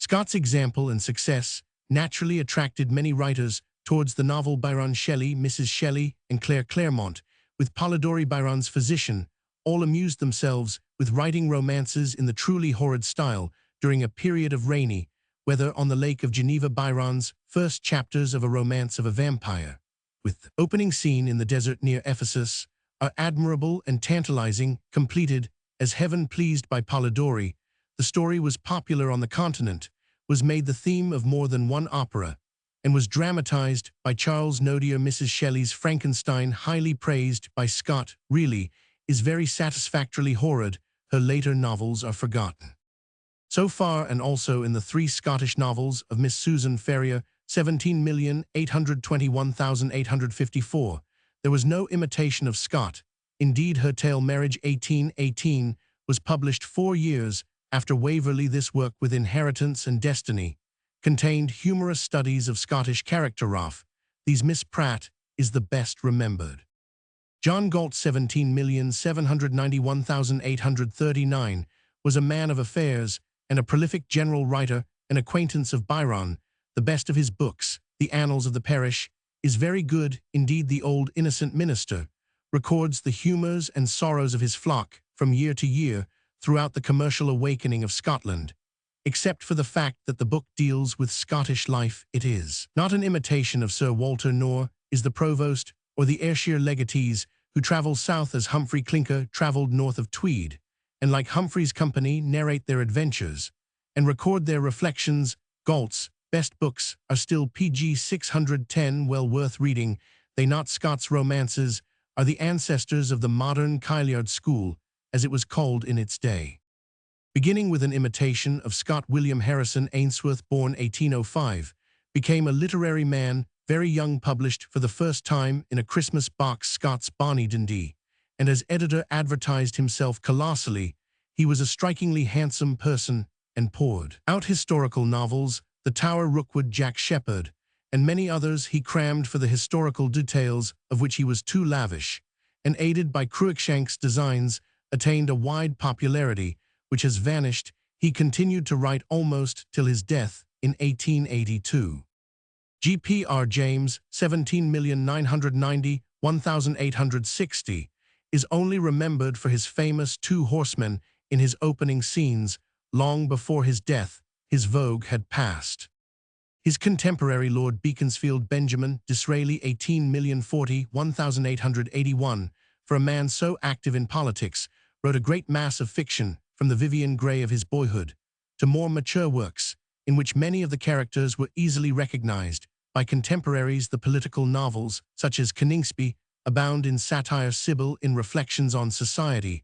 Scott's example and success naturally attracted many writers towards the novel Byron Shelley, Mrs. Shelley, and Claire Clairmont, with Polidori Byron's physician, all amused themselves with writing romances in the truly horrid style during a period of rainy weather on the Lake of Geneva. Byron's first chapters of A Romance of a Vampire, with the opening scene in the desert near Ephesus, are admirable and tantalizing. Completed as heaven pleased by Polidori, the story was popular on the continent, was made the theme of more than one opera, and was dramatized by Charles Nodier. Mrs. Shelley's Frankenstein, highly praised by Scott, really is very satisfactorily horrid. Her later novels are forgotten. So far, and also in the three Scottish novels of Miss Susan Ferrier, 17,821,854, there was no imitation of Scott. Indeed, her tale Marriage 1818 was published 4 years after Waverley. This work, with Inheritance and Destiny, contained humorous studies of Scottish character. These Miss Pratt is the best remembered. John Galt, 17,791,839, was a man of affairs and a prolific general writer, an acquaintance of Byron. The best of his books, The Annals of the Parish, is very good. Indeed, The Old Innocent Minister records the humours and sorrows of his flock from year to year throughout the commercial awakening of Scotland. Except for the fact that the book deals with Scottish life, it is not an imitation of Sir Walter, nor is the Provost or the Ayrshire legatees who travel south as Humphrey Clinker travelled north of Tweed, and like Humphrey's company narrate their adventures and record their reflections. Galt's best books are still PG 610, well worth reading. They, not Scott's romances, are the ancestors of the modern Kailyard school, as it was called in its day. Beginning with an imitation of Scott, William Harrison Ainsworth, born 1805, became a literary man, very young, published for the first time in a Christmas box Scott's Bonnie Dundee, and as editor advertised himself colossally. He was a strikingly handsome person and poured out historical novels, The Tower, Rookwood, Jack Sheppard, and many others he crammed for the historical details of which he was too lavish, and aided by Cruikshank's designs, attained a wide popularity which has vanished. He continued to write almost till his death in 1882. G.P.R. James, 17,990,1860, is only remembered for his famous Two Horsemen in his opening scenes. Long before his death, his vogue had passed. His contemporary Lord Beaconsfield Benjamin Disraeli, 18,040,1881, for a man so active in politics, wrote a great mass of fiction, from the Vivian Grey of his boyhood to more mature works, in which many of the characters were easily recognized by contemporaries. The political novels, such as Coningsby, abound in satire. Sybil, in Reflections on Society,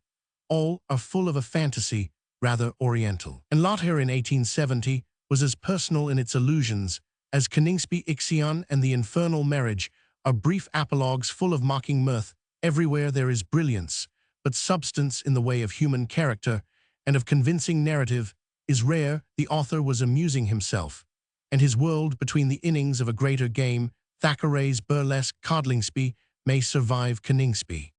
all are full of a fantasy rather oriental. And Lothair in 1870 was as personal in its allusions as Coningsby. Ixion and The Infernal Marriage are brief apologues full of mocking mirth. Everywhere there is brilliance, but substance in the way of human character and of convincing narrative is rare. The author was amusing himself and his world between the innings of a greater game. Thackeray's burlesque Codlingsby may survive Coningsby.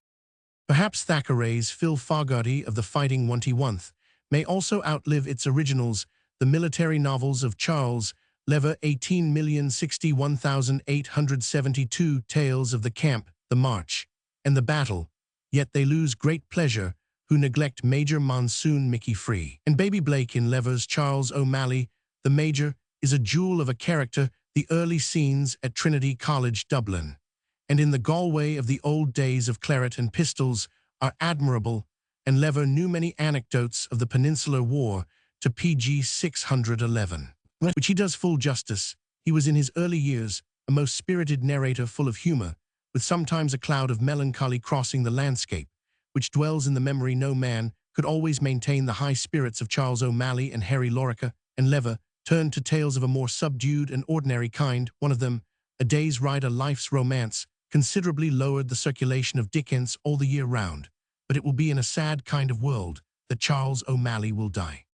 Perhaps Thackeray's Phil Fogarty of the Fighting Wanty-Wunth may also outlive its originals. The military novels of Charles Lever, 18,061,872, tales of the camp, the march, and the battle, yet they lose great pleasure who neglect Major Monsoon Mickey Free. And Baby Blake in Lever's Charles O'Malley, the Major, is a jewel of a character. The early scenes at Trinity College, Dublin, and in the Galway of the old days of claret and pistols are admirable, and Lever knew many anecdotes of the Peninsular War to PG 611, which he does full justice. He was in his early years a most spirited narrator, full of humor, with sometimes a cloud of melancholy crossing the landscape, which dwells in the memory. No man could always maintain the high spirits of Charles O'Malley and Harry Lorica, and Lever turned to tales of a more subdued and ordinary kind. One of them, A Day's Ride, A Life's Romance, considerably lowered the circulation of Dickens all the year round, but it will be in a sad kind of world that Charles O'Malley will die.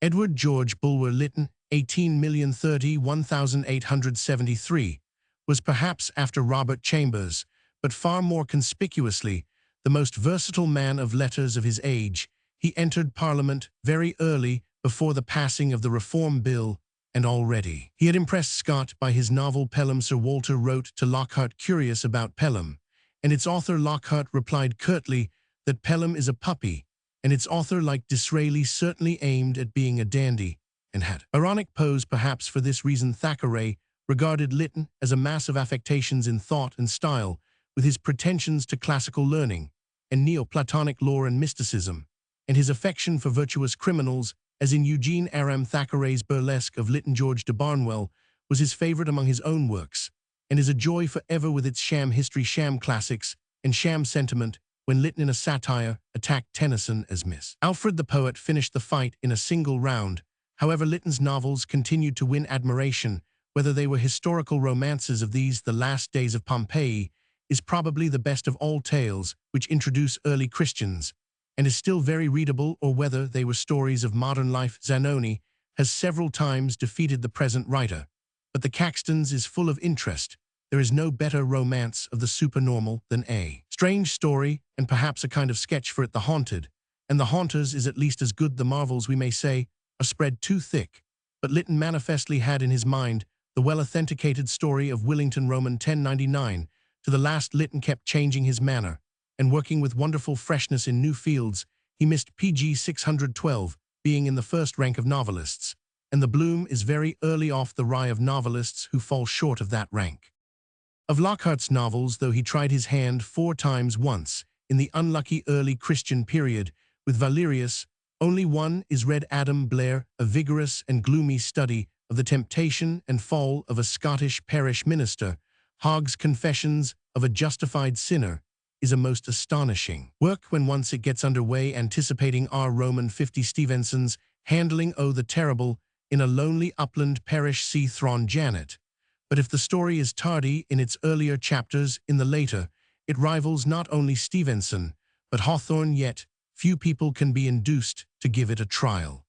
Edward George Bulwer Lytton, 18,031,873, was perhaps, after Robert Chambers, but far more conspicuously, the most versatile man of letters of his age. He entered Parliament very early, before the passing of the Reform Bill, and already he had impressed Scott by his novel Pelham. Sir Walter wrote to Lockhart curious about Pelham, and its author Lockhart replied curtly that Pelham is a puppy, and its author, like Disraeli, certainly aimed at being a dandy, and had ironic pose. Perhaps for this reason Thackeray regarded Lytton as a mass of affectations in thought and style, with his pretensions to classical learning and Neoplatonic lore and mysticism, and his affection for virtuous criminals, as in Eugene Aram. Thackeray's burlesque of Lytton. George de Barnwell was his favorite among his own works, and is a joy forever with its sham history, sham classics, and sham sentiment. When Lytton in a satire attacked Tennyson as Miss Alfred the poet finished the fight in a single round. However, Lytton's novels continued to win admiration, whether they were historical romances. Of these, The Last Days of Pompeii is probably the best of all tales which introduce early Christians, and is still very readable, or whether they were stories of modern life. Zanoni has several times defeated the present writer, but The Caxtons is full of interest. There is no better romance of the supernormal than A Strange Story, and perhaps a kind of sketch for it, The Haunted, and The Haunters is at least as good. The marvels, we may say, are spread too thick, but Lytton manifestly had in his mind the well-authenticated story of Willington. Roman 1099. To the last, Lytton kept changing his manner and working with wonderful freshness in new fields. He missed PG 612, being in the first rank of novelists, and the bloom is very early off the rye of novelists who fall short of that rank. Of Lockhart's novels, though he tried his hand 4 times, once in the unlucky early Christian period with Valerius, only one is read. Adam Blair, a vigorous and gloomy study of the temptation and fall of a Scottish parish minister. Hogg's Confessions of a Justified Sinner is a most astonishing work when once it gets underway, anticipating R. Roman 50. Stevenson's handling O the Terrible in a lonely upland parish. See Thrawn Janet. But if the story is tardy in its earlier chapters, in the later, it rivals not only Stevenson, but Hawthorne. Yet few people can be induced to give it a trial.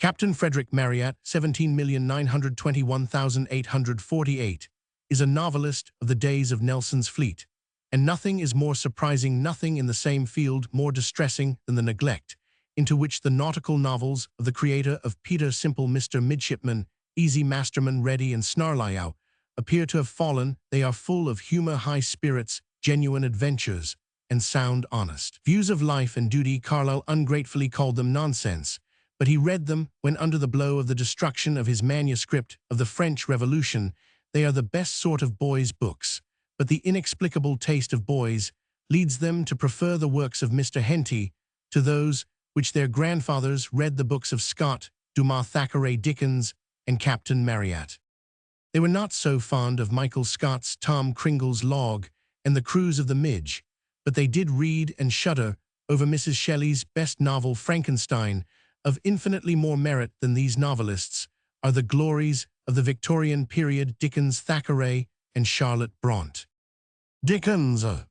Captain Frederick Marryat, 17,921,848, is a novelist of the days of Nelson's fleet, and nothing is more surprising, nothing in the same field more distressing than the neglect into which the nautical novels of the creator of Peter Simple, Mr. Midshipman, Easy Masterman, Ready, and Snarleyow appear to have fallen. They are full of humor, high spirits, genuine adventures, and sound, honest views of life and duty. Carlyle ungratefully called them nonsense, but he read them when, under the blow of the destruction of his manuscript of the French Revolution, they are the best sort of boys' books. But the inexplicable taste of boys leads them to prefer the works of Mr. Henty to those which their grandfathers read, the books of Scott, Dumas, Thackeray, Dickens, and Captain Marryat. They were not so fond of Michael Scott's Tom Cringle's Log and The Cruise of the Midge, but they did read and shudder over Mrs. Shelley's best novel, Frankenstein. Of infinitely more merit than these novelists are the glories of the Victorian period, Dickens, Thackeray, and Charlotte Brontë. Dickens, a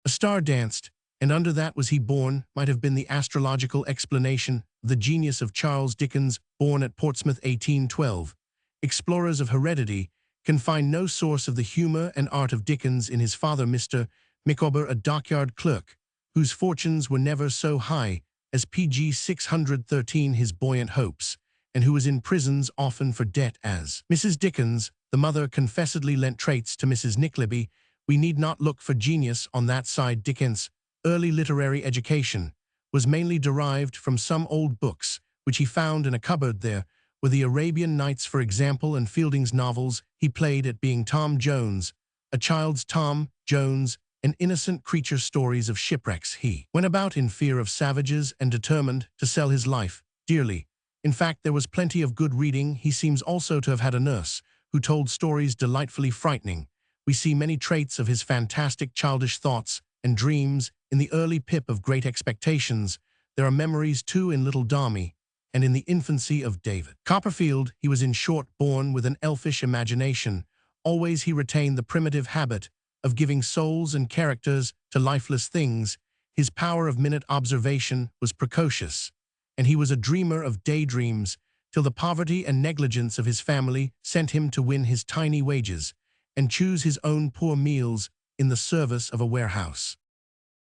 star danced, and under that was he born, might have been the astrological explanation of the genius of Charles Dickens, born at Portsmouth 1812. Explorers of heredity can find no source of the humor and art of Dickens in his father, Mr. Micawber, a dockyard clerk, whose fortunes were never so high as PG 613, his buoyant hopes, and who was in prisons often for debt. As Mrs. Dickens, the mother, confessedly lent traits to Mrs. Nickleby, we need not look for genius on that side. Dickens' early literary education was mainly derived from some old books which he found in a cupboard. There were the Arabian Nights, for example, and Fielding's novels. He played at being Tom Jones, a child's Tom Jones, and innocent creature stories of shipwrecks. He went about in fear of savages and determined to sell his life dearly. In fact, there was plenty of good reading. He seems also to have had a nurse who told stories delightfully frightening. We see many traits of his fantastic childish thoughts and dreams in the early Pip of Great Expectations. There are memories too in Little Dommy and in the infancy of David Copperfield. He was, in short, born with an elfish imagination. Always he retained the primitive habit of giving souls and characters to lifeless things. His power of minute observation was precocious, and he was a dreamer of daydreams till the poverty and negligence of his family sent him to win his tiny wages and choose his own poor meals in the service of a warehouse.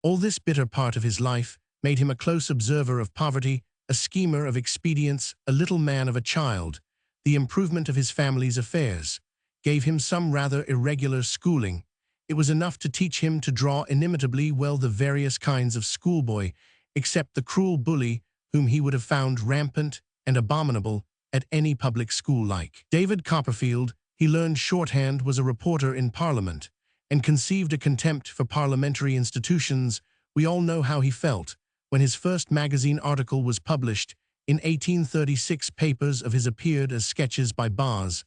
All this bitter part of his life made him a close observer of poverty a schemer of expedients, a little man of a child, the improvement of his family's affairs, gave him some rather irregular schooling. It was enough to teach him to draw inimitably well the various kinds of schoolboy, except the cruel bully whom he would have found rampant and abominable at any public school like David Copperfield. He learned shorthand, was a reporter in Parliament, and conceived a contempt for parliamentary institutions. We all know how he felt when his first magazine article was published. In 1836 papers of his appeared as sketches by Bars,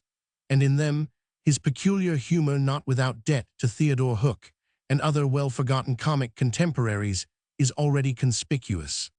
and in them his peculiar humor, not without debt to Theodore Hook and other well-forgotten comic contemporaries, is already conspicuous.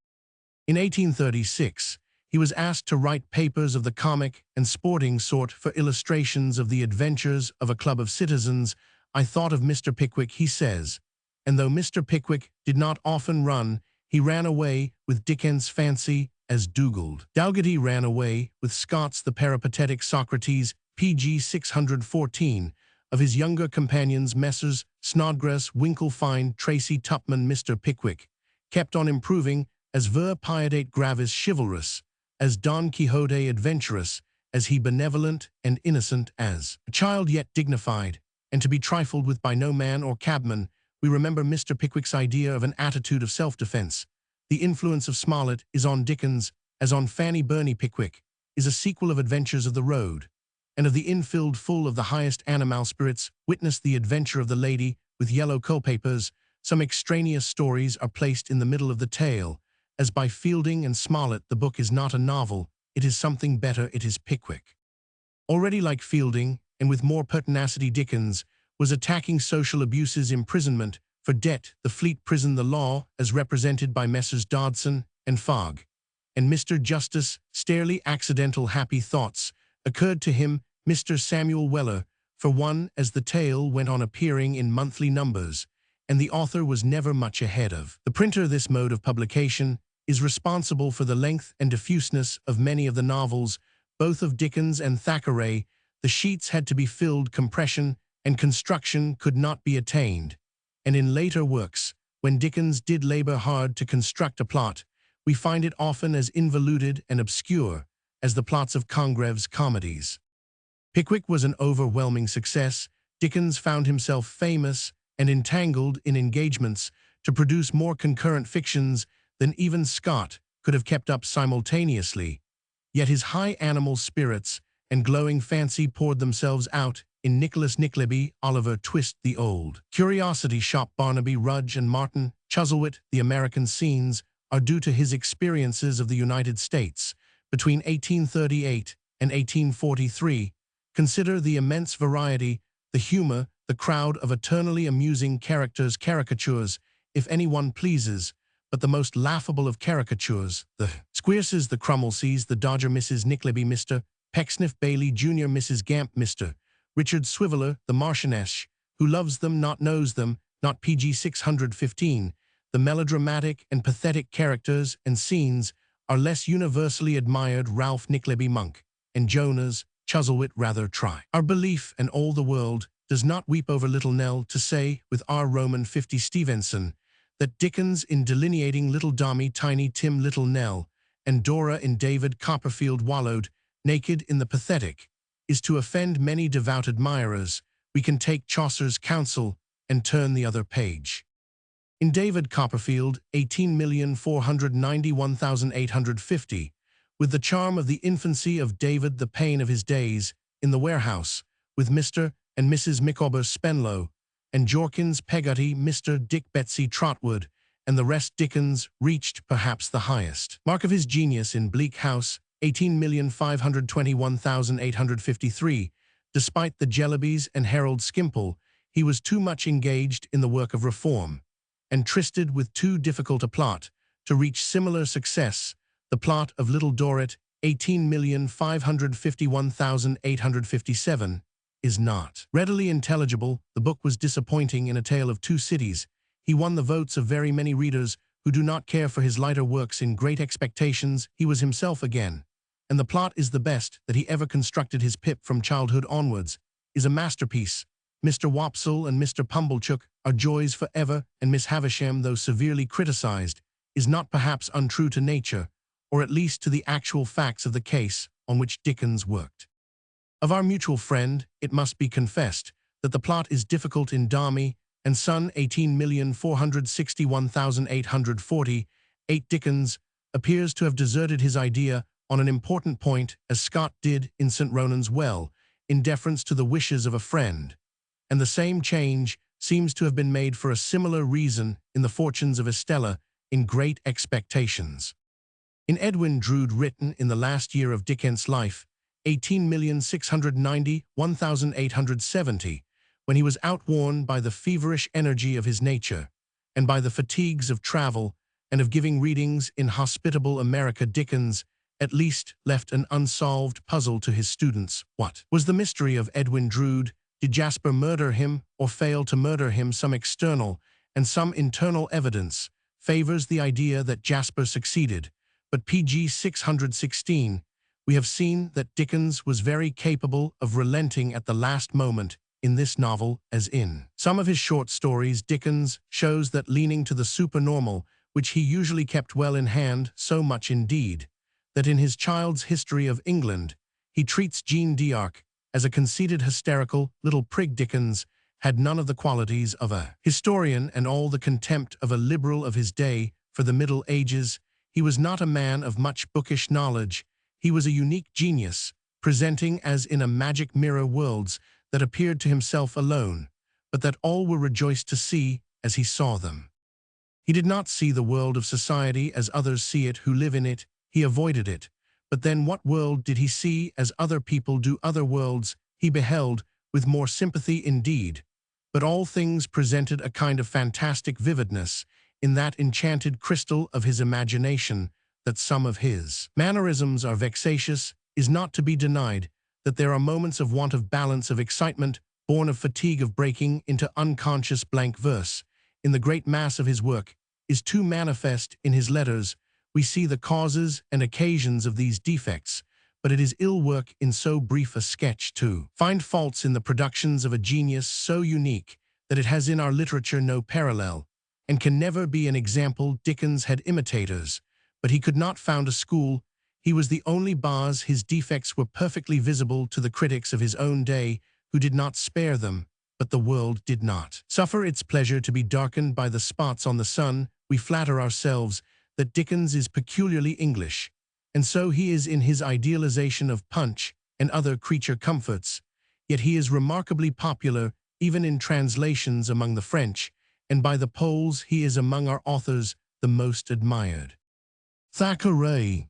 In 1836, he was asked to write papers of the comic and sporting sort for illustrations of the adventures of a club of citizens. I thought of Mr. Pickwick, he says, and though Mr. Pickwick did not often run, he ran away with Dickens' fancy as Dugald. Dalgety ran away with Scott's the peripatetic Socrates, pg 614, of his younger companions Messrs. Snodgrass, Winklefind, Tracy Tupman. Mr. Pickwick kept on improving as ver piedate gravis chivalrous, as Don Quixote adventurous, as he benevolent and innocent as a child yet dignified, and to be trifled with by no man or cabman. We remember Mr. Pickwick's idea of an attitude of self-defense. The influence of Smollett is on Dickens, as on Fanny Burney. Pickwick is a sequel of Adventures of the Road, and of the inn filled full of the highest animal spirits. Witness the adventure of the lady with yellow culpapers. Some extraneous stories are placed in the middle of the tale, as by Fielding and Smollett. The book is not a novel, it is something better, it is Pickwick. Already like Fielding, and with more pertinacity, Dickens was attacking social abuses, imprisonment for debt, the Fleet Prison, the law as represented by Messrs. Dodson and Fogg, and Mr. Justice Starely. Accidental happy thoughts occurred to him, Mr. Samuel Weller, for one, as the tale went on appearing in monthly numbers, and the author was never much ahead of the printer. This mode of publication is responsible for the length and diffuseness of many of the novels, both of Dickens and Thackeray. The sheets had to be filled, compression and construction could not be attained, and in later works, when Dickens did labor hard to construct a plot, we find it often as involuted and obscure as the plots of Congreve's comedies. Pickwick was an overwhelming success. Dickens found himself famous and entangled in engagements to produce more concurrent fictions than even Scott could have kept up simultaneously, yet his high animal spirits and glowing fancy poured themselves out in Nicholas Nickleby, Oliver Twist, The Old Curiosity Shop, Barnaby Rudge and Martin Chuzzlewit. The American scenes are due to his experiences of the United States between 1838 and 1843. Consider the immense variety, the humor, the crowd of eternally amusing characters, caricatures, if anyone pleases, but the most laughable of caricatures, the Squeerses, the Crummlesees, the Dodger, Mrs. Nickleby, Mr. Pecksniff Bailey Jr., Mrs. Gamp, Mr. Richard Swiveller, the Marchioness, who loves them, not knows them, not pg 615. The melodramatic and pathetic characters and scenes are less universally admired. Ralph Nickleby Monk and Jonas Chuzzlewit rather try. Our belief and all the world does not weep over Little Nell, to say, with R. Roman 50 Stevenson, that Dickens in delineating Little Dommy, Tiny Tim, Little Nell, and Dora in David Copperfield wallowed naked in the pathetic, is to offend many devout admirers. We can take Chaucer's counsel and turn the other page. In David Copperfield, 18,491,850, with the charm of the infancy of David, the pain of his days, in the warehouse, with Mr. and Mrs. Micawber Spenlow, and Jorkins Peggotty, Mr. Dick Betsy Trotwood, and the rest, Dickens reached perhaps the highest mark of his genius in Bleak House, 18,521,853. Despite the Jellabys and Harold Skimpole, he was too much engaged in the work of reform, and trysted with too difficult a plot to reach similar success. The plot of Little Dorrit, 18,551,857, is not readily intelligible. The book was disappointing in A Tale of Two Cities. He won the votes of very many readers who do not care for his lighter works. In Great Expectations, he was himself again, and the plot is the best that he ever constructed. His Pip from childhood onwards is a masterpiece. Mr. Wopsle and Mr. Pumblechook are joys forever, and Miss Havisham, though severely criticized, is not perhaps untrue to nature. or at least to the actual facts of the case on which Dickens worked. Of our mutual friend, it must be confessed that the plot is difficult in Darmy and Son 18,461,840. Dickens appears to have deserted his idea on an important point, as Scott did in St. Ronan's Well, in deference to the wishes of a friend, and the same change seems to have been made for a similar reason in the fortunes of Estella in Great Expectations. In Edwin Drood, written in the last year of Dickens' life, 18,690,1870, when he was outworn by the feverish energy of his nature, and by the fatigues of travel and of giving readings in hospitable America, Dickens at least left an unsolved puzzle to his students. What was the mystery of Edwin Drood? Did Jasper murder him or fail to murder him? Some external and some internal evidence favors the idea that Jasper succeeded, but pg 616, we have seen that Dickens was very capable of relenting at the last moment in this novel as in some of his short stories. Dickens shows that leaning to the supernormal, which he usually kept well in hand, so much indeed, that in his Child's History of England, he treats Jean d'Arc as a conceited, hysterical little prig. Dickens had none of the qualities of a historian and all the contempt of a liberal of his day for the Middle Ages. He was not a man of much bookish knowledge. He was a unique genius, presenting as in a magic mirror worlds that appeared to himself alone, but that all were rejoiced to see as he saw them. He did not see the world of society as others see it who live in it. He avoided it. But then what world did he see as other people do? Other worlds he beheld with more sympathy indeed, but all things presented a kind of fantastic vividness in that enchanted crystal of his imagination that some of his mannerisms are vexatious. Is not to be denied that there are moments of want of balance, of excitement, born of fatigue, of breaking into unconscious blank verse. In the great mass of his work is too manifest. In his letters we see the causes and occasions of these defects, but it is ill work in so brief a sketch to find faults in the productions of a genius so unique that it has in our literature no parallel, and can never be an example. Dickens had imitators, but he could not found a school. He was the only bars. His defects were perfectly visible to the critics of his own day, who did not spare them, but the world did not suffer its pleasure to be darkened by the spots on the sun. We flatter ourselves that Dickens is peculiarly English, and so he is in his idealization of Punch and other creature comforts, yet he is remarkably popular even in translations among the French, and by the Poles he is among our authors the most admired. Thackeray.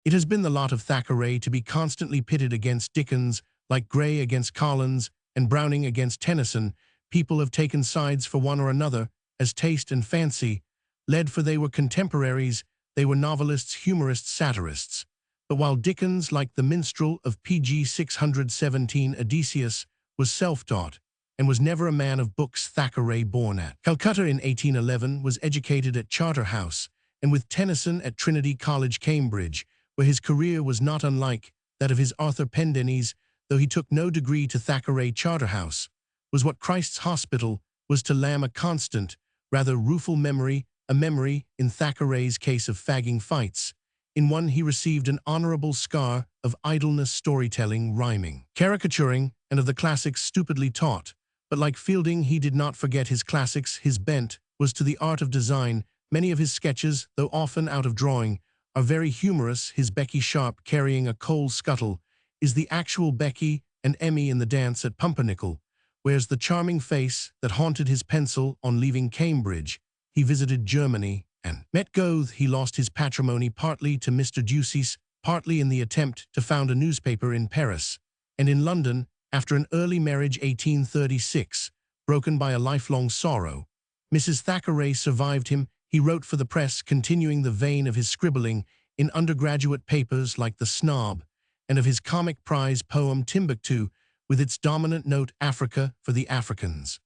It has been the lot of Thackeray to be constantly pitted against Dickens, like Gray against Collins and Browning against Tennyson. People have taken sides for one or another, as taste and fancy led, for they were contemporaries, they were novelists, humorists, satirists. But while Dickens, like the minstrel of pg 617 Odysseus, was self-taught, and was never a man of books, Thackeray, born at Calcutta in 1811, was educated at Charterhouse, and with Tennyson at Trinity College, Cambridge, where his career was not unlike that of his Arthur Pendennis, though he took no degree to Thackeray. Charterhouse was what Christ's Hospital was to Lamb, a constant, rather rueful memory, a memory, in Thackeray's case, of fagging fights. In one he received an honorable scar of idleness, storytelling, rhyming, caricaturing, and of the classics stupidly taught. But like Fielding, he did not forget his classics. His bent was to the art of design. Many of his sketches, though often out of drawing, are very humorous. His Becky Sharp carrying a coal scuttle is the actual Becky, and Emmy in the dance at Pumpernickel wears the charming face that haunted his pencil on leaving Cambridge. He visited Germany and met Goethe. He lost his patrimony partly to Mr. Ducis, partly in the attempt to found a newspaper in Paris, and in London, after an early marriage 1836, broken by a lifelong sorrow. Mrs. Thackeray survived him. He wrote for the press, continuing the vein of his scribbling in undergraduate papers like The Snob, and of his comic prize poem Timbuktu, with its dominant note, Africa for the Africans.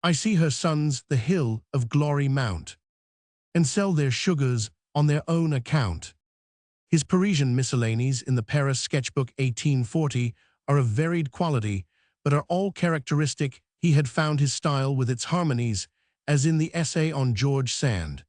I see her sons the hill of glory mount, and sell their sugars on their own account. His Parisian miscellanies in the Paris Sketchbook 1840 are of varied quality, but are all characteristic. He had found his style with its harmonies, as in the essay on George Sand,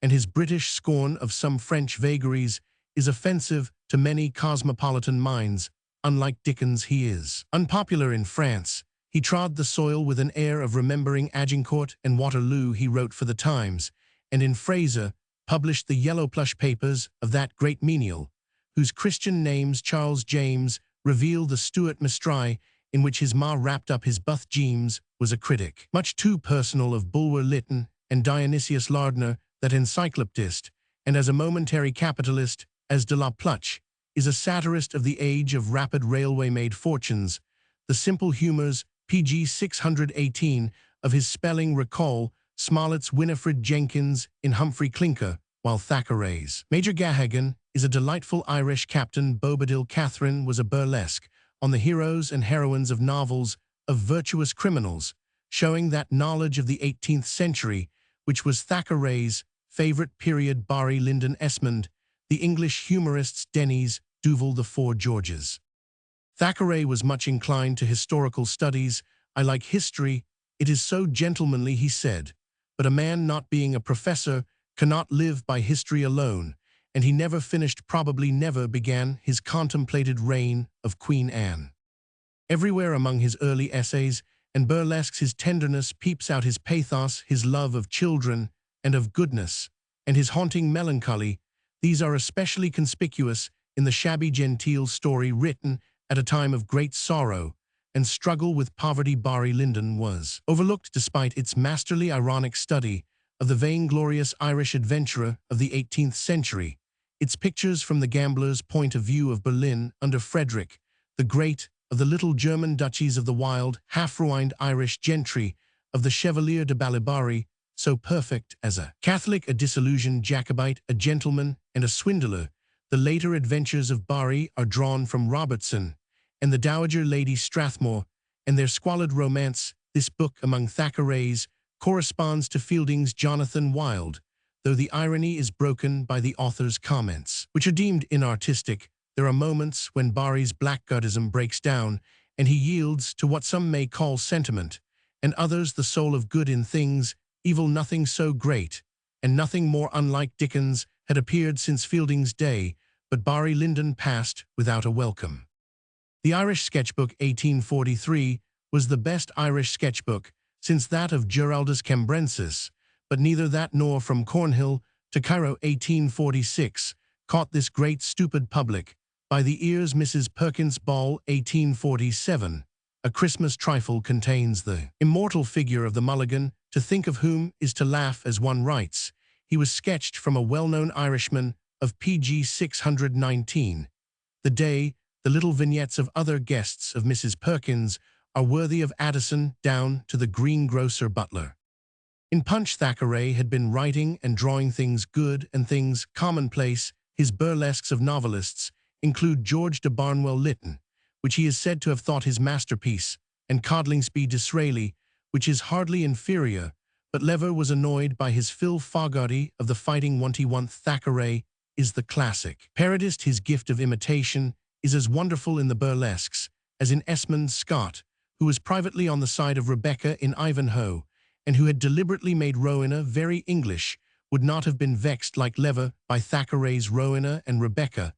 and his British scorn of some French vagaries is offensive to many cosmopolitan minds. Unlike Dickens, he is unpopular in France. He trod the soil with an air of remembering Agincourt and Waterloo he wrote for the Times, and in Fraser published the yellow plush papers of that great menial, whose Christian names Charles James reveal the Stuart Mistrai, in which his ma wrapped up his Buth Jeemes, was a critic. Much too personal of Bulwer Lytton and Dionysius Lardner, that encyclopedist, and as a momentary capitalist, as de la Pluche, is a satirist of the age of rapid railway-made fortunes. The simple humors, pg 618, of his spelling recall Smollett's Winifred Jenkins in Humphrey Clinker, while Thackeray's Major Gahagan is a delightful Irish Captain Bobadil Catherine was a burlesque on the heroes and heroines of novels of virtuous criminals, showing that knowledge of the 18th century, which was Thackeray's favorite period. Barry Lyndon Esmond, the English humorists Denny's, Duval the Four Georges. Thackeray was much inclined to historical studies. I like history, it is so gentlemanly, he said, but a man not being a professor cannot live by history alone, and he never finished, probably never began, his contemplated reign of Queen Anne. Everywhere among his early essays and burlesques his tenderness peeps out, his pathos, his love of children and of goodness, and his haunting melancholy. These are especially conspicuous in the shabby genteel story written at a time of great sorrow and struggle with poverty. Barry Lyndon was overlooked despite its masterly ironic study of the vainglorious Irish adventurer of the 18th century, its pictures from the gambler's point of view of Berlin under Frederick the Great, of the little German duchies, of the wild, half-ruined Irish gentry, of the Chevalier de Balibari, so perfect as a Catholic, a disillusioned Jacobite, a gentleman, and a swindler. The later adventures of Barry are drawn from Robertson and the Dowager Lady Strathmore and their squalid romance. This book, among Thackeray's, corresponds to Fielding's Jonathan Wild, though the irony is broken by the author's comments, which are deemed inartistic. There are moments when Barry's blackguardism breaks down, and he yields to what some may call sentiment, and others the soul of good in things, evil. Nothing so great, and nothing more unlike Dickens, had appeared since Fielding's day, but Barry Lyndon passed without a welcome. The Irish Sketchbook 1843 was the best Irish sketchbook since that of Giraldus Cambrensis, but neither that nor From Cornhill to Cairo 1846 caught this great stupid public by the ears. Mrs. Perkins' Ball 1847, A Christmas Trifle, contains the immortal figure of the mulligan, to think of whom is to laugh. As one writes, he was sketched from a well-known Irishman of pg 619. The day, the little vignettes of other guests of Mrs. Perkins are worthy of Addison down to the greengrocer butler. In Punch, Thackeray had been writing and drawing things good and things commonplace. His burlesques of novelists include George de Barnwell Lytton, which he is said to have thought his masterpiece, and Codlingsby Disraeli, which is hardly inferior, but Lever was annoyed by his Phil Fogarty of the Fighting 1. Thackeray is the classic parodist. His gift of imitation is as wonderful in the burlesques as in Esmond Scott, who was privately on the side of Rebecca in Ivanhoe, and who had deliberately made Rowena very English, would not have been vexed like Lever by Thackeray's Rowena and Rebecca,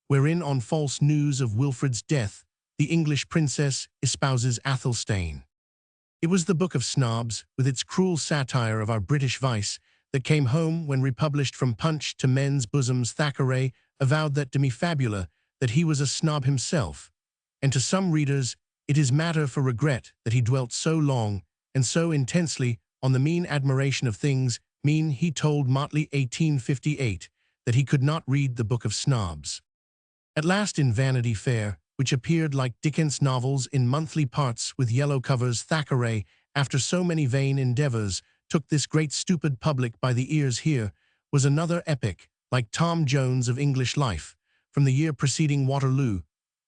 wherein, on false news of Wilfred's death, the English princess espouses Athelstane. It was the Book of Snobs, with its cruel satire of our British vice, that came home when republished from Punch to men's bosoms. Thackeray avowed that demi-fabula, that he was a snob himself, and to some readers it is matter for regret that he dwelt so long and so intensely on the mean admiration of things mean. He told Motley 1858 that he could not read the Book of Snobs. At last, in Vanity Fair, which appeared like Dickens' novels in monthly parts with yellow covers, Thackeray, after so many vain endeavors, took this great stupid public by the ears. Here was another epic, like Tom Jones of English life, from the year preceding Waterloo,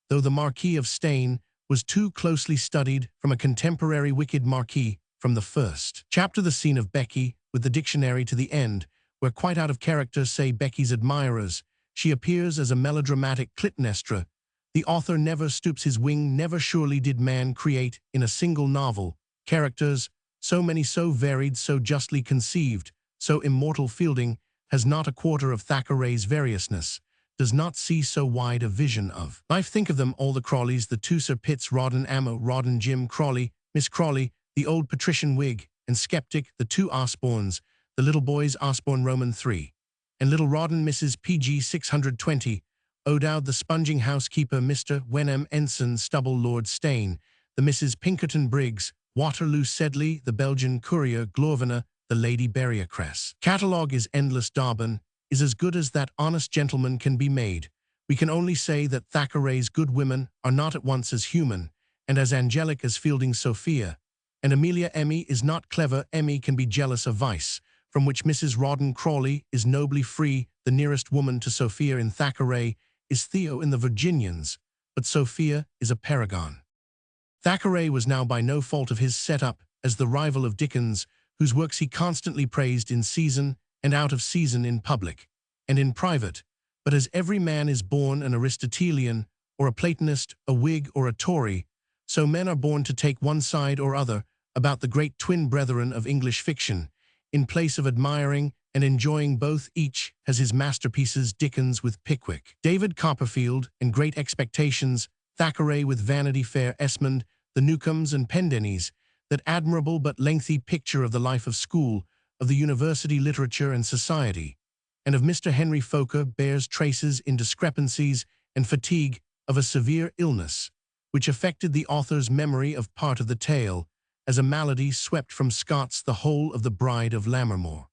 though the Marquis of Steyne was too closely studied from a contemporary wicked marquis from the first chapter. The scene of Becky, with the dictionary to the end, where, quite out of character, say Becky's admirers, she appears as a melodramatic Clytemnestra. The author never stoops his wing. Never surely did man create, in a single novel, characters so many, so varied, so justly conceived, so immortal. Fielding has not a quarter of Thackeray's variousness. does not see so wide a vision of life. Think of them, all the Crawleys, the two Sir Pitts, Rawdon Ammo, Rawdon Jim Crawley, Miss Crawley, the old patrician Whig and skeptic, the two Osbornes, the little boys Osborne Roman III, and little Rawdon Mrs. PG 620, O'Dowd the sponging housekeeper, Mr. Wenham Ensign Stubble, Lord Steyne, the Mrs. Pinkerton Briggs, Waterloo Sedley, the Belgian courier Glorvina, the Lady Berriacress. Catalogue is endless. Dobbin is as good as that honest gentleman can be made. We can only say that Thackeray's good women are not at once as human and as angelic as Fielding's Sophia, and Amelia Emmy is not clever. Emmy can be jealous of vice, from which Mrs. Rawdon Crawley is nobly free. The nearest woman to Sophia in Thackeray is Theo in the Virginians, but Sophia is a paragon. Thackeray was now by no fault of his set up as the rival of Dickens, whose works he constantly praised in season and out of season, in public and in private. But as every man is born an Aristotelian or a Platonist, a Whig or a Tory, so men are born to take one side or other about the great twin brethren of English fiction. In place of admiring and enjoying both, each has his masterpieces: Dickens with Pickwick, David Copperfield and Great Expectations, Thackeray with Vanity Fair, Esmond, the Newcomes and Pendennis, that admirable but lengthy picture of the life of school, of the university literature and society, and of Mr. Henry Foker, bears traces in discrepancies and fatigue of a severe illness, which affected the author's memory of part of the tale, as a malady swept from Scott's the whole of the Bride of Lammermoor.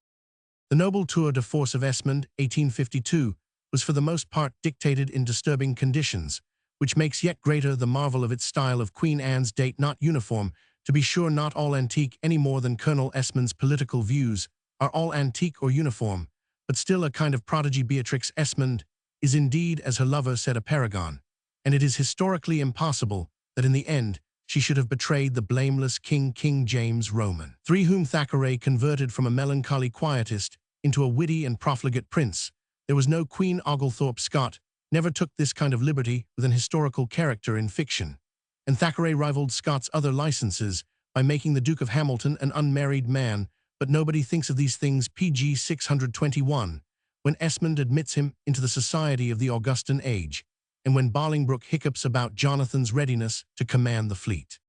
The noble tour de force of Esmond, 1852, was for the most part dictated in disturbing conditions, which makes yet greater the marvel of its style of Queen Anne's date, not uniform, to be sure not all antique any more than Colonel Esmond's political views are all antique or uniform, but still a kind of prodigy. Beatrix Esmond is indeed, as her lover said, a paragon, and it is historically impossible that in the end she should have betrayed the blameless King James Roman III, whom Thackeray converted from a melancholy quietist into a witty and profligate prince. There was no Queen. Oglethorpe Scott never took this kind of liberty with an historical character in fiction, and Thackeray rivaled Scott's other licenses by making the Duke of Hamilton an unmarried man, but nobody thinks of these things. PG 621, when Esmond admits him into the society of the Augustan age, and when Bolingbroke hiccups about Jonathan's readiness to command the fleet.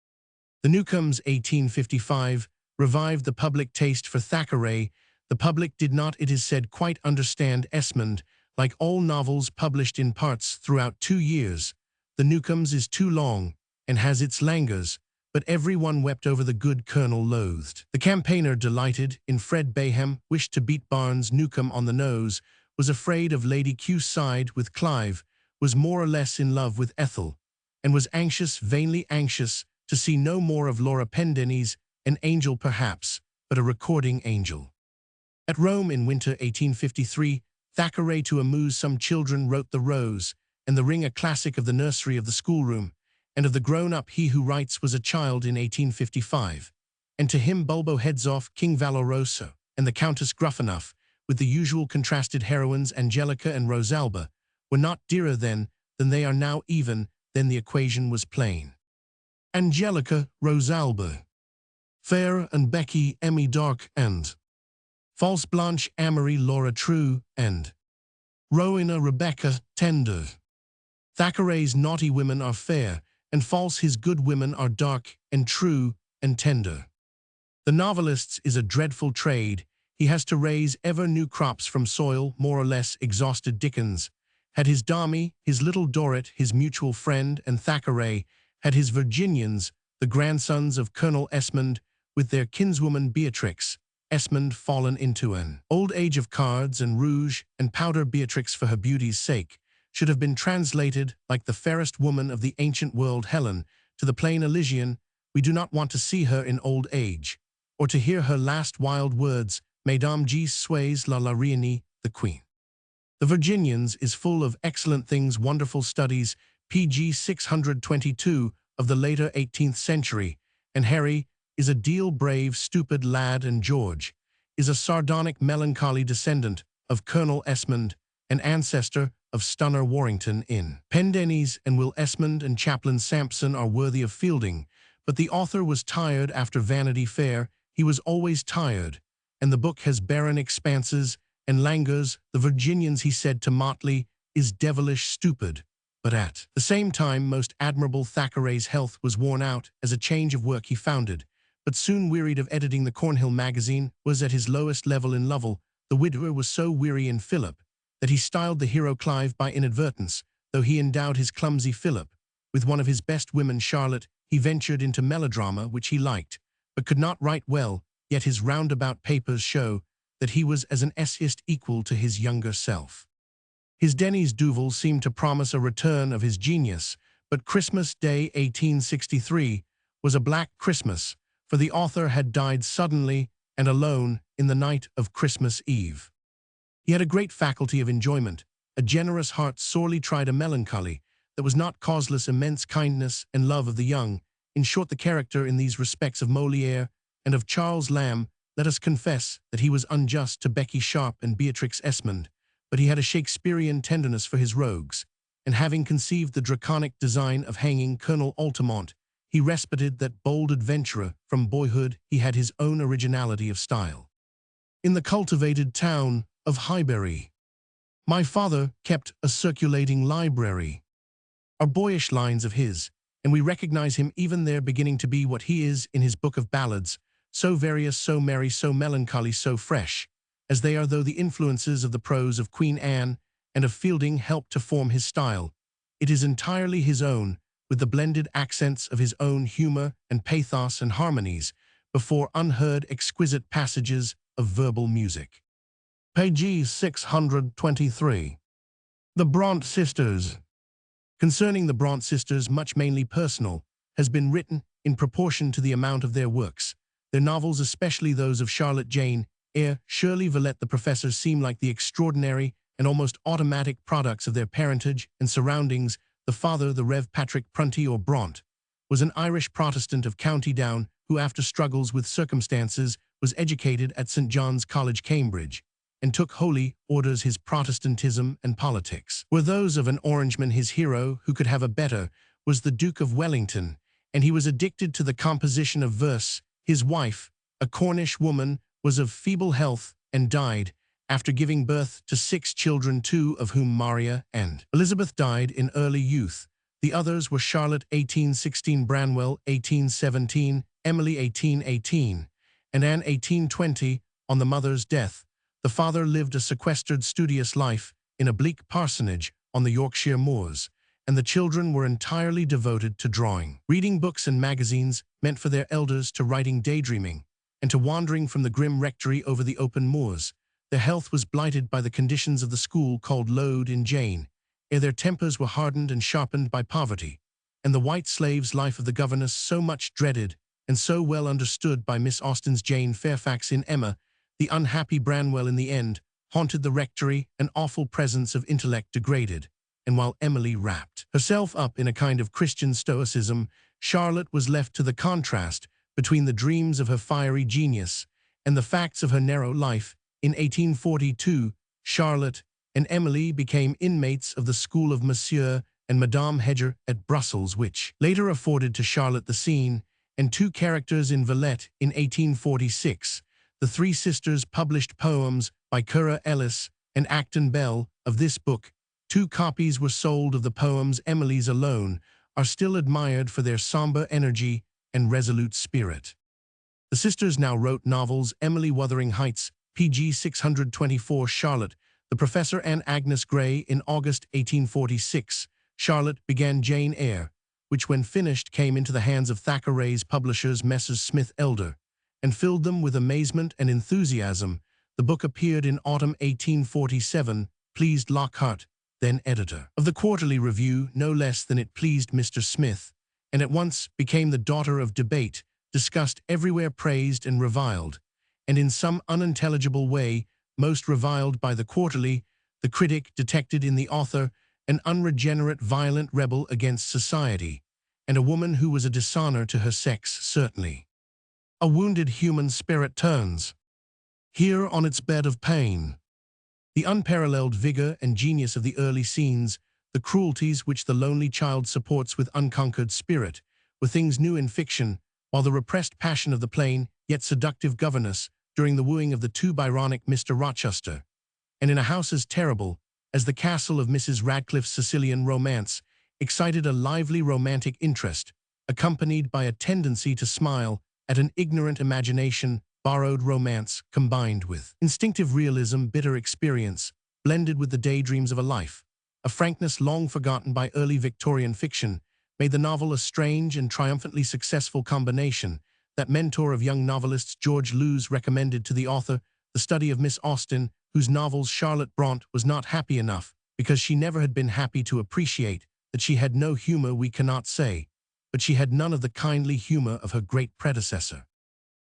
The Newcomes, 1855, revived the public taste for Thackeray. The public did not, it is said, quite understand Esmond. Like all novels published in parts throughout 2 years, The Newcomes is too long and has its languors, but everyone wept over the good Colonel loathed. The campaigner delighted in Fred Bayham, wished to beat Barnes Newcome on the nose, was afraid of Lady Q, side with Clive, was more or less in love with Ethel, and was anxious, vainly anxious, to see no more of Laura Pendennis, an angel perhaps, but a recording angel. At Rome in winter 1853, Thackeray, to amuse some children, wrote The Rose and the Ring, a classic of the nursery, of the schoolroom, and of the grown-up. He who writes was a child in 1855, and to him Bulbo heads off, King Valoroso, and the Countess Gruffanuff, with the usual contrasted heroines, Angelica and Rosalba, were not dearer then than they are now. Even then the equation was plain. Angelica, Rosalba, fair, and Becky, Emmy, dark and false. Blanche, Amory, Laura, true and Rowena, Rebecca, tender. Thackeray's naughty women are fair and false, his good women are dark and true and tender. The novelist's is a dreadful trade. He has to raise ever new crops from soil more or less exhausted. Dickens had his Dami, his Little Dorrit, his mutual friend, and Thackeray had his Virginians, the grandsons of Colonel Esmond, with their kinswoman Beatrix Esmond, fallen into an old age of cards and rouge and powder. Beatrix, for her beauty's sake, should have been translated, like the fairest woman of the ancient world, Helen, to the plain Elysian. We do not want to see her in old age, or to hear her last wild words, Mesdames G. Soyez la reine, the Queen. The Virginians is full of excellent things, wonderful studies, PG 622, of the later 18th century, and Harry is a deal brave, stupid lad, and George is a sardonic, melancholy descendant of Colonel Esmond, an ancestor of Stunner Warrington in Pendennis, and Will Esmond and Chaplain Sampson are worthy of Fielding, but the author was tired after Vanity Fair. He was always tired, and the book has barren expanses and languors. The Virginians, he said to Motley, is devilish stupid. But at the same time, most admirable Thackeray's health was worn out as a change of work he founded, but soon wearied of editing the Cornhill magazine, was at his lowest level in Lovell. The widower was so weary in Philip that he styled the hero Clive by inadvertence, though he endowed his clumsy Philip with one of his best women, Charlotte. He ventured into melodrama, which he liked, but could not write well, yet his roundabout papers show that he was as an essayist equal to his younger self. His Denis Duval seemed to promise a return of his genius, but Christmas Day 1863 was a black Christmas, for the author had died suddenly and alone in the night of Christmas Eve. He had a great faculty of enjoyment, a generous heart sorely tried a melancholy that was not causeless, immense kindness and love of the young. In short, the character in these respects of Molière and of Charles Lamb. Let us confess that he was unjust to Becky Sharp and Beatrix Esmond, but he had a Shakespearean tenderness for his rogues, and having conceived the draconic design of hanging Colonel Altamont, he respited that bold adventurer. From boyhood he had his own originality of style. In the cultivated town of Highbury, my father kept a circulating library, are boyish lines of his, and we recognize him even there, beginning to be what he is in his book of ballads, so various, so merry, so melancholy, so fresh, as they are, though the influences of the prose of Queen Anne and of Fielding help to form his style. It is entirely his own, with the blended accents of his own humor and pathos and harmonies, before unheard exquisite passages of verbal music. Page 623. The Bront Sisters. Concerning the Bront sisters, much mainly personal has been written in proportion to the amount of their works. Their novels, especially those of Charlotte Jane Eyre, Shirley Villette, the Professor, seem like the extraordinary and almost automatic products of their parentage and surroundings. The father, the Rev. Patrick Prunty or Bront, was an Irish Protestant of County Down who, after struggles with circumstances, was educated at St. John's College, Cambridge, and took holy orders. His Protestantism and politics were those of an Orangeman. His hero, who could have a better, was the Duke of Wellington, and he was addicted to the composition of verse. His wife, a Cornish woman, was of feeble health and died after giving birth to 6 children, 2 of whom, Maria and Elizabeth, died in early youth. The others were Charlotte 1816, Branwell 1817, Emily 1818, and Anne 1820. On the mother's death, the father lived a sequestered, studious life in a bleak parsonage on the Yorkshire moors, and the children were entirely devoted to drawing, reading books and magazines meant for their elders, to writing, daydreaming, and to wandering from the grim rectory over the open moors. Their health was blighted by the conditions of the school called Load in Jane, ere their tempers were hardened and sharpened by poverty, and the white slave's life of the governess, so much dreaded and so well understood by Miss Austen's Jane Fairfax in Emma. The unhappy Branwell in the end haunted the rectory, an awful presence of intellect degraded, and while Emily wrapped herself up in a kind of Christian stoicism, Charlotte was left to the contrast between the dreams of her fiery genius and the facts of her narrow life. In 1842, Charlotte and Emily became inmates of the school of Monsieur and Madame Hedger at Brussels, which later afforded to Charlotte the scene and 2 characters in Villette. In 1846, the 3 sisters published poems by Currer Ellis and Acton Bell. Of this book, 2 copies were sold of the poems. Emily's alone are still admired for their somber energy and resolute spirit. The sisters now wrote novels: Emily, Wuthering Heights, pg 624, Charlotte, The Professor, and Agnes Grey. In August 1846, Charlotte began Jane Eyre, which when finished came into the hands of Thackeray's publishers, Messrs. Smith Elder, and filled them with amazement and enthusiasm. The book appeared in autumn 1847, pleased Lockhart, then editor of the Quarterly Review, no less than it pleased Mr. Smith, and at once became the daughter of debate, discussed everywhere, praised and reviled, and in some unintelligible way most reviled by the Quarterly. The critic detected in the author an unregenerate, violent rebel against society, and a woman who was a dishonor to her sex, certainly. A wounded human spirit turns here on its bed of pain. The unparalleled vigor and genius of the early scenes, the cruelties which the lonely child supports with unconquered spirit, were things new in fiction, while the repressed passion of the plain yet seductive governess, during the wooing of the too Byronic Mr. Rochester, and in a house as terrible as the castle of Mrs. Radcliffe's Sicilian romance excited a lively romantic interest, accompanied by a tendency to smile at an ignorant imagination, borrowed romance combined with instinctive realism, bitter experience, blended with the daydreams of a life. A frankness long forgotten by early Victorian fiction made the novel a strange and triumphantly successful combination that mentor of young novelists George Lewes recommended to the author the study of Miss Austen, whose novels Charlotte Brontë was not happy enough because she never had been happy to appreciate that she had no humor we cannot say, but she had none of the kindly humor of her great predecessor.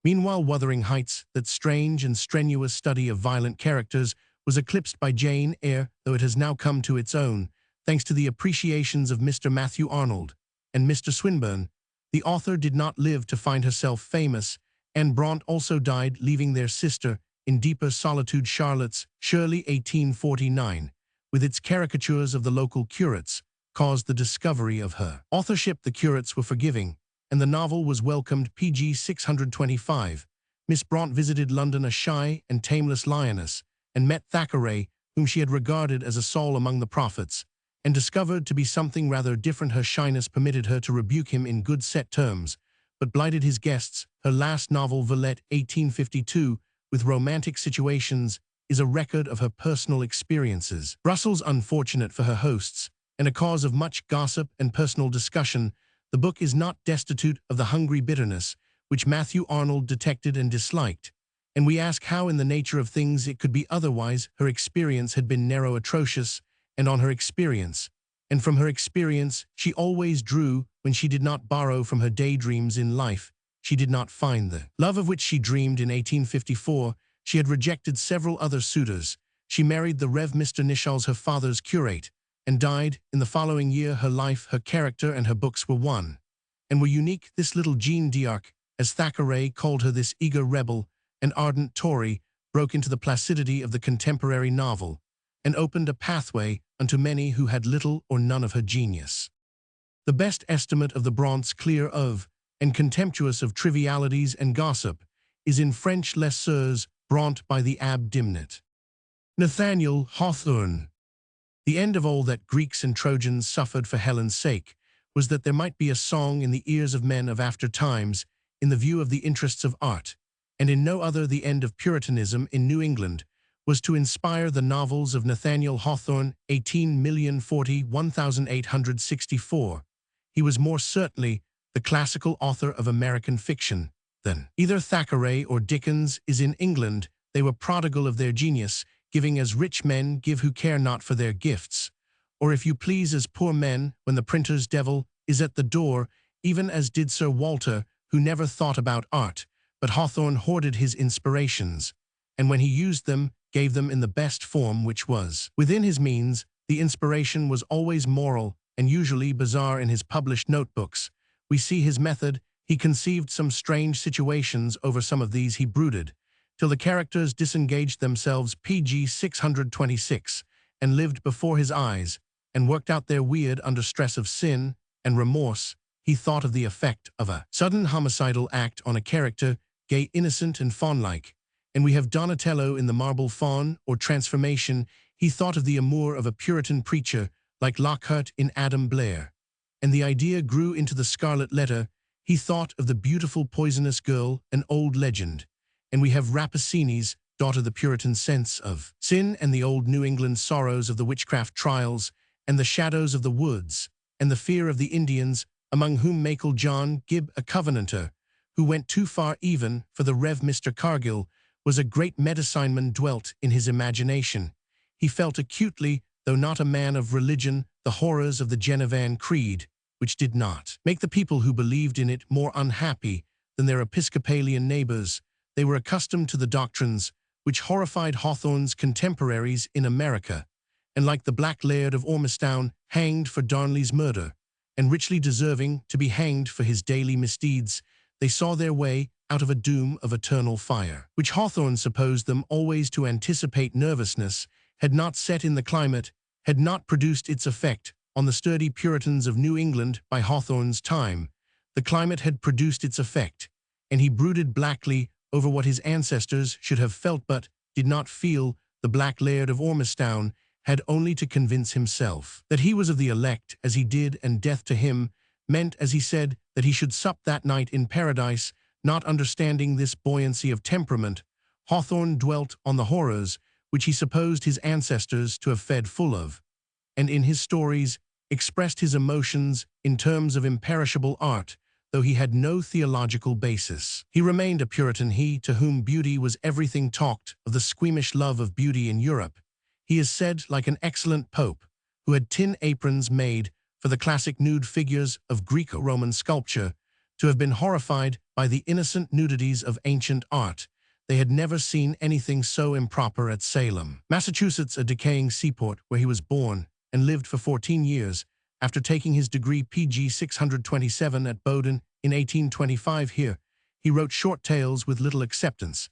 Meanwhile, Wuthering Heights, that strange and strenuous study of violent characters, was eclipsed by Jane Eyre, though it has now come to its own, thanks to the appreciations of Mr. Matthew Arnold and Mr. Swinburne. The author did not live to find herself famous, and Brontë also died, leaving their sister in deeper solitude. Charlotte's Shirley 1849, with its caricatures of the local curates, caused the discovery of her authorship. The curates were forgiving, and the novel was welcomed. PG 625. Miss Brontë visited London a shy and tameless lioness, and met Thackeray, whom she had regarded as a Saul among the prophets, and discovered to be something rather different. Her shyness permitted her to rebuke him in good set terms, but blighted his guests. Her last novel, Villette 1852, with romantic situations, is a record of her personal experiences. Brussels, unfortunate for her hosts, and a cause of much gossip and personal discussion, the book is not destitute of the hungry bitterness which Matthew Arnold detected and disliked, and we ask how in the nature of things it could be otherwise. Her experience had been narrow, atrocious, and on her experience, and from her experience she always drew. When she did not borrow from her daydreams in life, she did not find the love of which she dreamed. In 1854, she had rejected several other suitors. She married the Rev. Mr. Nishalls, her father's curate, and died in the following year. Her life, her character, and her books were one, and were unique. This little Jean d'Arc, as Thackeray called her, this eager rebel, an ardent Tory, broke into the placidity of the contemporary novel, and opened a pathway unto many who had little or none of her genius. The best estimate of the Brontës, clear of, and contemptuous of trivialities and gossip, is in French Les Sœurs Brontë by the Abbé Dimnet. Nathaniel Hawthorne. The end of all that Greeks and Trojans suffered for Helen's sake was that there might be a song in the ears of men of after times in the view of the interests of art, and in no other. The end of Puritanism in New England was to inspire the novels of Nathaniel Hawthorne, 1840–1864. He was more certainly the classical author of American fiction than either Thackeray or Dickens is. In England, they were prodigal of their genius, giving as rich men give who care not for their gifts, or if you please as poor men when the printer's devil is at the door, even as did Sir Walter, who never thought about art, but Hawthorne hoarded his inspirations, and when he used them, gave them in the best form which was within his means. The inspiration was always moral and usually bizarre. In his published notebooks, we see his method. He conceived some strange situations. Over some of these he brooded, till the characters disengaged themselves. PG 626, and lived before his eyes, and worked out their weird under stress of sin and remorse. He thought of the effect of a sudden homicidal act on a character, gay, innocent, and fawn-like, and we have Donatello in the Marble Faun, or Transformation. He thought of the amour of a Puritan preacher, like Lockhart in Adam Blair, and the idea grew into the Scarlet Letter. He thought of the beautiful poisonous girl, an old legend, and we have Rappaccini's daughter, the Puritan sense of sin, and the old New England sorrows of the witchcraft trials, and the shadows of the woods, and the fear of the Indians, among whom Macle John Gibb, a Covenanter, who went too far even for the Rev. Mr. Cargill, was a great medicineman, dwelt in his imagination. He felt acutely, though not a man of religion, the horrors of the Genevan Creed, which did not make the people who believed in it more unhappy than their Episcopalian neighbors. They were accustomed to the doctrines which horrified Hawthorne's contemporaries in America, and like the Black Laird of Ormistown, hanged for Darnley's murder, and richly deserving to be hanged for his daily misdeeds, they saw their way out of a doom of eternal fire, which Hawthorne supposed them always to anticipate. Nervousness had not set in. The climate had not produced its effect on the sturdy Puritans of New England. By Hawthorne's time, the climate had produced its effect, and he brooded blackly over what his ancestors should have felt but did not feel. The Black Laird of Ormistown had only to convince himself that he was of the elect as he did, and death to him meant, as he said, that he should sup that night in paradise. Not understanding this buoyancy of temperament, Hawthorne dwelt on the horrors which he supposed his ancestors to have fed full of, and in his stories expressed his emotions in terms of imperishable art, though he had no theological basis. He remained a Puritan, he to whom beauty was everything. Talked of the squeamish love of beauty in Europe. He is said, like an excellent pope, who had tin aprons made for the classic nude figures of Greco-Roman sculpture, to have been horrified by the innocent nudities of ancient art. They had never seen anything so improper at Salem, Massachusetts, a decaying seaport where he was born and lived for 14 years, after taking his degree PG 627 at Bowdoin in 1825. Here, he wrote short tales with little acceptance,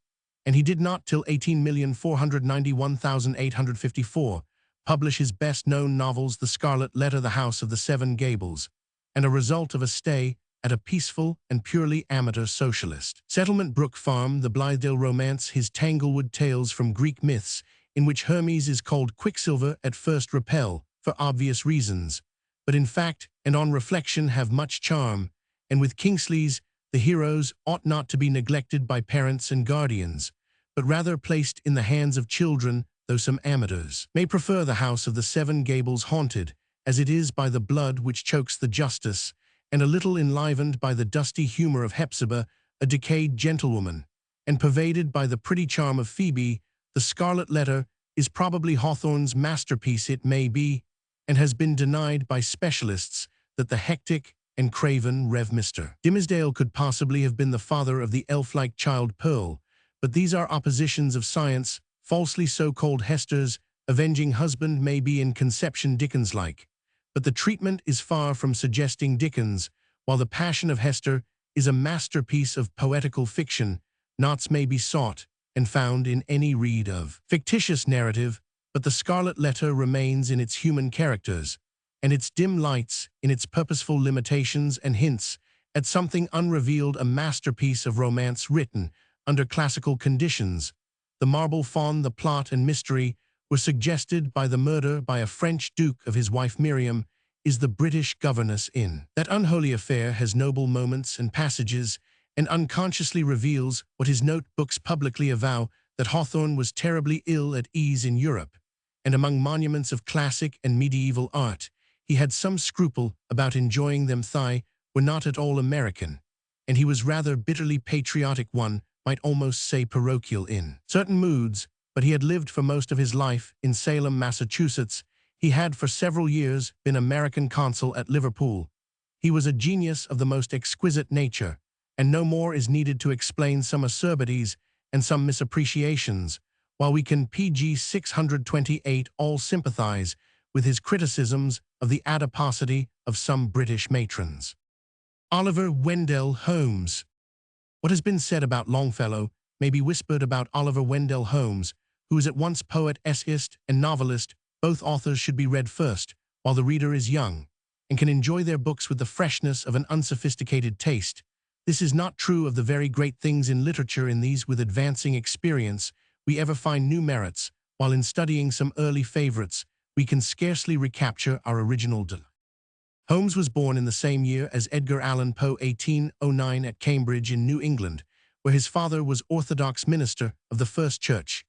and he did not till 18,491,854 publish his best-known novels, The Scarlet Letter, The House of the Seven Gables, and a result of a stay at a peaceful and purely amateur socialist settlement. Brook Farm, The Blithedale Romance, his Tanglewood Tales from Greek myths, in which Hermes is called Quicksilver, at first repel, for obvious reasons, but in fact and on reflection have much charm, and with Kingsley's the heroes ought not to be neglected by parents and guardians, but rather placed in the hands of children, though some amateurs may prefer The House of the Seven Gables, haunted, as it is, by the blood which chokes the justice, and a little enlivened by the dusty humor of Hepzibah, a decayed gentlewoman, and pervaded by the pretty charm of Phoebe. The Scarlet Letter is probably Hawthorne's masterpiece. It may be, and has been denied by specialists, that the hectic and craven Rev. Mr. Dimmesdale could possibly have been the father of the elf-like child Pearl, but these are oppositions of science. Falsely so-called Hester's avenging husband may be in conception Dickens-like, but the treatment is far from suggesting Dickens. While The Passion of Hester is a masterpiece of poetical fiction, knots may be sought and found in any read of fictitious narrative, but The Scarlet Letter remains in its human characters, and its dim lights, in its purposeful limitations and hints at something unrevealed, a masterpiece of romance written under classical conditions. The marble faun, the plot and mystery were suggested by the murder by a French duke of his wife Miriam, is the British governess in That Unholy Affair has noble moments and passages, and unconsciously reveals what his notebooks publicly avow, that Hawthorne was terribly ill at ease in Europe, and among monuments of classic and medieval art, he had some scruple about enjoying them. They were not at all American, and he was rather bitterly patriotic, one might almost say parochial in certain moods, but he had lived for most of his life in Salem, Massachusetts. He had for several years been American consul at Liverpool. He was a genius of the most exquisite nature, and no more is needed to explain some acerbities and some misappreciations, while we can PG 628 all sympathize with his criticisms of the adiposity of some British matrons. Oliver Wendell Holmes. What has been said about Longfellow may be whispered about Oliver Wendell Holmes, who is at once poet, essayist, and novelist. Both authors should be read first, while the reader is young, and can enjoy their books with the freshness of an unsophisticated taste. This is not true of the very great things in literature. In these, with advancing experience, we ever find new merits, while in studying some early favorites, we can scarcely recapture our original delight. Holmes was born in the same year as Edgar Allan Poe, 1809, at Cambridge in New England, where his father was Orthodox minister of the First Church.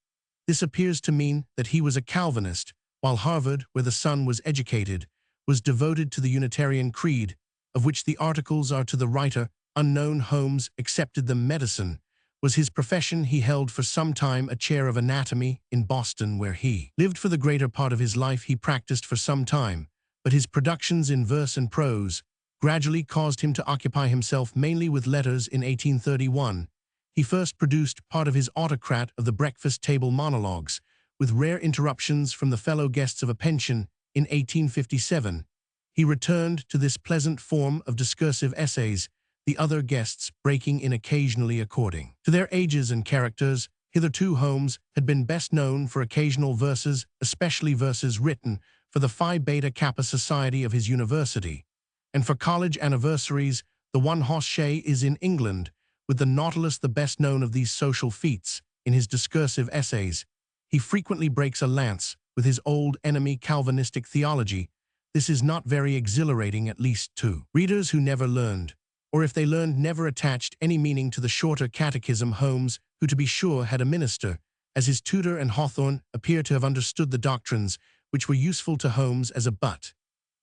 This appears to mean that he was a Calvinist, while Harvard, where the son was educated, was devoted to the Unitarian Creed, of which the articles are to the writer unknown. Holmes accepted them. Medicine was his profession. He held for some time a chair of anatomy in Boston, where he lived for the greater part of his life. He practiced for some time, but his productions in verse and prose gradually caused him to occupy himself mainly with letters. In 1831, he first produced part of his Autocrat of the Breakfast Table Monologues, with rare interruptions from the fellow guests of a pension. In 1857, he returned to this pleasant form of discursive essays, the other guests breaking in occasionally according to their ages and characters. Hitherto Holmes had been best known for occasional verses, especially verses written for the Phi Beta Kappa Society of his university, and for college anniversaries. The One Hoss Shay is in England, with the Nautilus the best known of these social feats. In his discursive essays, he frequently breaks a lance with his old enemy Calvinistic theology, this is not very exhilarating, at least to readers who never learned, or if they learned never attached any meaning to the shorter catechism. Holmes, who to be sure had a minister as his tutor, and Hawthorne appear to have understood the doctrines which were useful to Holmes as a butt,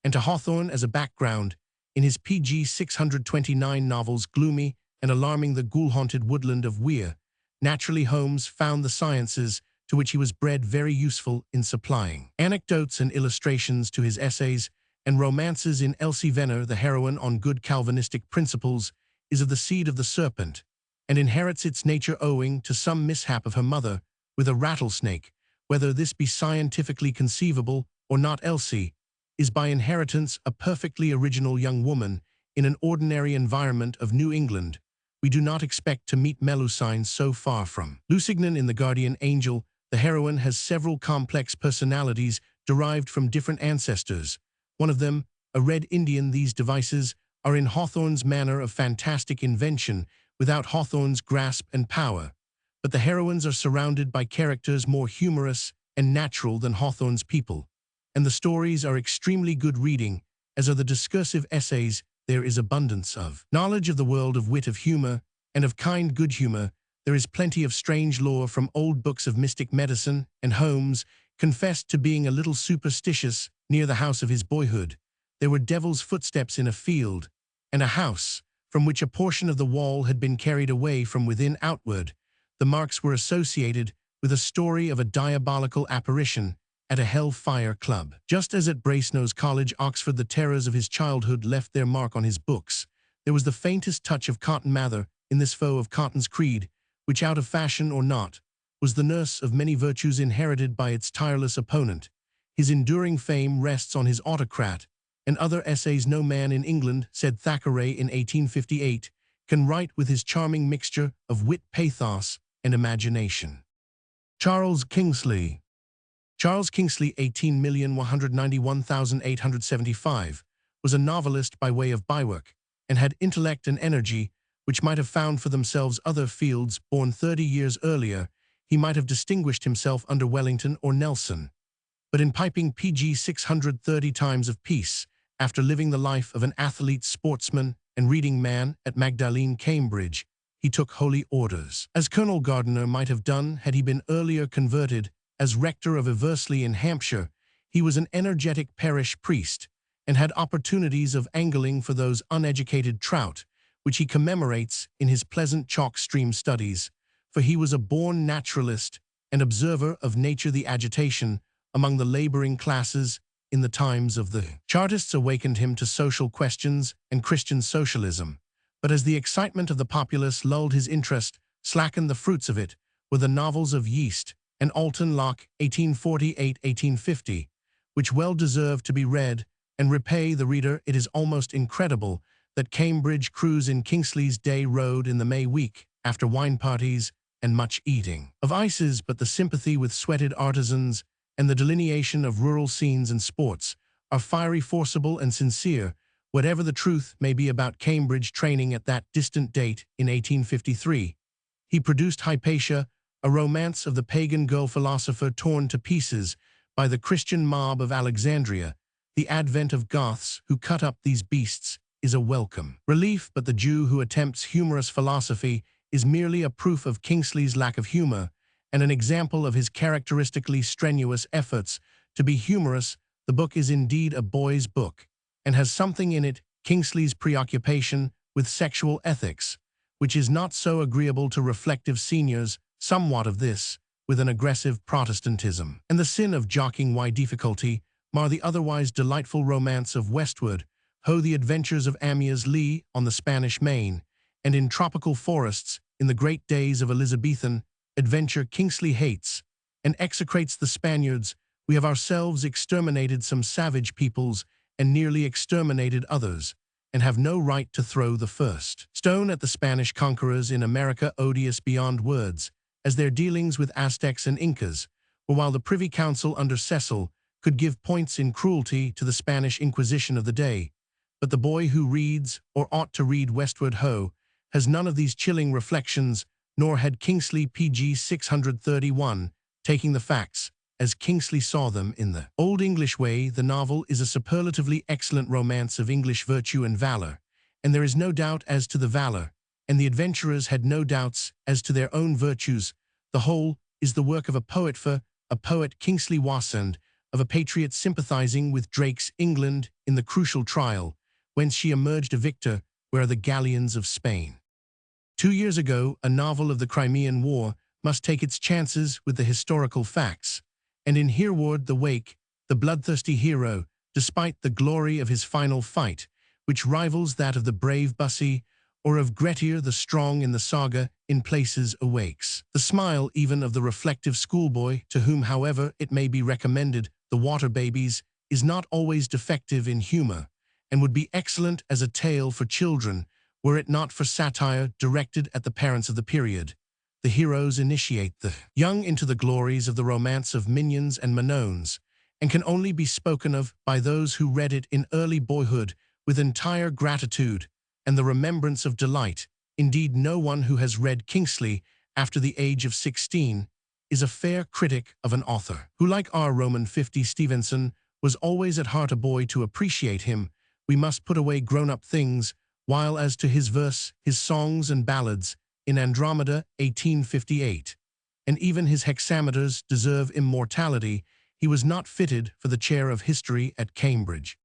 and to Hawthorne as a background, in his PG 629 novels gloomy and alarming The Ghoul-Haunted Woodland of Weir. Naturally, Holmes found the sciences to which he was bred very useful in supplying anecdotes and illustrations to his essays and romances. In Elsie Venner, the heroine, on good Calvinistic principles, is of the seed of the serpent, and inherits its nature owing to some mishap of her mother with a rattlesnake. Whether this be scientifically conceivable or not, Elsie is by inheritance a perfectly original young woman in an ordinary environment of New England. We do not expect to meet Melusine so far from Lusignan. In The Guardian Angel, the heroine has several complex personalities derived from different ancestors, one of them a Red Indian. These devices are in Hawthorne's manner of fantastic invention without Hawthorne's grasp and power, but the heroines are surrounded by characters more humorous and natural than Hawthorne's people, and the stories are extremely good reading, as are the discursive essays. There is abundance of knowledge of the world, of wit, of humor, and of kind good humor. There is plenty of strange lore from old books of mystic medicine, and Holmes confessed to being a little superstitious. Near the house of his boyhood, there were devil's footsteps in a field, and a house from which a portion of the wall had been carried away from within outward. The marks were associated with a story of a diabolical apparition at a hell-fire club. Just as at Brasenose College, Oxford, the terrors of his childhood left their mark on his books, there was the faintest touch of Cotton Mather in this foe of Cotton's creed, which, out of fashion or not, was the nurse of many virtues inherited by its tireless opponent. His enduring fame rests on his Autocrat and other essays. No man in England, said Thackeray in 1858, can write with his charming mixture of wit, pathos, and imagination. Charles Kingsley. Charles Kingsley, 18,191,875, was a novelist by way of bywork, and had intellect and energy which might have found for themselves other fields. Born 30 years earlier, he might have distinguished himself under Wellington or Nelson. But in piping PG 630 times of peace, after living the life of an athlete, sportsman, and reading man at Magdalene, Cambridge, he took holy orders, as Colonel Gardiner might have done had he been earlier converted. As rector of Eversley in Hampshire, he was an energetic parish priest, and had opportunities of angling for those uneducated trout, which he commemorates in his pleasant chalk stream studies, for he was a born naturalist and observer of nature. The agitation among the laboring classes in the times of the Chartists awakened him to social questions and Christian socialism, but as the excitement of the populace lulled his interest, slackened the fruits of it were the novels of Yeast and Alton Locke, 1848-1850, which well deserve to be read and repay the reader. It is almost incredible that Cambridge crews in Kingsley's day rode in the May week, after wine parties and much eating of ices, but the sympathy with sweated artisans and the delineation of rural scenes and sports are fiery, forcible, and sincere. Whatever the truth may be about Cambridge training at that distant date in 1853, he produced Hypatia, a romance of the pagan girl philosopher torn to pieces by the Christian mob of Alexandria. The advent of Goths who cut up these beasts is a welcome relief, but the Jew who attempts humorous philosophy is merely a proof of Kingsley's lack of humor and an example of his characteristically strenuous efforts to be humorous. The book is indeed a boy's book, and has something in it, Kingsley's preoccupation with sexual ethics, which is not so agreeable to reflective seniors, somewhat of this, with an aggressive Protestantism, and the sin of jockeying. Why difficulty mar the otherwise delightful romance of Westward Ho! The adventures of Amyas Leigh on the Spanish Main, and in tropical forests in the great days of Elizabethan adventure. Kingsley hates and execrates the Spaniards. We have ourselves exterminated some savage peoples and nearly exterminated others, and have no right to throw the first stone at the Spanish conquerors in America. Odious beyond words, as their dealings with Aztecs and Incas were, while the Privy Council under Cecil could give points in cruelty to the Spanish Inquisition of the day. But the boy who reads, or ought to read, Westward Ho! Has none of these chilling reflections, nor had Kingsley. PG 631, taking the facts as Kingsley saw them in the Old English way. The novel is a superlatively excellent romance of English virtue and valor, and there is no doubt as to the valor, and the adventurers had no doubts as to their own virtues. The whole is the work of a poet for a poet, Kingsley Wasand, of a patriot sympathizing with Drake's England in the crucial trial, whence she emerged a victor, where are the galleons of Spain. 2 years ago, a novel of the Crimean War must take its chances with the historical facts, and in Hereward the Wake, the bloodthirsty hero, despite the glory of his final fight, which rivals that of the brave Bussy, or of Grettir the Strong in the saga, in places awakes the smile even of the reflective schoolboy, to whom, however, it may be recommended, The Water Babies is not always defective in humor, and would be excellent as a tale for children, were it not for satire directed at the parents of the period. The heroes initiate the young into the glories of the romance of minions and minones, and can only be spoken of by those who read it in early boyhood with entire gratitude and the remembrance of delight. Indeed, no one who has read Kingsley after the age of 16 is a fair critic of an author who, like our Roman 50 Stevenson, was always at heart a boy. To appreciate him, we must put away grown-up things, while as to his verse, his songs and ballads, in Andromeda, 1858, and even his hexameters deserve immortality, he was not fitted for the chair of history at Cambridge.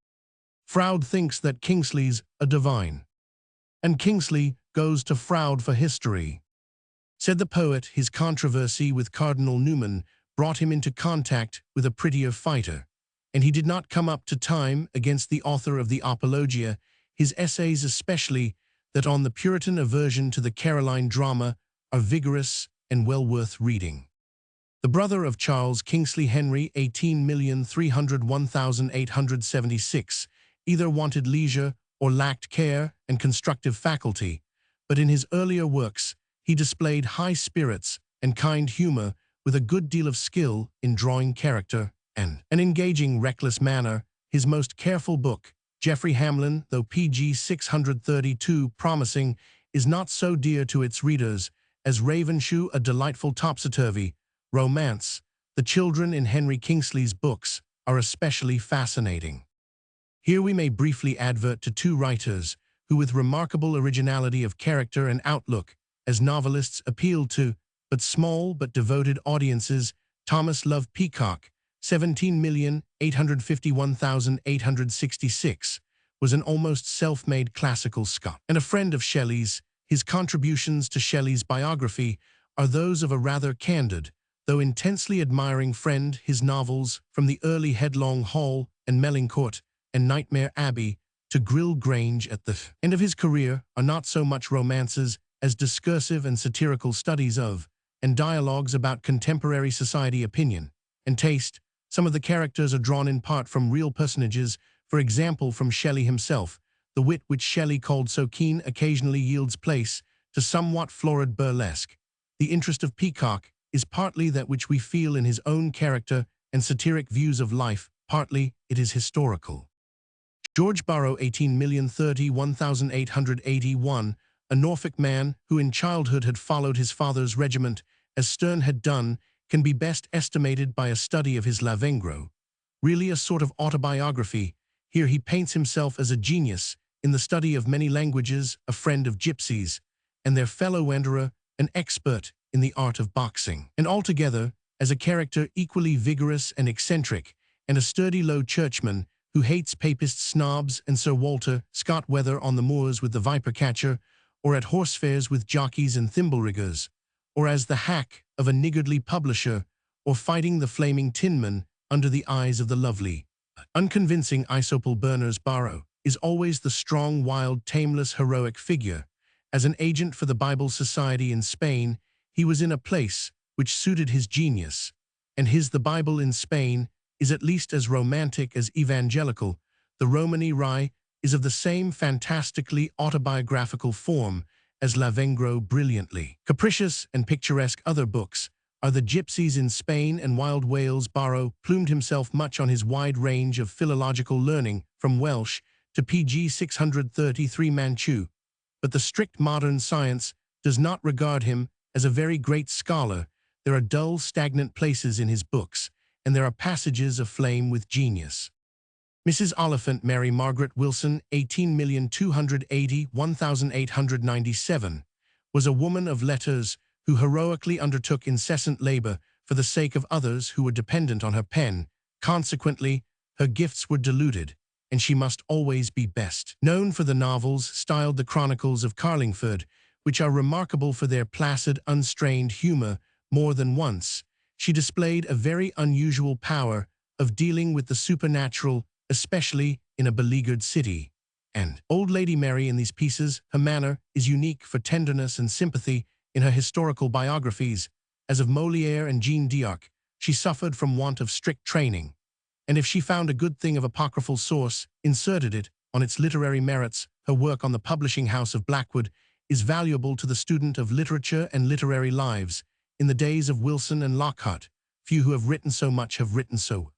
Froude thinks that Kingsley's a divine, and Kingsley goes to Froude for history. Said the poet, his controversy with Cardinal Newman brought him into contact with a prettier fighter, and he did not come up to time against the author of the Apologia. His essays, especially that on the Puritan aversion to the Caroline drama, are vigorous and well worth reading. The brother of Charles Kingsley, Henry, 18,301,876, either wanted leisure or lacked care and constructive faculty, but in his earlier works he displayed high spirits and kind humor with a good deal of skill in drawing character and an engaging, reckless manner. His most careful book, Geoffrey Hamlin, though pg 632 promising, is not so dear to its readers as Ravenshoe, a delightful topsy-turvy romance. The children in Henry Kingsley's books are especially fascinating. Here we may briefly advert to two writers who, with remarkable originality of character and outlook, as novelists appealed to but small but devoted audiences. Thomas Love Peacock, 17,851,866, was an almost self-made classical Scot and a friend of Shelley's. His contributions to Shelley's biography are those of a rather candid, though intensely admiring friend. His novels, from the early Headlong Hall and Melincourt and Nightmare Abbey to Grill Grange at the end of his career, are not so much romances as discursive and satirical studies of, and dialogues about contemporary society, opinion, and taste. Some of the characters are drawn in part from real personages, for example from Shelley himself. The wit which Shelley called so keen occasionally yields place to somewhat florid burlesque. The interest of Peacock is partly that which we feel in his own character and satiric views of life, partly it is historical. George Borrow, 18,031,881, a Norfolk man who in childhood had followed his father's regiment, as Sterne had done, can be best estimated by a study of his Lavengro. Really a sort of autobiography. Here he paints himself as a genius in the study of many languages, a friend of gypsies, and their fellow wanderer, an expert in the art of boxing, and altogether as a character equally vigorous and eccentric, and a sturdy Low Churchman who hates papist snobs, and Sir Walter Scott, whether on the moors with the viper-catcher, or at horse fairs with jockeys and thimble-riggers, or as the hack of a niggardly publisher, or fighting the flaming tinman under the eyes of the lovely, unconvincing Isopal Berners. Borrow is always the strong, wild, tameless, heroic figure. As an agent for the Bible Society in Spain, he was in a place which suited his genius, and his The Bible in Spain is at least as romantic as evangelical. The Romani Rye is of the same fantastically autobiographical form as Lavengro, brilliantly capricious and picturesque. Other books are The Gypsies in Spain and Wild Wales. Borrow plumed himself much on his wide range of philological learning, from Welsh to pg 633 Manchu, but the strict modern science does not regard him as a very great scholar. There are dull, stagnant places in his books, and there are passages aflame with genius. Mrs. Oliphant Mary Margaret Wilson, 18,280,1897, was a woman of letters who heroically undertook incessant labor for the sake of others who were dependent on her pen. Consequently, her gifts were diluted, and she must always be best. Known for the novels styled the Chronicles of Carlingford, which are remarkable for their placid, unstrained humor, more than once, she displayed a very unusual power of dealing with the supernatural, especially in a beleaguered city. And Old Lady Mary in these pieces, her manner is unique for tenderness and sympathy. In her historical biographies, as of Molière and Jean d'Arc, she suffered from want of strict training, and if she found a good thing of apocryphal source, inserted it on its literary merits. Her work on the publishing house of Blackwood is valuable to the student of literature and literary lives. In the days of Wilson and Lockhart, few who have written so much have written so.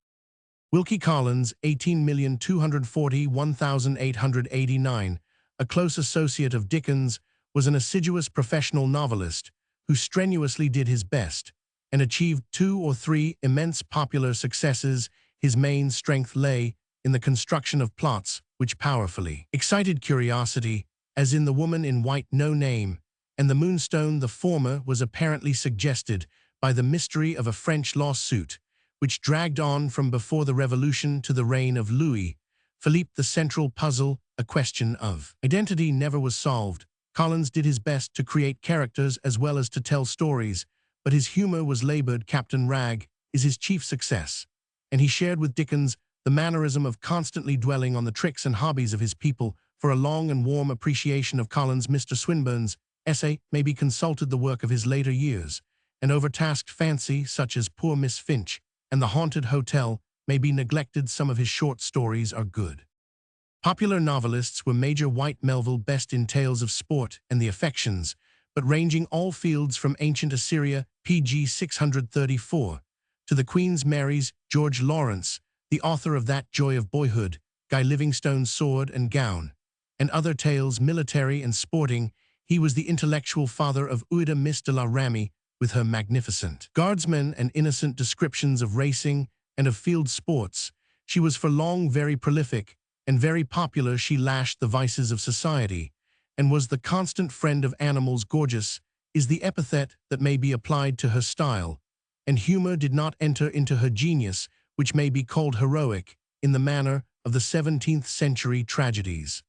Wilkie Collins, 18,240,1889, a close associate of Dickens, was an assiduous professional novelist who strenuously did his best and achieved 2 or 3 immense popular successes. His main strength lay in the construction of plots which powerfully excited curiosity, as in The Woman in White No Name and The Moonstone. The former was apparently suggested by the mystery of a French lawsuit, which dragged on from before the Revolution to the reign of Louis Philippe. The central puzzle, a question of identity, never was solved. Collins did his best to create characters as well as to tell stories, but his humor was labored. Captain Ragg is his chief success, and he shared with Dickens the mannerism of constantly dwelling on the tricks and hobbies of his people. For a long and warm appreciation of Collins, Mr. Swinburne's essay may be consulted. The work of his later years, an overtasked fancy such as Poor Miss Finch and The Haunted Hotel, may be neglected. Some of his short stories are good. Popular novelists were Major White Melville, best in tales of sport and the affections, but ranging all fields from ancient Assyria, pg 634, to the Queen's Mary's. George Lawrence, the author of That Joy of Boyhood, Guy Livingstone's Sword and Gown, and other tales military and sporting. He was the intellectual father of Ouida Miss de la Ramée, with her magnificent guardsmen and innocent descriptions of racing and of field sports. She was for long very prolific and very popular. She lashed the vices of society and was the constant friend of animals. Gorgeous is the epithet that may be applied to her style, and humor did not enter into her genius, which may be called heroic in the manner of the 17th century tragedies.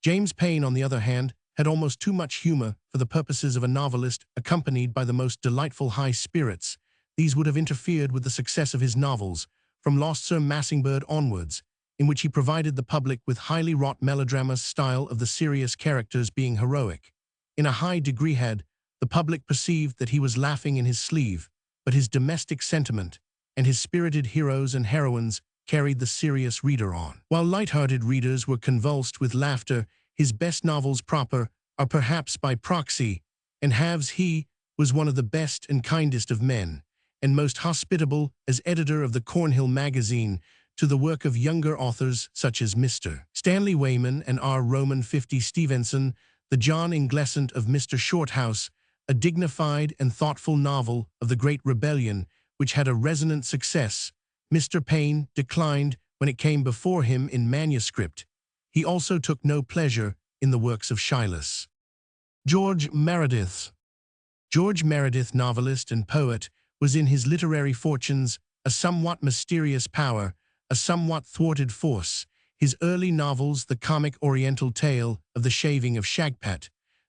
James Payn, on the other hand, had almost too much humor for the purposes of a novelist. Accompanied by the most delightful high spirits, these would have interfered with the success of his novels, from Lost Sir Massingberd onwards, in which he provided the public with highly wrought melodrama style of the serious characters being heroic. In a high degree had the public perceived that he was laughing in his sleeve, but his domestic sentiment and his spirited heroes and heroines carried the serious reader on. While light-hearted readers were convulsed with laughter, his best novels proper are perhaps by proxy, and halves. He was one of the best and kindest of men, and most hospitable as editor of the Cornhill magazine to the work of younger authors such as Mr. Stanley Weyman and R. Roman 50 Stevenson. The John Inglesant of Mr. Shorthouse, a dignified and thoughtful novel of the Great Rebellion, which had a resonant success. Mr. Payn declined when it came before him in manuscript. He also took no pleasure in the works of Shyless. George Meredith. George Meredith, novelist and poet, was in his literary fortunes a somewhat mysterious power, a somewhat thwarted force. His early novels, the comic Oriental Tale of the Shaving of Shagpat,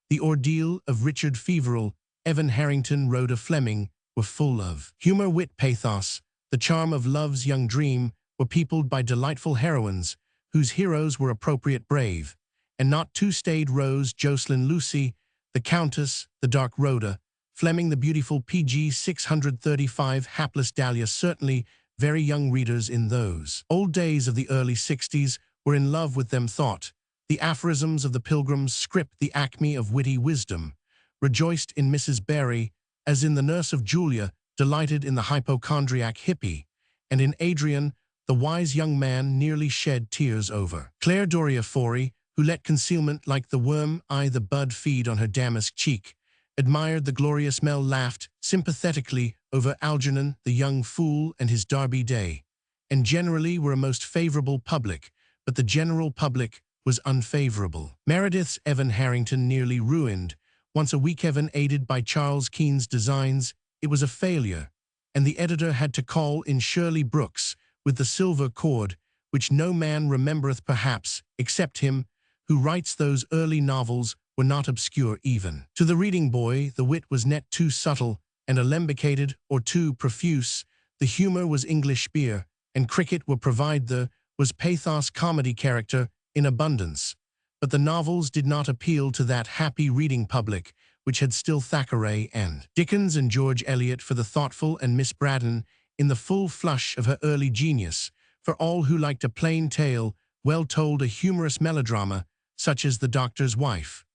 The Ordeal of Richard Feverel, Evan Harrington, Rhoda Fleming, were full of humor, wit, pathos. The charm of Love's Young Dream were peopled by delightful heroines, whose heroes were appropriate brave, and not too staid. Rose, Jocelyn, Lucy, the Countess, the Dark Rhoda, Fleming, the beautiful pg 635, hapless Dahlia. Certainly, very young readers in those old days of the early 60s were in love with them. Thought the aphorisms of the Pilgrim's script the acme of witty wisdom, rejoiced in Mrs. Barry, as in The Nurse of Julia, delighted in the hypochondriac hippie, and in Adrian, the wise young man, nearly shed tears over Claire Doria Forey, who let concealment like the worm the bud feed on her damask cheek, admired the glorious Mel, laughed sympathetically over Algernon, the young fool, and his Derby Day, and generally were a most favourable public, but the general public was unfavourable. Meredith's Evan Harrington nearly ruined. Once a weak Evan aided by Charles Keane's designs, it was a failure, and the editor had to call in Shirley Brooks with the silver cord, which no man remembereth perhaps, except him, who writes those early novels were not obscure even. To the reading boy, the wit was net too subtle and alembicated or too profuse, the humour was English beer, and cricket would provide was pathos comedy character in abundance. But the novels did not appeal to that happy reading public, which had still Thackeray and Dickens and George Eliot for the thoughtful, and Miss Braddon in the full flush of her early genius, for all who liked a plain tale, well told, a humorous melodrama, such as The Doctor's Wife.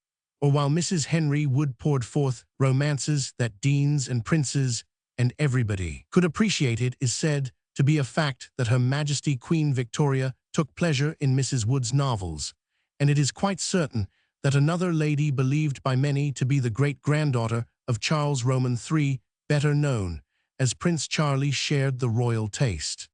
Or while Mrs. Henry Wood poured forth romances that deans and princes and everybody could appreciate, it is said to be a fact that Her Majesty Queen Victoria took pleasure in Mrs. Wood's novels, and it is quite certain that another lady believed by many to be the great-granddaughter of Charles Roman III, better known as Prince Charlie, shared the royal taste.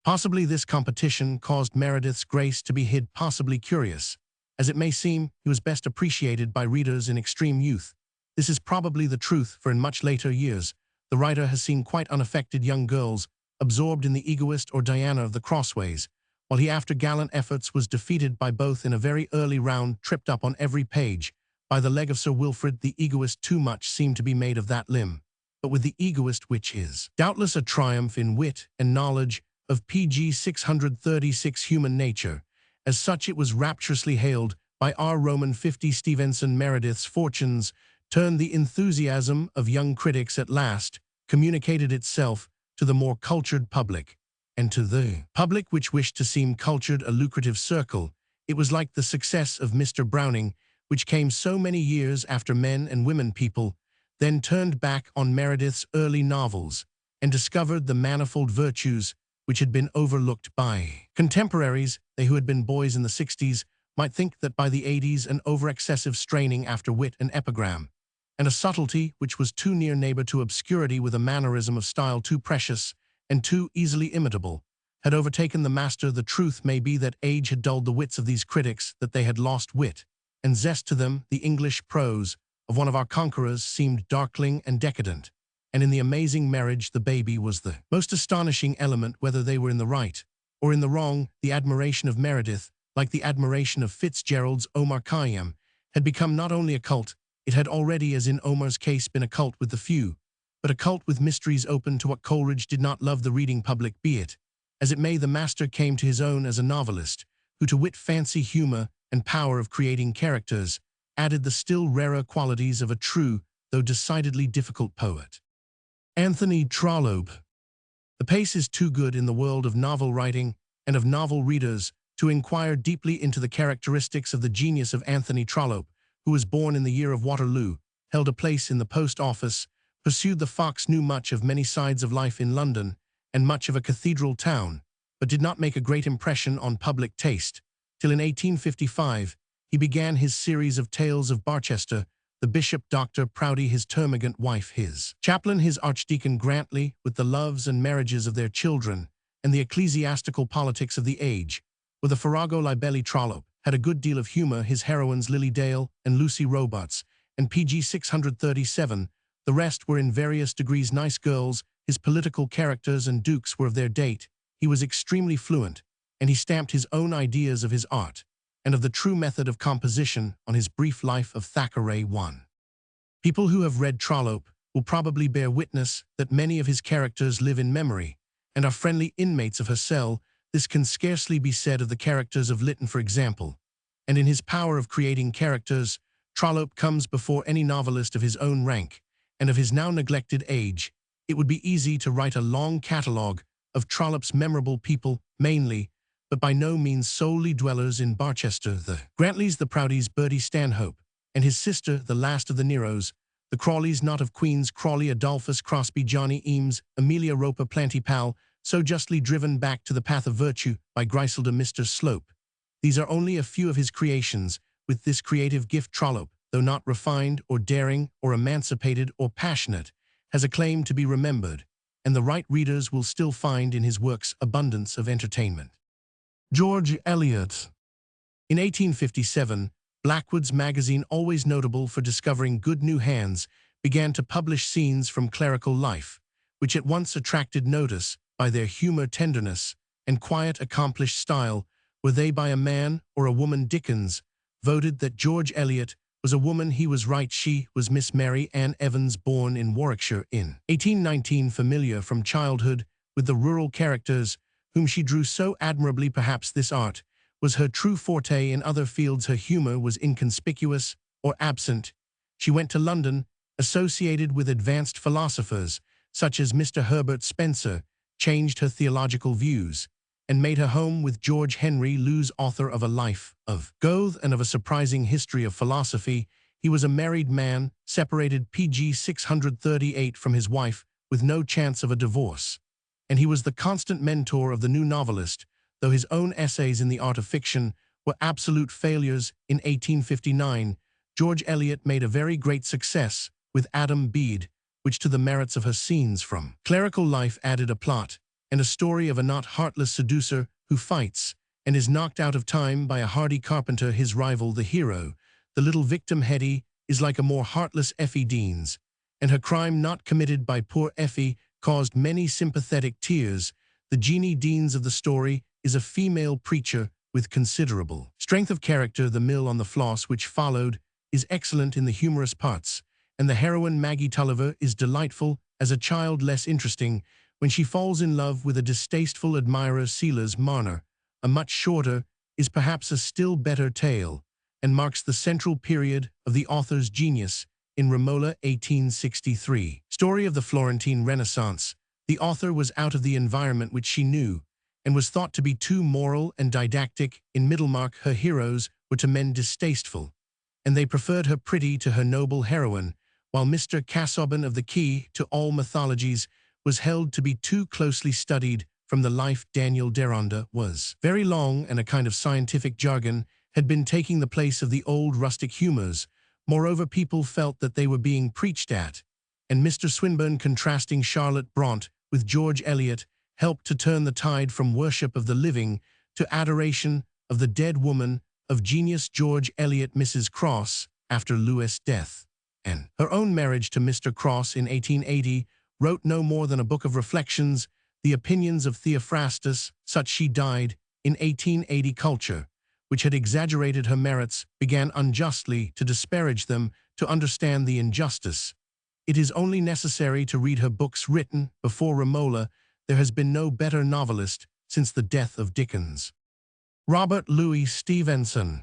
Possibly this competition caused Meredith's grace to be hid. Possibly curious as it may seem, he was best appreciated by readers in extreme youth. This is probably the truth, for in much later years, the writer has seen quite unaffected young girls absorbed in the egoist or Diana of the Crossways, while he, after gallant efforts, was defeated by both in a very early round, tripped up on every page by the leg of Sir Wilfrid. The egoist too much seemed to be made of that limb, but with the egoist, which is doubtless a triumph in wit and knowledge of PG 636 human nature. As such, it was rapturously hailed by R. Roman 50. Stevenson. Meredith's fortunes turned the enthusiasm of young critics at last, communicated itself to the more cultured public, and to the public which wished to seem cultured a lucrative circle. It was like the success of Mr. Browning, which came so many years after Men and Women. People then turned back on Meredith's early novels and discovered the manifold virtues which had been overlooked by contemporaries. They who had been boys in the 60s might think that by the 80s an over-excessive straining after wit and epigram, and a subtlety which was too near neighbor to obscurity, with a mannerism of style too precious and too easily imitable, had overtaken the master. The truth may be that age had dulled the wits of these critics, that they had lost wit and zest to them. The English prose of one of our conquerors seemed darkling and decadent, and in The Amazing Marriage the baby was the most astonishing element. Whether they were in the right or in the wrong, the admiration of Meredith, like the admiration of Fitzgerald's Omar Khayyam, had become not only a cult, it had already, as in Omar's case, been a cult with the few, but a cult with mysteries open to what Coleridge did not love the reading public. Be it as it may, the master came to his own as a novelist, who to wit, fancy, humor, and power of creating characters added the still rarer qualities of a true, though decidedly difficult poet. Anthony Trollope. The pace is too good in the world of novel writing and of novel readers to inquire deeply into the characteristics of the genius of Anthony Trollope, who was born in the year of Waterloo, held a place in the post office, pursued the fox, knew much of many sides of life in London and much of a cathedral town, but did not make a great impression on public taste, till in 1855 he began his series of Tales of Barchester, the bishop, Dr. Proudie, his termagant wife, his chaplain, his Archdeacon Grantley, with the loves and marriages of their children, and the ecclesiastical politics of the age. With a Farrago Libelli, Trollope had a good deal of humour. His heroines, Lily Dale and Lucy Robarts, and PG 637, the rest were in various degrees nice girls. His political characters and dukes were of their date. He was extremely fluent, and he stamped his own ideas of his art and of the true method of composition on his brief life of Thackeray. 1. People who have read Trollope will probably bear witness that many of his characters live in memory and are friendly inmates of her cell. This can scarcely be said of the characters of Lytton, for example, and in his power of creating characters, Trollope comes before any novelist of his own rank and of his now neglected age. It would be easy to write a long catalogue of Trollope's memorable people, mainly, but by no means solely, dwellers in Barchester, the Grantleys, the Proudies, Bertie Stanhope, and his sister, the last of the Neros, the Crawleys, not of Queen's Crawley, Adolphus Crosby, Johnny Eames, Amelia Roper, Plantypal, so justly driven back to the path of virtue by Griselda, Mr. Slope. These are only a few of his creations. With this creative gift, Trollope, though not refined or daring or emancipated or passionate, has a claim to be remembered, and the right readers will still find in his works abundance of entertainment. George Eliot. In 1857, Blackwood's magazine, always notable for discovering good new hands, began to publish scenes from clerical life, which at once attracted notice by their humor, tenderness, and quiet, accomplished style. Were they by a man or a woman? Dickens voted that George Eliot was a woman. He was right. She was Miss Mary Ann Evans, born in Warwickshire in 1819. Familiar from childhood with the rural characters whom she drew so admirably, perhaps this art was her true forte. In other fields her humor was inconspicuous or absent. She went to London, associated with advanced philosophers such as Mr. Herbert Spencer, changed her theological views, and made her home with George Henry Lewes, author of A Life of Goethe and of A Surprising History of Philosophy. He was a married man, separated pg 638 from his wife, with no chance of a divorce. And he was the constant mentor of the new novelist, though his own essays in the art of fiction were absolute failures. In 1859, George Eliot made a very great success with Adam Bede, which to the merits of her scenes from clerical life added a plot and a story of a not heartless seducer who fights and is knocked out of time by a hardy carpenter, his rival, the hero. The little victim, Hetty, is like a more heartless Effie Deans, and her crime not committed by poor Effie caused many sympathetic tears. The Jeannie Deans of the story is a female preacher with considerable strength of character. The Mill on the Floss, which followed, is excellent in the humorous parts, and the heroine Maggie Tulliver is delightful as a child, less interesting when she falls in love with a distasteful admirer. Silas Marner, a much shorter, is perhaps a still better tale, and marks the central period of the author's genius. In Romola, 1863, story of the Florentine Renaissance, the author was out of the environment which she knew, and was thought to be too moral and didactic. In Middlemarch, her heroes were to men distasteful, and they preferred her pretty to her noble heroine, while Mr. Casaubon of the Key to all mythologies was held to be too closely studied from the life. Daniel Deronda was very long, and a kind of scientific jargon had been taking the place of the old rustic humors. Moreover, people felt that they were being preached at, and Mr. Swinburne, contrasting Charlotte Bront with George Eliot, helped to turn the tide from worship of the living to adoration of the dead woman of genius. George Eliot, Mrs. Cross, after Lewis' death, and her own marriage to Mr. Cross in 1880, wrote no more than a book of reflections, the opinions of Theophrastus. Such she died in 1880. Culture, which had exaggerated her merits, began unjustly to disparage them. To understand the injustice, it is only necessary to read her books written before Romola. There has been no better novelist since the death of Dickens. Robert Louis Stevenson.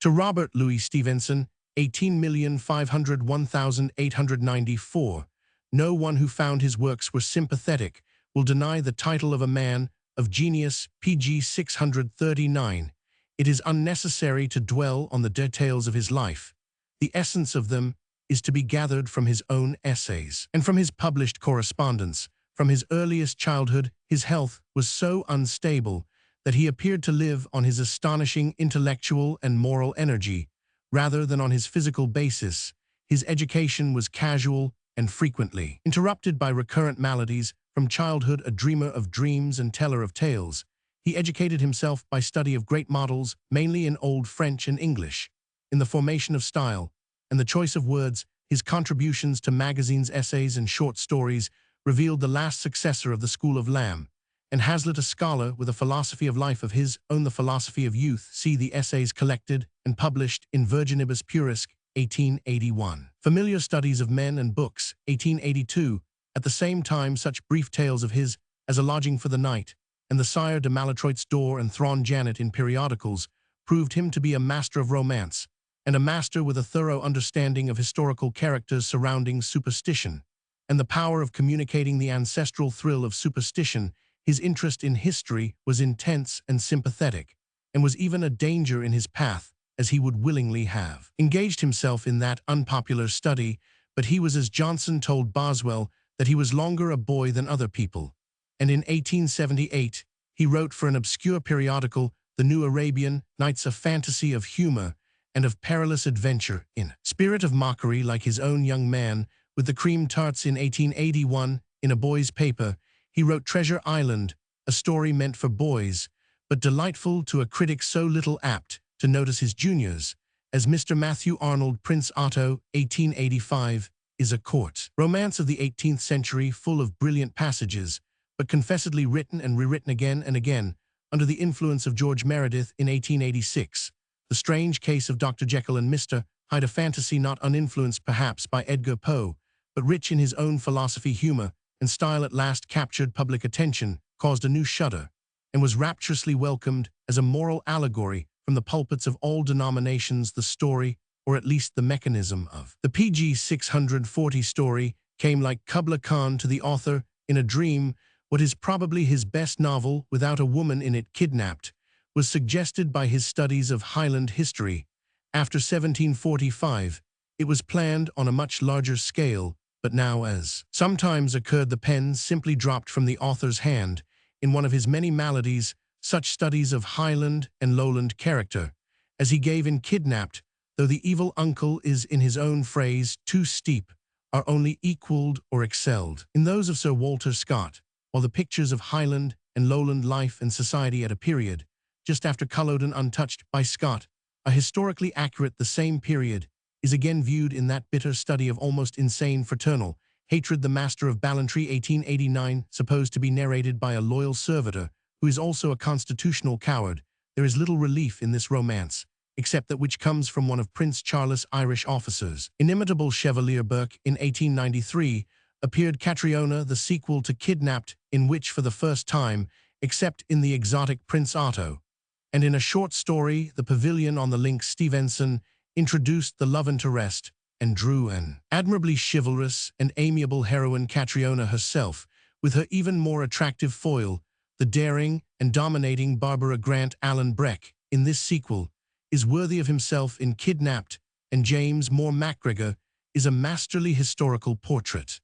To Robert Louis Stevenson, 18,501,894, no one who found his works were sympathetic will deny the title of a man of genius. pg 639. It is unnecessary to dwell on the details of his life. The essence of them is to be gathered from his own essays and from his published correspondence. From his earliest childhood, his health was so unstable that he appeared to live on his astonishing intellectual and moral energy, rather than on his physical basis. His education was casual and frequently interrupted by recurrent maladies. From childhood a dreamer of dreams and teller of tales, he educated himself by study of great models, mainly in Old French and English. In the formation of style and the choice of words, his contributions to magazines, essays, and short stories revealed the last successor of the school of Lamb. And Hazlitt, a scholar with a philosophy of life of his own, the philosophy of youth, see the essays collected and published in Virginibus Puerisque, 1881. Familiar Studies of Men and Books, 1882. At the same time, such brief tales of his as A Lodging for the Night and The Sire de Malétroit's Door and Thrawn Janet in periodicals proved him to be a master of romance, and a master with a thorough understanding of historical characters surrounding superstition, and the power of communicating the ancestral thrill of superstition. His interest in history was intense and sympathetic, and was even a danger in his path, as he would willingly have engaged himself in that unpopular study. But he was, as Johnson told Boswell, that he was longer a boy than other people, and in 1878 he wrote for an obscure periodical, The New Arabian Nights, a fantasy of humor and of perilous adventure in spirit of mockery. Like his own young man, With the cream tarts in 1881, in a boy's paper, he wrote Treasure Island, a story meant for boys, but delightful to a critic so little apt to notice his juniors, as Mr. Matthew Arnold Prince Otto, 1885, is a court romance of the 18th century full of brilliant passages, but confessedly written and rewritten again and again under the influence of George Meredith in 1886. The Strange Case of Dr. Jekyll and Mr. Hyde, a fantasy not uninfluenced perhaps by Edgar Poe, but rich in his own philosophy, humor, and style, at last captured public attention, caused a new shudder, and was rapturously welcomed as a moral allegory from the pulpits of all denominations. The story, or at least the mechanism of the PG 640 story, came like Kubla Khan to the author in a dream. What is probably his best novel, without a woman in it, Kidnapped, was suggested by his studies of Highland history. After 1745, it was planned on a much larger scale, but now, as sometimes occurred, the pen simply dropped from the author's hand. In one of his many maladies, such studies of Highland and Lowland character, as he gave in Kidnapped, though the evil uncle is, in his own phrase, too steep, are only equalled or excelled in those of Sir Walter Scott, while the pictures of Highland and Lowland life and society at a period, just after Culloden untouched by Scott, are historically accurate. The same period is again viewed in that bitter study of almost insane fraternal hatred, The Master of Ballantrae, 1889, supposed to be narrated by a loyal servitor who is also a constitutional coward. There is little relief in this romance, except that which comes from one of Prince Charles' Irish officers. Inimitable Chevalier Burke, in 1893, appeared Catriona, the sequel to Kidnapped, in which for the first time, except in the exotic Prince Otto, and in a short story, The Pavilion on the Link, Stevenson introduced the love interest and drew an admirably chivalrous and amiable heroine, Catriona herself, with her even more attractive foil, the daring and dominating Barbara Grant. Alan Breck, in this sequel, is worthy of himself in Kidnapped, and James Moore MacGregor is a masterly historical portrait.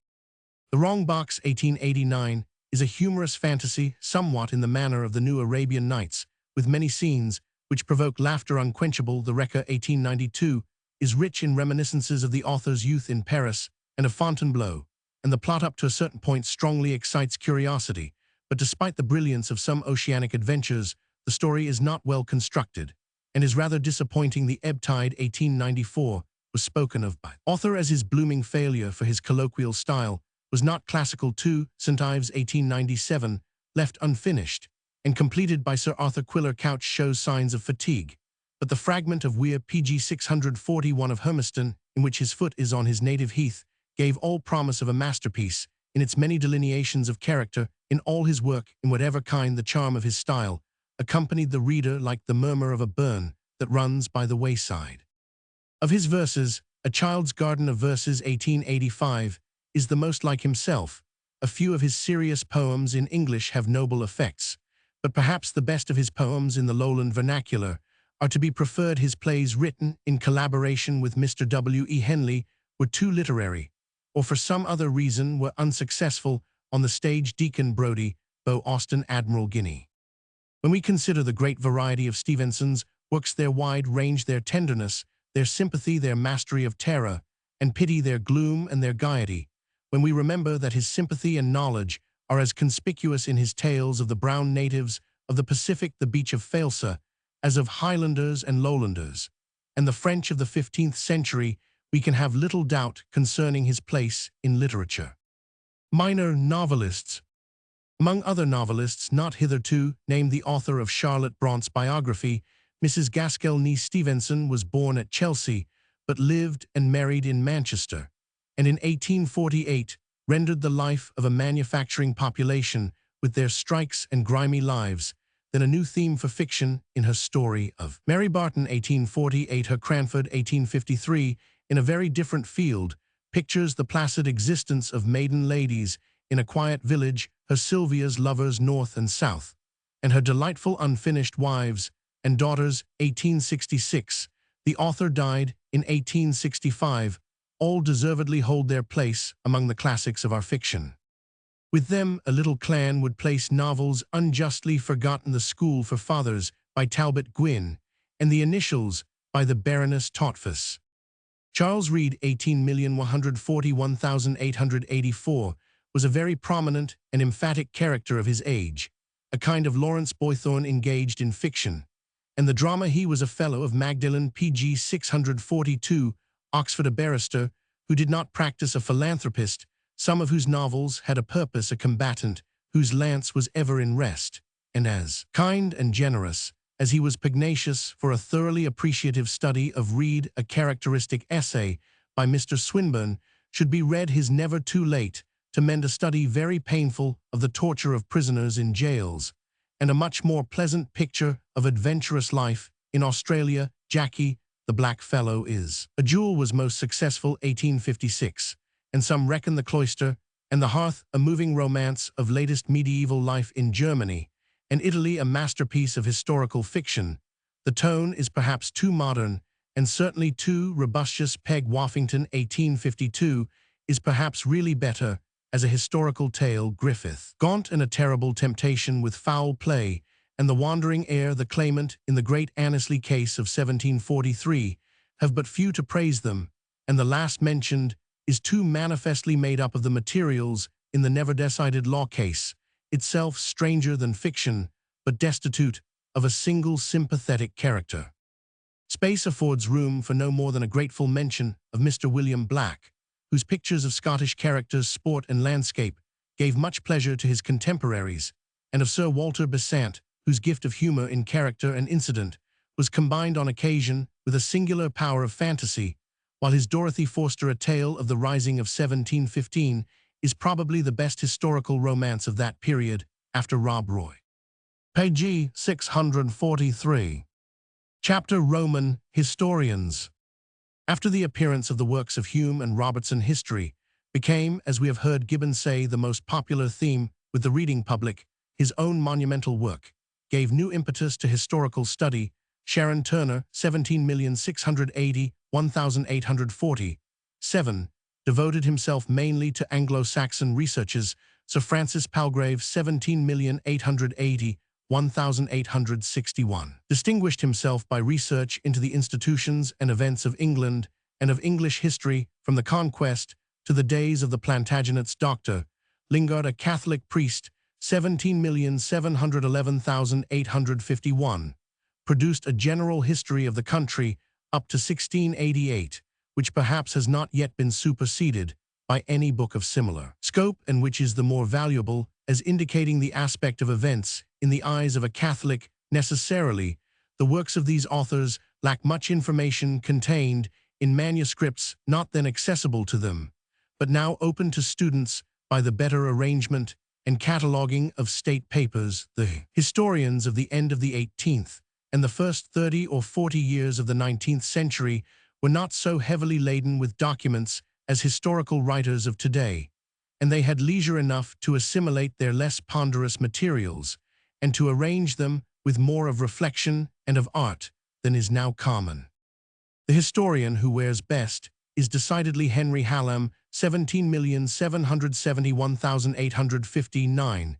The Wrong Box, 1889, is a humorous fantasy somewhat in the manner of the New Arabian Nights, with many scenes which provoke laughter unquenchable. The Wrecker, 1892, is rich in reminiscences of the author's youth in Paris and of Fontainebleau, and the plot up to a certain point strongly excites curiosity, but despite the brilliance of some oceanic adventures, the story is not well constructed, and is rather disappointing. The Ebb Tide, 1894, was spoken of by author as his blooming failure, for his colloquial style was not classical. Too, St. Ives, 1897, left unfinished, and completed by Sir Arthur Quiller Couch, shows signs of fatigue, but the fragment of Weir, PG 641 of Hermiston, in which his foot is on his native heath, gave all promise of a masterpiece in its many delineations of character. In all his work, in whatever kind the charm of his style, accompanied the reader like the murmur of a burn that runs by the wayside. Of his verses, A Child's Garden of Verses, 1885, is the most like himself. A few of his serious poems in English have noble effects, but perhaps the best of his poems in the Lowland vernacular are to be preferred. His plays, written in collaboration with Mr. W. E. Henley, were too literary, or for some other reason were unsuccessful on the stage. Deacon Brodie, Beau Austin, Admiral Guinea. When we consider the great variety of Stevenson's works, their wide range, their tenderness, their sympathy, their mastery of terror and pity, their gloom and their gaiety, when we remember that his sympathy and knowledge are as conspicuous in his tales of the brown natives of the Pacific, the beach of Failsa, as of Highlanders and Lowlanders, and the French of the 15th century, we can have little doubt concerning his place in literature. Minor novelists. Among other novelists not hitherto named, the author of Charlotte Brant's biography, Mrs. Gaskell Niece Stevenson, was born at Chelsea, but lived and married in Manchester, and in 1848 rendered the life of a manufacturing population, with their strikes and grimy lives, then a new theme for fiction in her story of Mary Barton, 1848. Her Cranford, 1853, in a very different field, pictures the placid existence of maiden ladies in a quiet village, her Sylvia's lovers north and south, and her delightful unfinished wives and daughters, 1866. The author died in 1865. All deservedly hold their place among the classics of our fiction. With them, A Little Clan would place novels unjustly forgotten, The School for Fathers by Talbot Gwynne, and The Initials by the Baroness Totfuss. Charles Reade, 18,141,884, was a very prominent and emphatic character of his age, a kind of Lawrence Boythorn engaged in fiction. And the drama he was a Fellow of Magdalen PG 642, Oxford, a barrister, who did not practice, a philanthropist, some of whose novels had a purpose, a combatant, whose lance was ever in rest, and as kind and generous as he was pugnacious for a thoroughly appreciative study of Reade, a characteristic essay by Mr. Swinburne should be read. His Never Too Late to Mend, a study very painful of the torture of prisoners in jails, and a much more pleasant picture of adventurous life in Australia. Jackie, the Black Fellow, is a Jewel was most successful, 1856, and some reckon The Cloister and the Hearth a moving romance of latest medieval life in Germany and Italy, a masterpiece of historical fiction. The tone is perhaps too modern and certainly too robustious. Peg Woffington, 1852, is perhaps really better as a historical tale. Griffith, Gaunt and a Terrible Temptation with Foul Play, and The Wandering Heir, The Claimant in the Great Annesley Case of 1743, have but few to praise them, and the last mentioned is too manifestly made up of the materials in the never-decided law case, itself stranger than fiction, but destitute of a single sympathetic character. Space affords room for no more than a grateful mention of Mr. William Black, whose pictures of Scottish characters, sport and landscape gave much pleasure to his contemporaries, and of Sir Walter Besant, whose gift of humor in character and incident was combined on occasion with a singular power of fantasy, while his Dorothy Forster, A Tale of the Rising of 1715, is probably the best historical romance of that period, after Rob Roy. Page 643. Chapter Roman Historians. After the appearance of the works of Hume and Robertson, history became, as we have heard Gibbon say, the most popular theme with the reading public. His own monumental work gave new impetus to historical study. Sharon Turner, 17,680,1847, devoted himself mainly to Anglo-Saxon researches. Sir Francis Palgrave, 17,880,1861, distinguished himself by research into the institutions and events of England and of English history from the Conquest to the days of the Plantagenets. Dr. Lingard, a Catholic priest, 17,711,851, produced a general history of the country up to 1688, which perhaps has not yet been superseded by any book of similar scope, and which is the more valuable as indicating the aspect of events in the eyes of a Catholic. Necessarily, the works of these authors lack much information contained in manuscripts not then accessible to them, but now open to students by the better arrangement and cataloguing of state papers. The historians of the end of the 18th and the first 30 or 40 years of the 19th century were not so heavily laden with documents as historical writers of today, and they had leisure enough to assimilate their less ponderous materials and to arrange them with more of reflection and of art than is now common. The historian who wears best is decidedly Henry Hallam, 17,771,859.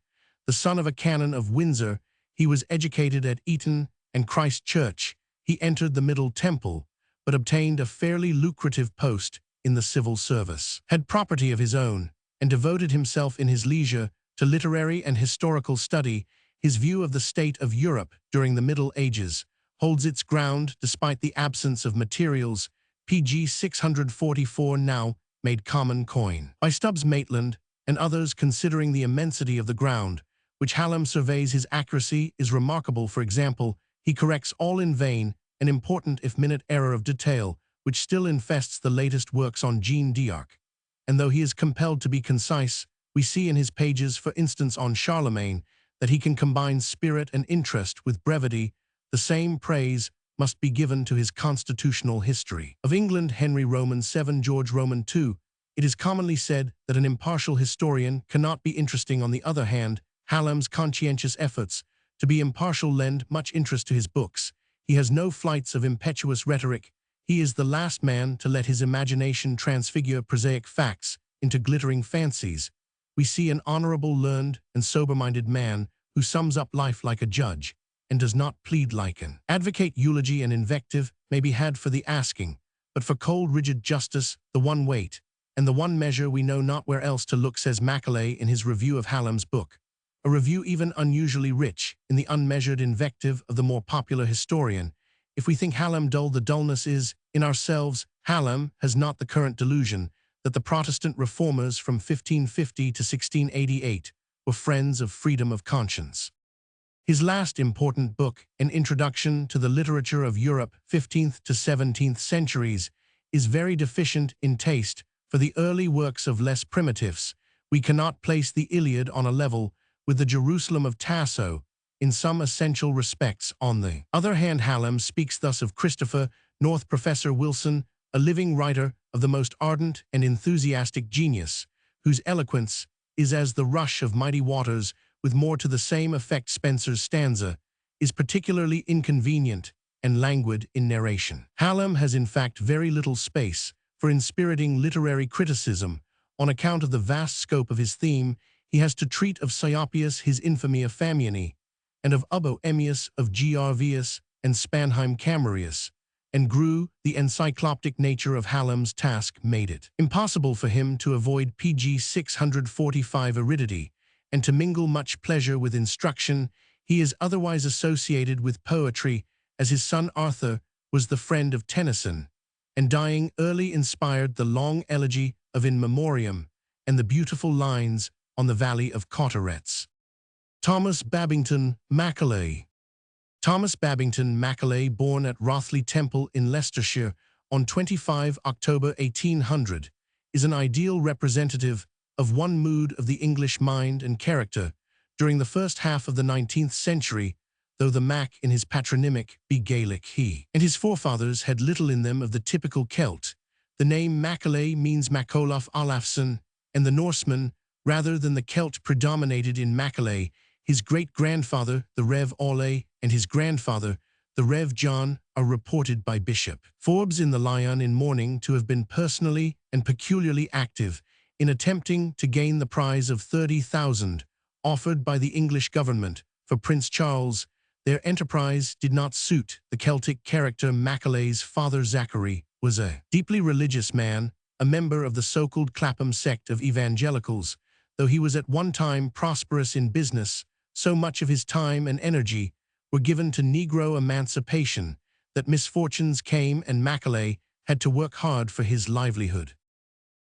The son of a canon of Windsor, he was educated at Eton and Christ Church. He entered the Middle Temple, but obtained a fairly lucrative post in the civil service, had property of his own, and devoted himself in his leisure to literary and historical study. His view of the state of Europe during the Middle Ages holds its ground despite the absence of materials. Pg 644 now made common coin by Stubbs Maitland and others. Considering the immensity of the ground which Hallam surveys, his accuracy is remarkable. For example, he corrects all in vain an important if minute error of detail which still infests the latest works on Jean d'Arc. And though he is compelled to be concise, we see in his pages, for instance on Charlemagne, that he can combine spirit and interest with brevity. The same praise must be given to his constitutional history of England. Henry Roman 7, George Roman 2. It is commonly said that an impartial historian cannot be interesting. On the other hand, Hallam's conscientious efforts to be impartial lend much interest to his books. He has no flights of impetuous rhetoric. He is the last man to let his imagination transfigure prosaic facts into glittering fancies. We see an honorable, learned, and sober-minded man who sums up life like a judge and does not plead like an advocate. Eulogy and invective may be had for the asking, but for cold rigid justice, the one weight, and the one measure we know not where else to look, says Macaulay in his review of Hallam's book. A review even unusually rich in the unmeasured invective of the more popular historian. If we think Hallam dull, the dullness is in ourselves. Hallam has not the current delusion that the Protestant reformers from 1550 to 1688 were friends of freedom of conscience. His last important book, An Introduction to the Literature of Europe, 15th to 17th centuries, is very deficient in taste for the early works of less primitives. We cannot place the Iliad on a level with the Jerusalem of Tasso in some essential respects. On the other hand, Hallam speaks thus of Christopher North, Professor Wilson, a living writer of the most ardent and enthusiastic genius, whose eloquence is as the rush of mighty waters, with more to the same effect. Spenser's stanza is particularly inconvenient and languid in narration. Hallam has in fact very little space for inspiriting literary criticism. On account of the vast scope of his theme, he has to treat of Ciopius, his infamy of Famiani, and of Ubbo Emmius, of Gervius, and Spanheim Camerius, and grew. The encyclopedic nature of Hallam's task made it impossible for him to avoid pg 645 aridity, and to mingle much pleasure with instruction. He is otherwise associated with poetry, as his son Arthur was the friend of Tennyson, and dying early inspired the long elegy of In Memoriam and the beautiful lines on the Valley of Cauteretz. Thomas Babington Macaulay. Thomas Babington Macaulay, born at Rothley Temple in Leicestershire on 25 October 1800, is an ideal representative of one mood of the English mind and character during the first half of the 19th century, though the Mac in his patronymic be Gaelic. He and his forefathers had little in them of the typical Celt. The name Macaulay means Macolaf Olafsson, and the Norseman, rather than the Celt, predominated in Macaulay. His great-grandfather, the Rev. Ole, and his grandfather, the Rev. John, are reported by Bishop Forbes in the Lion in Mourning to have been personally and peculiarly active in attempting to gain the prize of 30,000 offered by the English government for Prince Charles. Their enterprise did not suit the Celtic character. Macaulay's father, Zachary, was a deeply religious man, a member of the so-called Clapham sect of evangelicals. Though he was at one time prosperous in business, so much of his time and energy were given to Negro emancipation that misfortunes came and Macaulay had to work hard for his livelihood.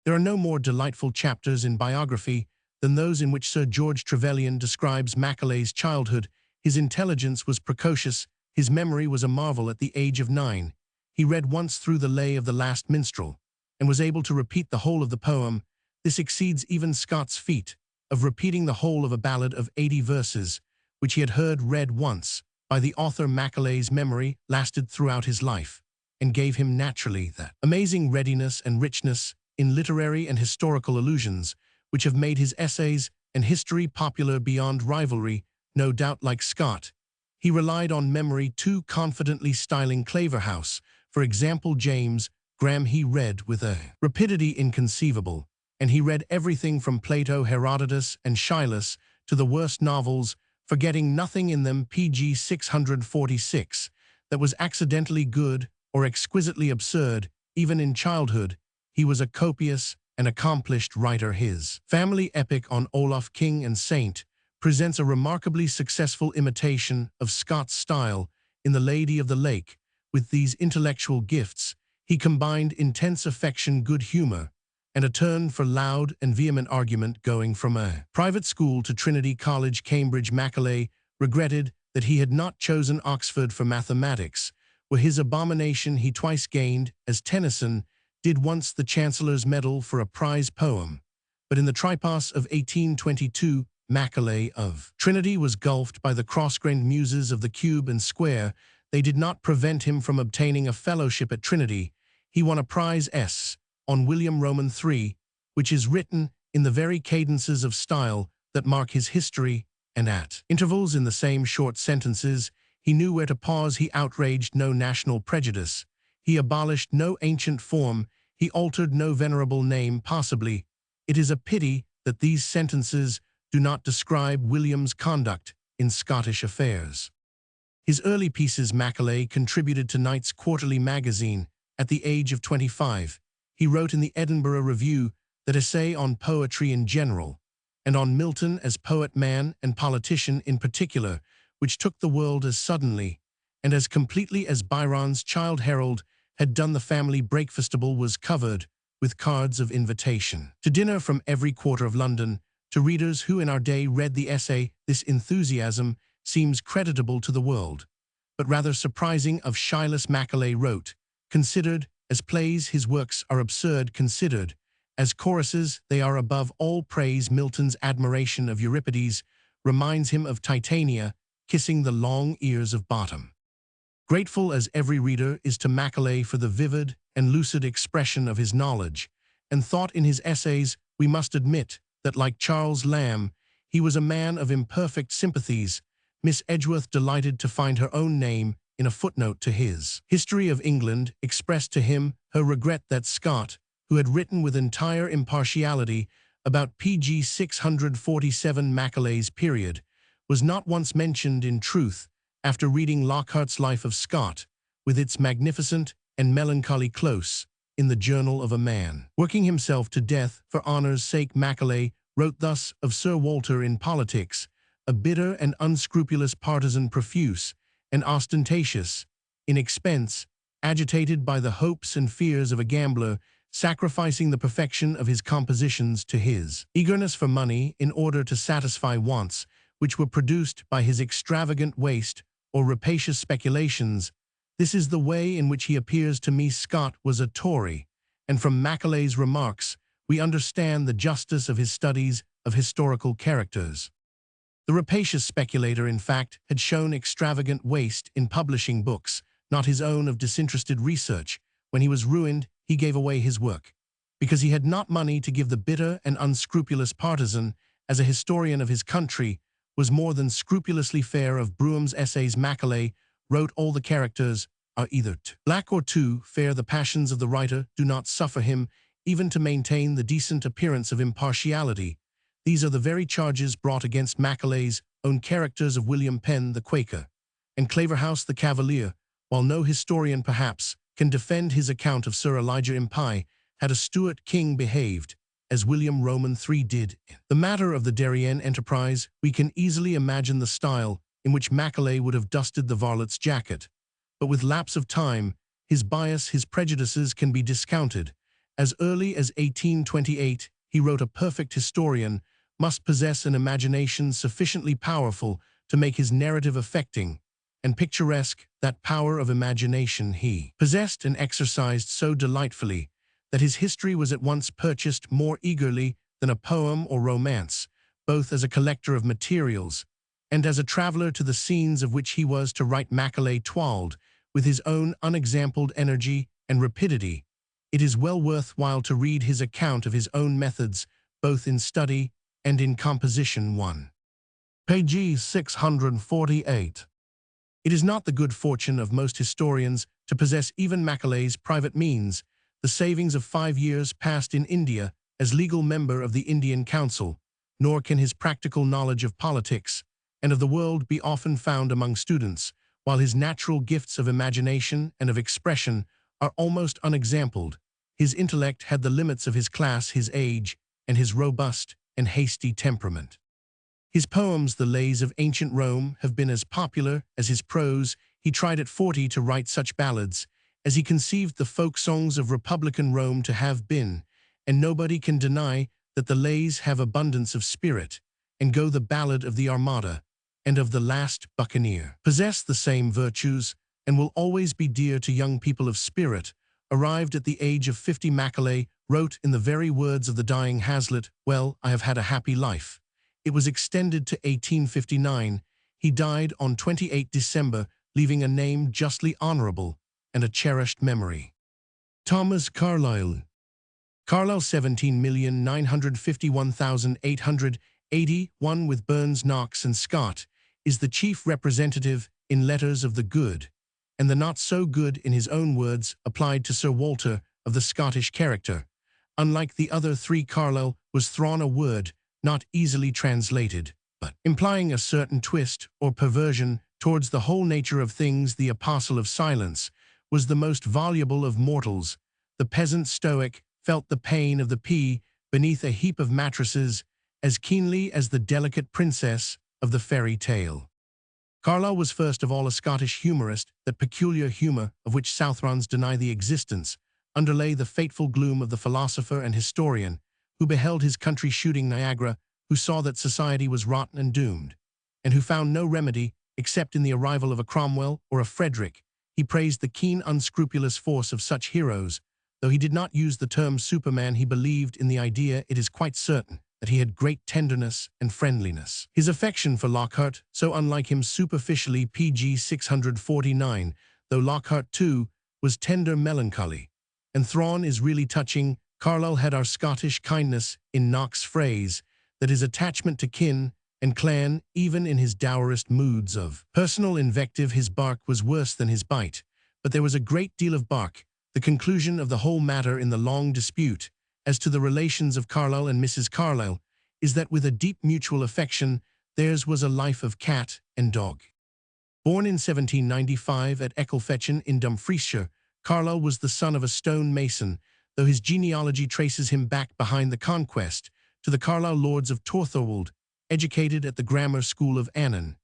There are no more delightful chapters in biography than those in which Sir George Trevelyan describes Macaulay's childhood. His intelligence was precocious, his memory was a marvel. At the age of 9, he read once through the Lay of the Last Minstrel, and was able to repeat the whole of the poem. This exceeds even Scott's feat of repeating the whole of a ballad of 80 verses, which he had heard read once by the author. Macaulay's memory lasted throughout his life, and gave him naturally that amazing readiness and richness in literary and historical allusions, which have made his essays and history popular beyond rivalry. No doubt, like Scott, he relied on memory too confidently, styling Claverhouse, for example, James Graham, he read with a rapidity inconceivable, and he read everything from Plato, Herodotus, and Aeschylus to the worst novels, forgetting nothing in them. pg 646 that was accidentally good or exquisitely absurd. Even in childhood, he was a copious and accomplished writer. His family epic on Olaf, King and Saint presents a remarkably successful imitation of Scott's style in The Lady of the Lake. With these intellectual gifts, he combined intense affection, good humor, and a turn for loud and vehement argument. Going from a private school to Trinity College, Cambridge, Macaulay regretted that he had not chosen Oxford for mathematics, where his abomination he twice gained, as Tennyson did once the Chancellor's Medal for a prize poem. But in the Tripos of 1822, Macaulay of Trinity was gulfed by the cross-grained muses of the cube and square. They did not prevent him from obtaining a fellowship at Trinity. He won a prize S on William Roman III, which is written in the very cadences of style that mark his history, and at intervals in the same short sentences. He knew where to pause. He outraged no national prejudice. He abolished no ancient form. He altered no venerable name. Possibly, it is a pity that these sentences do not describe William's conduct in Scottish affairs. His early pieces. Macaulay contributed to Knight's Quarterly magazine at the age of 25. He wrote in the Edinburgh Review that essay on poetry in general, and on Milton as poet, man, and politician in particular, which took the world as suddenly and as completely as Byron's Childe Harold had done. The family breakfastable was covered with cards of invitation to dinner from every quarter of London. To readers who in our day read the essay, this enthusiasm seems creditable to the world, but rather surprising. Of Silas Macaulay wrote, "Considered as plays, his works are absurd; considered as choruses, they are above all praise." Milton's admiration of Euripides reminds him of Titania kissing the long ears of Bottom. Grateful as every reader is to Macaulay for the vivid and lucid expression of his knowledge and thought in his essays, we must admit that, like Charles Lamb, he was a man of imperfect sympathies. Miss Edgeworth, delighted to find her own name in a footnote to his History of England, expressed to him her regret that Scott, who had written with entire impartiality about pg 647 Macaulay's period, was not once mentioned. In truth, after reading Lockhart's Life of Scott, with its magnificent and melancholy close, in the Journal of a Man working himself to death for honor's sake, Macaulay wrote thus of Sir Walter in Politics: "A bitter and unscrupulous partisan, profuse and ostentatious in expense, agitated by the hopes and fears of a gambler, sacrificing the perfection of his compositions to his eagerness for money in order to satisfy wants which were produced by his extravagant waste or rapacious speculations. This is the way in which he appears to me." Scott was a Tory, and from Macaulay's remarks we understand the justice of his studies of historical characters. The rapacious speculator, in fact, had shown extravagant waste in publishing books, not his own, of disinterested research. When he was ruined, he gave away his work, because he had not money to give. The bitter and unscrupulous partisan, as a historian of his country, was more than scrupulously fair. Of Brougham's essays, Macaulay wrote, "All the characters are either too black or too fair. The passions of the writer do not suffer him even to maintain the decent appearance of impartiality." These are the very charges brought against Macaulay's own characters of William Penn the Quaker and Claverhouse the Cavalier, while no historian perhaps can defend his account of Sir Elijah Impey had a Stuart king behaved as William Roman III did. In the matter of the Darien enterprise, we can easily imagine the style in which Macaulay would have dusted the varlet's jacket, but with lapse of time, his bias, his prejudices can be discounted. As early as 1828, he wrote, "A perfect historian must possess an imagination sufficiently powerful to make his narrative affecting and picturesque." That power of imagination he possessed and exercised so delightfully that his history was at once purchased more eagerly than a poem or romance, both as a collector of materials and as a traveler to the scenes of which he was to write. Macaulay toiled with his own unexampled energy and rapidity. It is well worth while to read his account of his own methods, both in study and in composition. 1. Page 648. It is not the good fortune of most historians to possess even Macaulay's private means, the savings of 5 years passed in India as legal member of the Indian Council, nor can his practical knowledge of politics and of the world be often found among students, while his natural gifts of imagination and of expression are almost unexampled. His intellect had the limits of his class, his age, and his robust and hasty temperament. His poems, the lays of ancient Rome, have been as popular as his prose. He tried at 40 to write such ballads as he conceived the folk songs of Republican Rome to have been, and nobody can deny that the lays have abundance of spirit, and go the ballad of the Armada and of the Last Buccaneer possess the same virtues, and will always be dear to young people of spirit. Arrived at the age of 50, Macaulay wrote in the very words of the dying Hazlitt, "Well, I have had a happy life." It was extended to 1859. He died on 28 December, leaving a name justly honorable and a cherished memory. Thomas Carlyle. Carlyle, 17,951,881, with Burns, Knox, and Scott, is the chief representative in letters of the good, and the not so good, in his own words, applied to Sir Walter, of the Scottish character. Unlike the other three, Carlyle was thrown a word not easily translated, but implying a certain twist or perversion towards the whole nature of things. The apostle of silence was the most voluble of mortals. The peasant stoic felt the pain of the pea beneath a heap of mattresses as keenly as the delicate princess of the fairy tale. Carlyle was first of all a Scottish humorist. That peculiar humour of which Southrons deny the existence underlay the fateful gloom of the philosopher and historian who beheld his country shooting Niagara, who saw that society was rotten and doomed, and who found no remedy except in the arrival of a Cromwell or a Frederick. He praised the keen, unscrupulous force of such heroes. Though he did not use the term Superman, he believed in the idea. It is quite certain that he had great tenderness and friendliness. His affection for Lockhart, so unlike him superficially, pg 649, though Lockhart too was tender melancholy, and Thrawn is really touching. Carlyle had our Scottish kindness in Knox's phrase, that his attachment to kin and clan, even in his dourest moods of personal invective, his bark was worse than his bite. But there was a great deal of bark. The conclusion of the whole matter in the long dispute as to the relations of Carlyle and Mrs. Carlyle is that with a deep mutual affection, theirs was a life of cat and dog. Born in 1795 at Ecclefechan in Dumfriesshire, Carlyle was the son of a stone mason, though his genealogy traces him back behind the Conquest to the Carlisle lords of Torthorwald. Educated at the Grammar School of Annan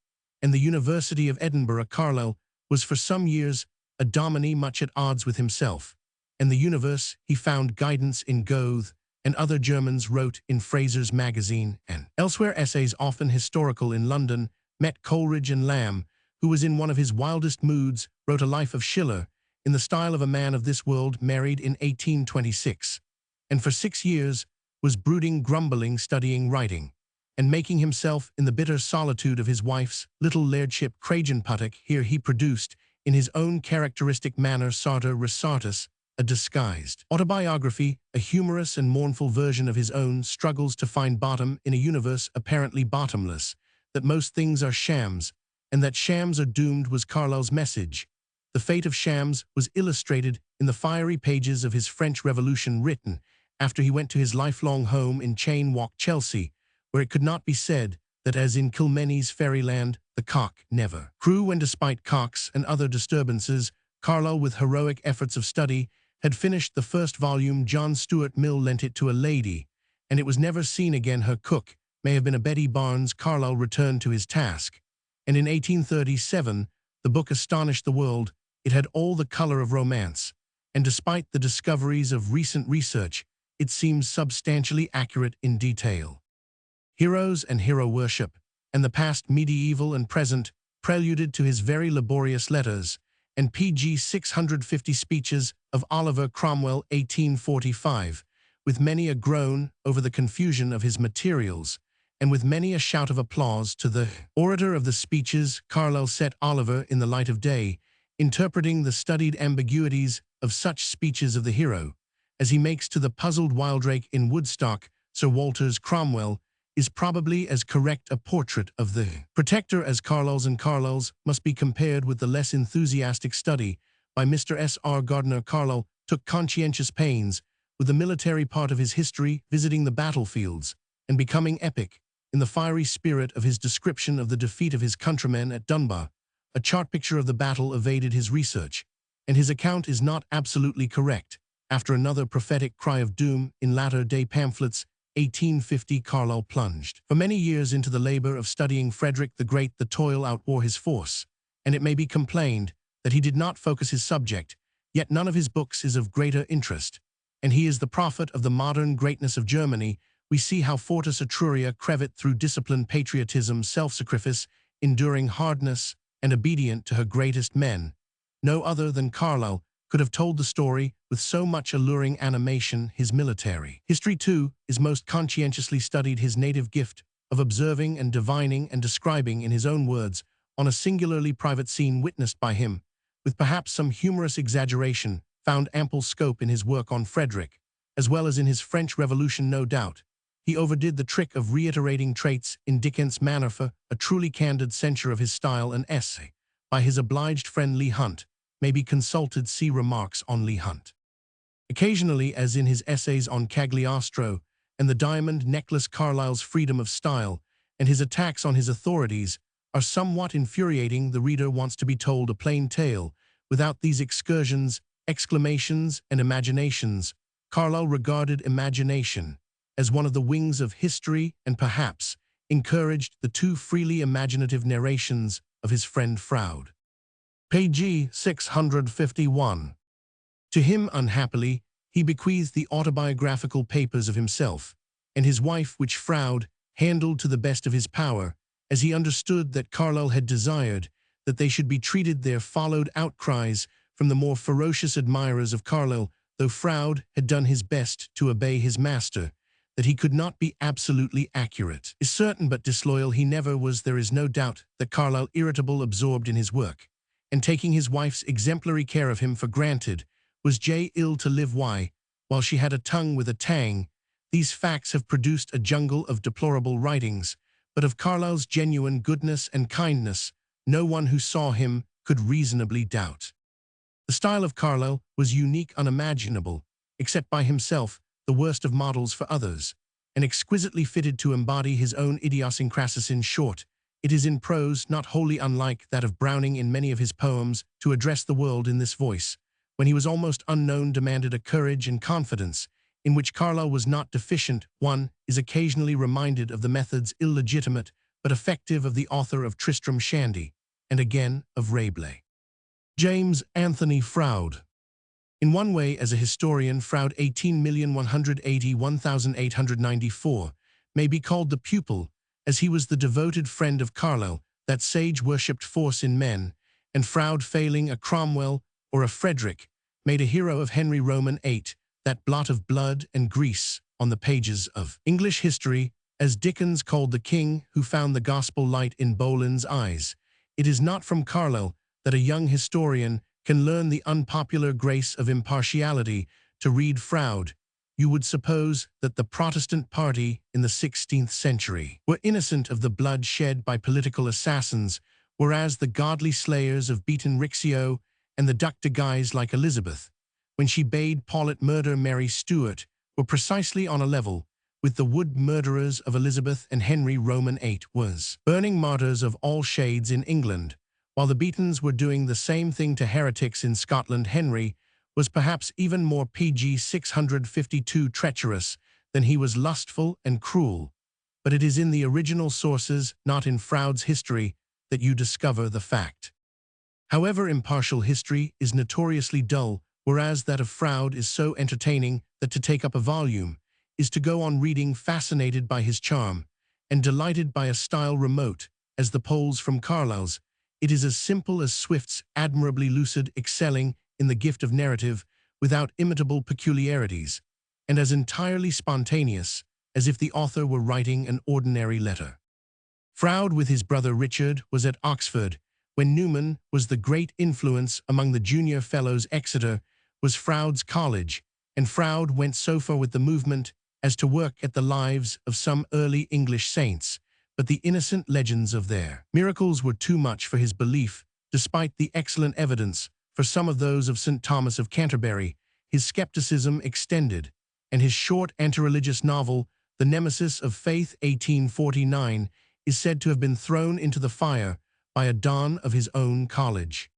and the University of Edinburgh, Carlyle was for some years a dominie much at odds with himself and the universe. He found guidance in Goethe and other Germans, wrote in Fraser's Magazine and elsewhere essays often historical. In London, met Coleridge and Lamb, who was in one of his wildest moods, wrote a life of Schiller in the style of a man of this world, married in 1826, and for 6 years was brooding, grumbling, studying, writing, and making himself in the bitter solitude of his wife's little lairdship Craigenputtock. Here he produced, in his own characteristic manner, Sartor Resartus, a disguised autobiography, a humorous and mournful version of his own struggles to find bottom in a universe apparently bottomless, that most things are shams, and that shams are doomed was Carlyle's message. The fate of shams was illustrated in the fiery pages of his French Revolution, written after he went to his lifelong home in Chain Walk, Chelsea, where it could not be said that, as in Kilmany's fairyland, the cock never crew. When, despite cocks and other disturbances, Carlyle, with heroic efforts of study, had finished the first volume, John Stuart Mill lent it to a lady, and it was never seen again. Her cook may have been a Betty Barnes. Carlyle returned to his task, and in 1837 the book astonished the world. It had all the color of romance, and despite the discoveries of recent research, it seems substantially accurate in detail. Heroes and hero worship, and the past, medieval and present, preluded to his very laborious letters, and pg 650 speeches of Oliver Cromwell 1845, with many a groan over the confusion of his materials, and with many a shout of applause to the orator of the speeches. Carlyle set Oliver in the light of day, interpreting the studied ambiguities of such speeches of the hero, as he makes to the puzzled Wildrake in Woodstock. Sir Walter's Cromwell is probably as correct a portrait of the Protector as Carlyle's, and Carlyle's must be compared with the less enthusiastic study by Mr. S.R. Gardiner. Carlyle took conscientious pains with the military part of his history, visiting the battlefields and becoming epic in the fiery spirit of his description of the defeat of his countrymen at Dunbar. A chart picture of the battle evaded his research, and his account is not absolutely correct. After another prophetic cry of doom in latter-day pamphlets, 1850, Carlyle plunged for many years into the labor of studying Frederick the Great. The toil outwore his force, and it may be complained that he did not focus his subject, yet none of his books is of greater interest, and he is the prophet of the modern greatness of Germany. We see how Fortis Etruria crevet through discipline, patriotism, self-sacrifice, enduring hardness, and obedient to her greatest men. No other than Carlyle could have told the story with so much alluring animation. His military history, too, is most conscientiously studied. His native gift of observing and divining and describing in his own words on a singularly private scene witnessed by him, with perhaps some humorous exaggeration, found ample scope in his work on Frederick, as well as in his French Revolution. No doubt he overdid the trick of reiterating traits in Dickens' manner. For a truly candid censure of his style, an essay by his obliged friend Leigh Hunt may be consulted. See remarks on Leigh Hunt. Occasionally, as in his essays on Cagliostro and the Diamond Necklace, Carlyle's freedom of style and his attacks on his authorities are somewhat infuriating. The reader wants to be told a plain tale Without these excursions, exclamations, and imaginations, Carlyle regarded imagination as one of the wings of history and perhaps encouraged the too freely imaginative narrations of his friend Froude. Page 651. To him, unhappily, he bequeathed the autobiographical papers of himself and his wife, which Froude handled to the best of his power, as he understood that Carlyle had desired that they should be treated. There followed outcries from the more ferocious admirers of Carlyle, though Froude had done his best to obey his master, that he could not be absolutely accurate. Is certain but disloyal he never was. There is no doubt that Carlyle, irritable, absorbed in his work, and taking his wife's exemplary care of him for granted, was ill to live. Why, while she had a tongue with a tang, these facts have produced a jungle of deplorable writings, but of Carlyle's genuine goodness and kindness, no one who saw him could reasonably doubt. The style of Carlyle was unique, unimaginable, except by himself, the worst of models for others, and exquisitely fitted to embody his own idiosyncrasies. In short, it is in prose, not wholly unlike that of Browning in many of his poems, to address the world in this voice, when he was almost unknown, demanded a courage and confidence in which Carlyle was not deficient. One is occasionally reminded of the methods, illegitimate but effective, of the author of Tristram Shandy, and again of Rabelais. James Anthony Froude. In one way, as a historian, Froude 18,181,894 may be called the pupil, as he was the devoted friend of Carlyle, that sage worshipped force in men, and Froude, failing a Cromwell or a Frederick, made a hero of Henry Roman VIII, that blot of blood and grease on the pages of English history, as Dickens called the king who found the gospel light in Bolin's eyes. It is not from Carlyle that a young historian can learn the unpopular grace of impartiality. To read Froude, you would suppose that the Protestant party in the 16th century were innocent of the blood shed by political assassins, whereas the godly slayers of Beaton Rixio and the Duc de Guise, like Elizabeth, when she bade Paulet murder Mary Stuart, were precisely on a level with the wood murderers of Elizabeth and Henry Roman VIII was burning martyrs of all shades in England, while the Beatons were doing the same thing to heretics in Scotland. Henry was perhaps even more pg 652 treacherous than he was lustful and cruel, but it is in the original sources, not in Froude's history, that you discover the fact. However, impartial history is notoriously dull, whereas that of Froude is so entertaining that to take up a volume is to go on reading, fascinated by his charm and delighted by a style remote as the poles from Carlyle's. It is as simple as Swift's, admirably lucid, excelling in the gift of narrative without imitable peculiarities, and as entirely spontaneous as if the author were writing an ordinary letter. Froude, with his brother Richard, was at Oxford when Newman was the great influence among the junior fellows. Exeter was Froude's college, and Froude went so far with the movement as to work at the lives of some early English saints, but the innocent legends of their miracles were too much for his belief, despite the excellent evidence for some of those of St. Thomas of Canterbury. His skepticism extended, and his short anti-religious novel, The Nemesis of Faith, 1849, is said to have been thrown into the fire by a don of his own college.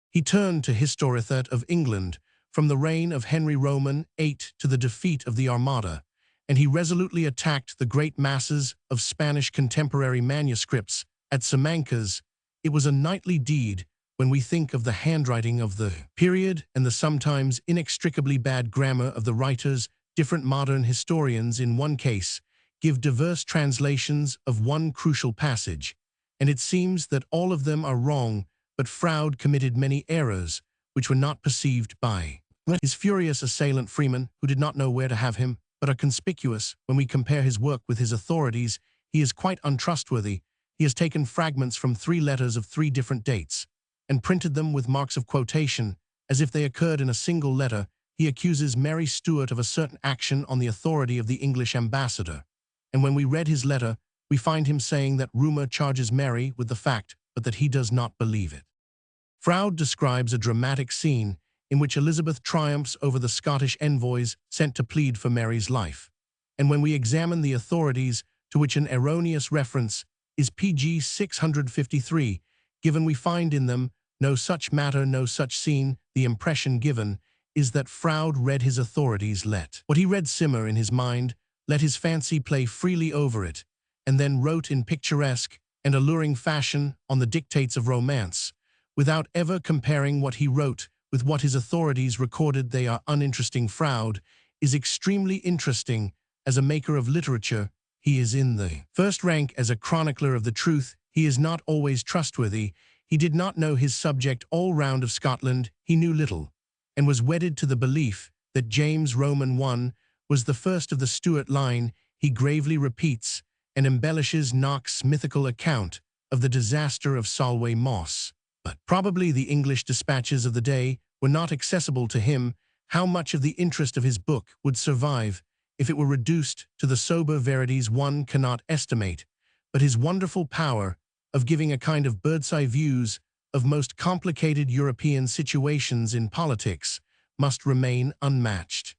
He turned to historiography of England from the reign of Henry Roman VIII to the defeat of the Armada, and he resolutely attacked the great masses of Spanish contemporary manuscripts at Simancas. It was a knightly deed when we think of the handwriting of the period and the sometimes inextricably bad grammar of the writers. Different modern historians, in one case, give diverse translations of one crucial passage, and it seems that all of them are wrong, but Froude committed many errors which were not perceived by his furious assailant Freeman, who did not know where to have him, but are conspicuous when we compare his work with his authorities. He is quite untrustworthy. He has taken fragments from 3 letters of 3 different dates and printed them with marks of quotation as if they occurred in a single letter. He accuses Mary Stuart of a certain action on the authority of the English ambassador, and when we read his letter, we find him saying that rumor charges Mary with the fact, but that he does not believe it. Froude describes a dramatic scene in which Elizabeth triumphs over the Scottish envoys sent to plead for Mary's life, and when we examine the authorities to which an erroneous reference is pg 653 given, we find in them No such matter, no such scene. The impression given is that Froude read his authorities, let what he read simmer in his mind, let his fancy play freely over it, and then wrote in picturesque and alluring fashion on the dictates of romance, without ever comparing what he wrote with what his authorities recorded. They are uninteresting. Froude is extremely interesting as a maker of literature. He is in the first rank as a chronicler of the truth. He is not always trustworthy. He did not know his subject all round of Scotland. He knew little, and was wedded to the belief that James Roman I was the first of the Stuart line. He gravely repeats and embellishes Knox's mythical account of the disaster of Solway Moss. But probably the English dispatches of the day were not accessible to him. How much of the interest of his book would survive if it were reduced to the sober verities one cannot estimate, but his wonderful power of giving a kind of bird's-eye views of most complicated European situations in politics must remain unmatched.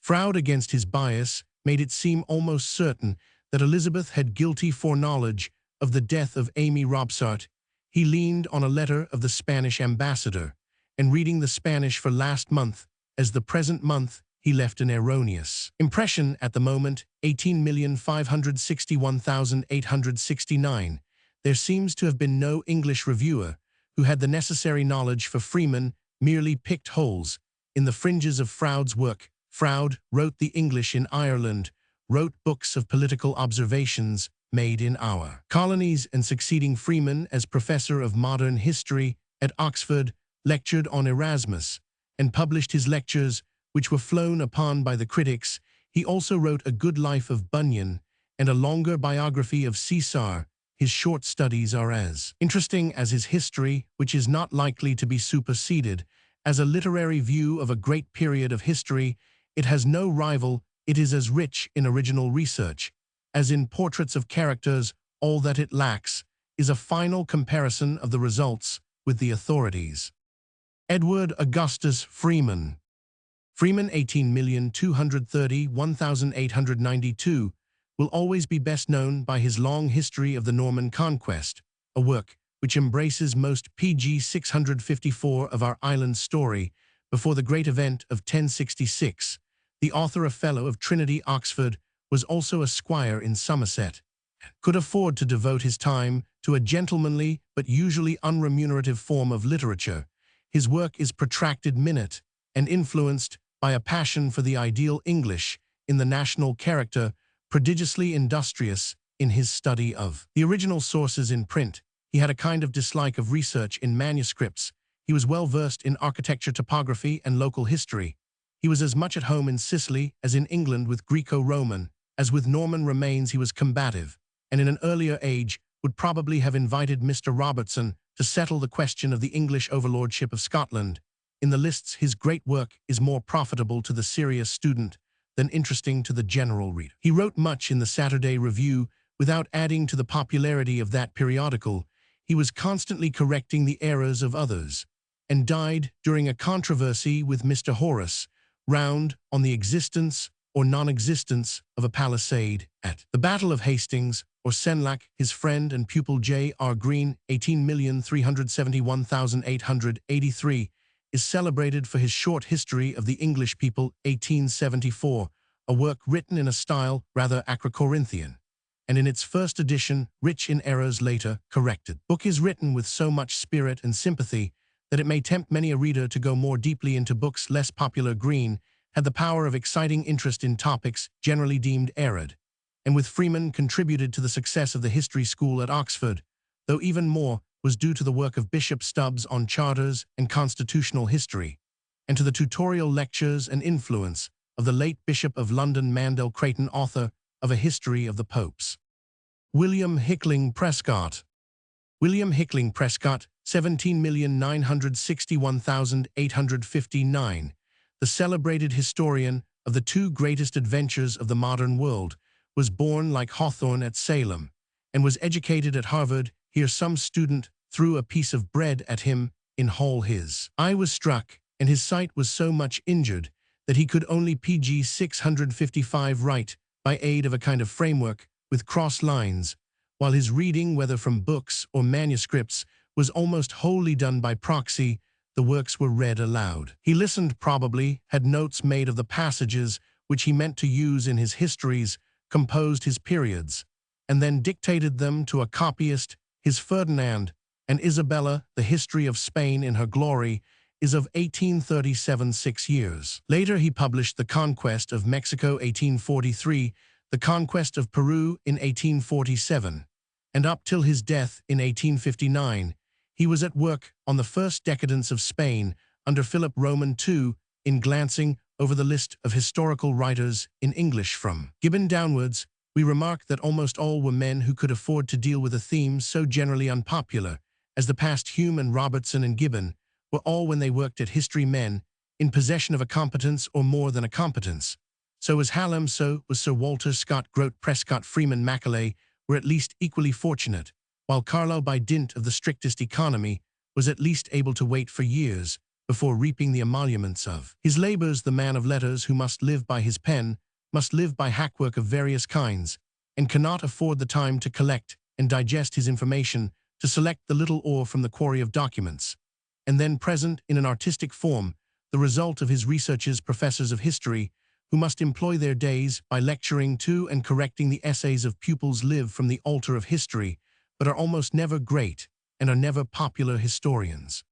Froude, against his bias, made it seem almost certain that Elizabeth had guilty foreknowledge of the death of Amy Robsart. He leaned on a letter of the Spanish ambassador, and reading the Spanish for last month as the present month, he left an erroneous impression at the moment. 18,561,869. There seems to have been no English reviewer who had the necessary knowledge for Freeman, merely picked holes in the fringes of Froude's work. Froude wrote the English in Ireland, wrote books of political observations made in our colonies, and succeeding Freeman as professor of modern history at Oxford, lectured on Erasmus, and published his lectures, which were flown upon by the critics. He also wrote a good life of Bunyan and a longer biography of Caesar. His short studies are as interesting as his history, which is not likely to be superseded. As a literary view of a great period of history, it has no rival. It is as rich in original research as in portraits of characters. All that it lacks is a final comparison of the results with the authorities. Edward Augustus Freeman. Freeman, 18,230,1892, will always be best known by his long history of the Norman conquest, a work which embraces most pg 654 of our island's story before the great event of 1066. The author, a Fellow of Trinity, Oxford, was also a squire in Somerset, could afford to devote his time to a gentlemanly but usually unremunerative form of literature. His work is protracted, minute, and influenced by a passion for the ideal English in the national character, prodigiously industrious in his study of the original sources in print. He had a kind of dislike of research in manuscripts. He was well versed in architecture, topography, and local history. He was as much at home in Sicily as in England with Greco-Roman. As with Norman remains, he was combative, and in an earlier age would probably have invited Mr. Robertson to settle the question of the English overlordship of Scotland. In the lists, his great work is more profitable to the serious student than interesting to the general reader. He wrote much in the Saturday Review without adding to the popularity of that periodical. He was constantly correcting the errors of others, and died during a controversy with Mr. Horace Round on the existence or non-existence of a palisade at the Battle of Hastings or Senlac. His friend and pupil J.R. Green, 18,371,883, is celebrated for his short history of the English people, 1874, a work written in a style rather acro-Corinthian, and in its first edition, rich in errors later corrected. Book is written with so much spirit and sympathy that it may tempt many a reader to go more deeply into books less popular. Green had the power of exciting interest in topics generally deemed arid, and with Freeman contributed to the success of the history school at Oxford, though even more was due to the work of Bishop Stubbs on charters and constitutional history, and to the tutorial lectures and influence of the late Bishop of London Mandell Creighton, author of A History of the Popes. William Hickling Prescott. William Hickling Prescott, 17,961,859, the celebrated historian of the two greatest adventures of the modern world, was born like Hawthorne at Salem, and was educated at Harvard. Here some student threw a piece of bread at him in hall. His eye was struck, and his sight was so much injured that he could only pg 655 write by aid of a kind of framework with cross lines, while his reading, whether from books or manuscripts, was almost wholly done by proxy. The works were read aloud. He listened probably, had notes made of the passages which he meant to use in his histories, composed his periods, and then dictated them to a copyist. His Ferdinand and Isabella, the history of Spain in her glory, is of 1837, 6 years. Later he published The Conquest of Mexico 1843, The Conquest of Peru in 1847, and up till his death in 1859, he was at work on the first decadence of Spain under Philip Roman II in glancing over the list of historical writers in English from Gibbon downwards. We remark that almost all were men who could afford to deal with a theme so generally unpopular as the past. Hume and Robertson and Gibbon were all, when they worked at history, men in possession of a competence or more than a competence. So was Hallam, so was Sir Walter Scott, Grote, Prescott, Freeman, Macaulay were at least equally fortunate, while Carlyle, by dint of the strictest economy, was at least able to wait for years before reaping the emoluments of his labors. The man of letters who must live by his pen must live by hackwork of various kinds, and cannot afford the time to collect and digest his information, to select the little ore from the quarry of documents, and then present in an artistic form the result of his researches. Professors of history, who must employ their days by lecturing to and correcting the essays of pupils, live from the altar of history, but are almost never great and are never popular historians.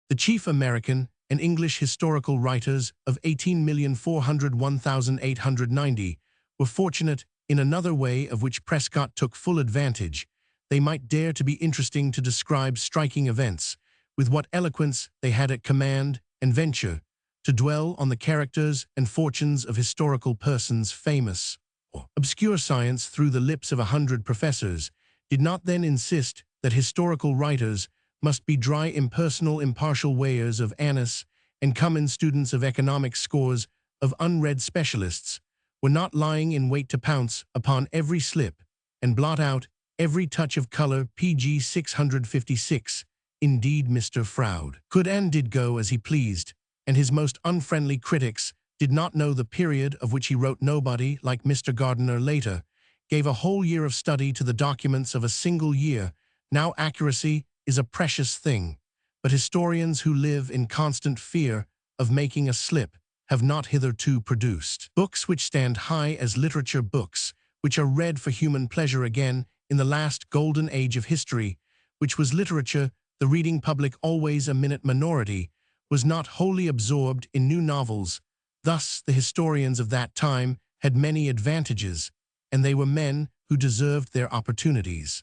The chief American and English historical writers of 18,401,890 were fortunate in another way, of which Prescott took full advantage. They might dare to be interesting, to describe striking events with what eloquence they had at command, and venture to dwell on the characters and fortunes of historical persons. Famous or obscure science, through the lips of 100 professors, did not then insist that historical writers must be dry, impersonal, impartial weighers of Annis and Cummins. Students of economics, scores of unread specialists, were not lying in wait to pounce upon every slip and blot out every touch of color. Pg 656. Indeed, Mr. Froude could and did go as he pleased, and his most unfriendly critics did not know the period of which he wrote. Nobody, like Mr. Gardiner later, gave a whole year of study to the documents of a single year. Now accuracy is a precious thing, but historians who live in constant fear of making a slip have not hitherto produced books which stand high as literature, books which are read for human pleasure. Again, in the last golden age of history, which was literature, the reading public, always a minute minority, was not wholly absorbed in new novels. Thus, the historians of that time had many advantages, and they were men who deserved their opportunities.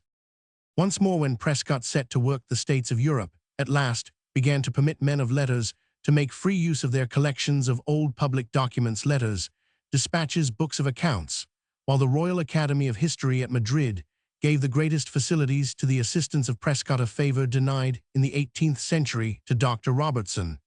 Once more, when Prescott set to work, the states of Europe at last began to permit men of letters to make free use of their collections of old public documents, letters, dispatches, books of accounts, while the Royal Academy of History at Madrid gave the greatest facilities to the assistance of Prescott, a favor denied in the 18th century to Dr. Robertson.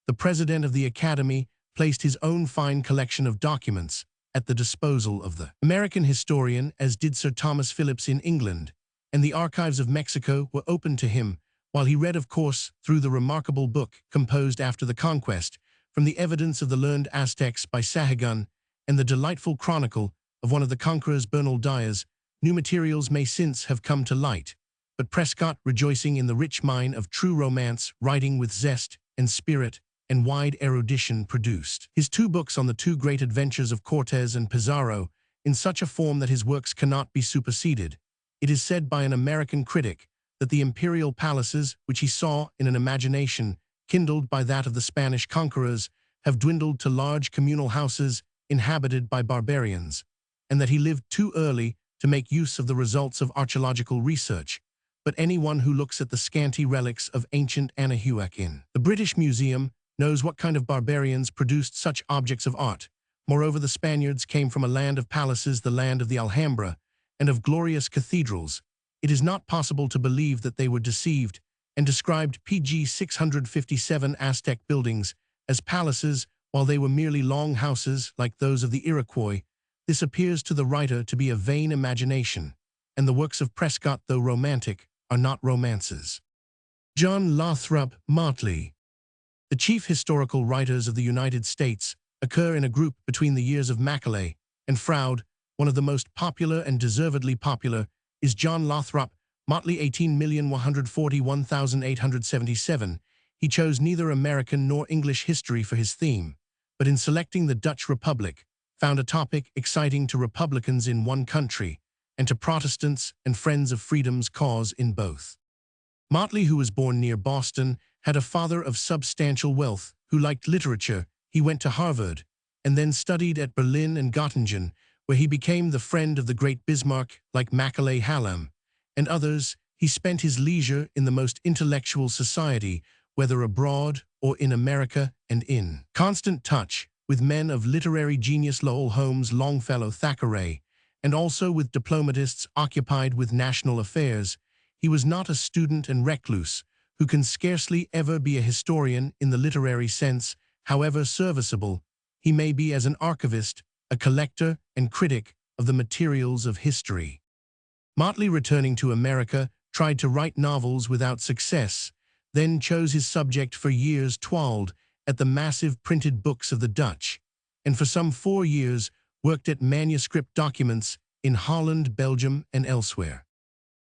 The president of the Academy placed his own fine collection of documents at the disposal of the American historian, as did Sir Thomas Phillips in England, and the archives of Mexico were open to him, while he read, of course, through the remarkable book composed after the conquest, from the evidence of the learned Aztecs by Sahagun and the delightful chronicle of one of the conquerors, Bernal Diaz. New materials may since have come to light, but Prescott, rejoicing in the rich mine of true romance, writing with zest and spirit and wide erudition, produced his 2 books on the 2 great adventures of Cortes and Pizarro in such a form that his works cannot be superseded. It is said by an American critic that the imperial palaces, which he saw in an imagination kindled by that of the Spanish conquerors, have dwindled to large communal houses inhabited by barbarians, and that he lived too early to make use of the results of archaeological research. But anyone who looks at the scanty relics of ancient Anahuac in the British Museum knows what kind of barbarians produced such objects of art. Moreover, the Spaniards came from a land of palaces, the land of the Alhambra, and of glorious cathedrals. It is not possible to believe that they were deceived and described Pg 657 Aztec buildings as palaces, while they were merely long houses like those of the Iroquois. This appears to the writer to be a vain imagination, and the works of Prescott, though romantic, are not romances. John Lothrop Motley. The chief historical writers of the United States occur in a group between the years of Macaulay and Froude. One of the most popular, and deservedly popular, is John Lothrop Motley 18,141,877, he chose neither American nor English history for his theme, but in selecting the Dutch Republic, found a topic exciting to Republicans in one country, and to Protestants and friends of freedom's cause in both. Motley, who was born near Boston, had a father of substantial wealth who liked literature. He went to Harvard, and then studied at Berlin and Göttingen, where he became the friend of the great Bismarck, like Macaulay Hallam and others. He spent his leisure in the most intellectual society, whether abroad or in America, and in constant touch with men of literary genius Lowell Holmes, Longfellow, Thackeray, and also with diplomatists occupied with national affairs. He was not a student and recluse, who can scarcely ever be a historian in the literary sense, however serviceable he may be as an archivist, a collector and critic of the materials of history. Motley, returning to America, tried to write novels without success, then chose his subject for years, twirled at the massive printed books of the Dutch, and for some 4 years worked at manuscript documents in Holland, Belgium, and elsewhere.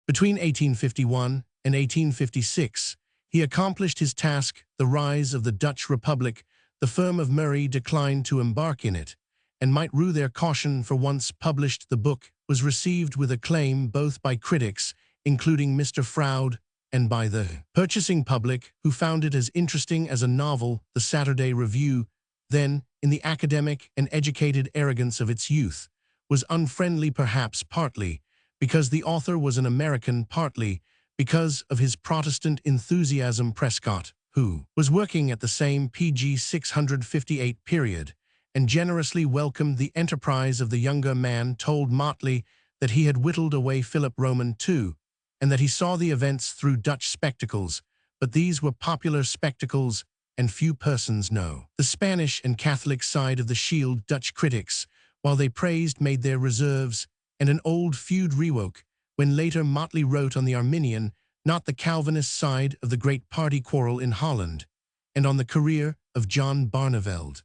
Between 1851 and 1856, he accomplished his task, the rise of the Dutch Republic. The firm of Murray declined to embark in it, and might rue their caution, for once published the book was received with acclaim both by critics, including Mr. Froude, and by the purchasing public, who found it as interesting as a novel. The Saturday Review, then, in the academic and educated arrogance of its youth, was unfriendly, perhaps partly because the author was an American, partly because of his Protestant enthusiasm. Prescott, who was working at the same pg 658 period, and generously welcomed the enterprise of the younger man, told Motley that he had whittled away Philip Roman too, and that he saw the events through Dutch spectacles, but these were popular spectacles, and few persons know the Spanish and Catholic side of the shield. Dutch critics, while they praised, made their reserves, and an old feud rewoke, when later Motley wrote on the Arminian, not the Calvinist side of the great party quarrel in Holland, and on the career of John Barneveld.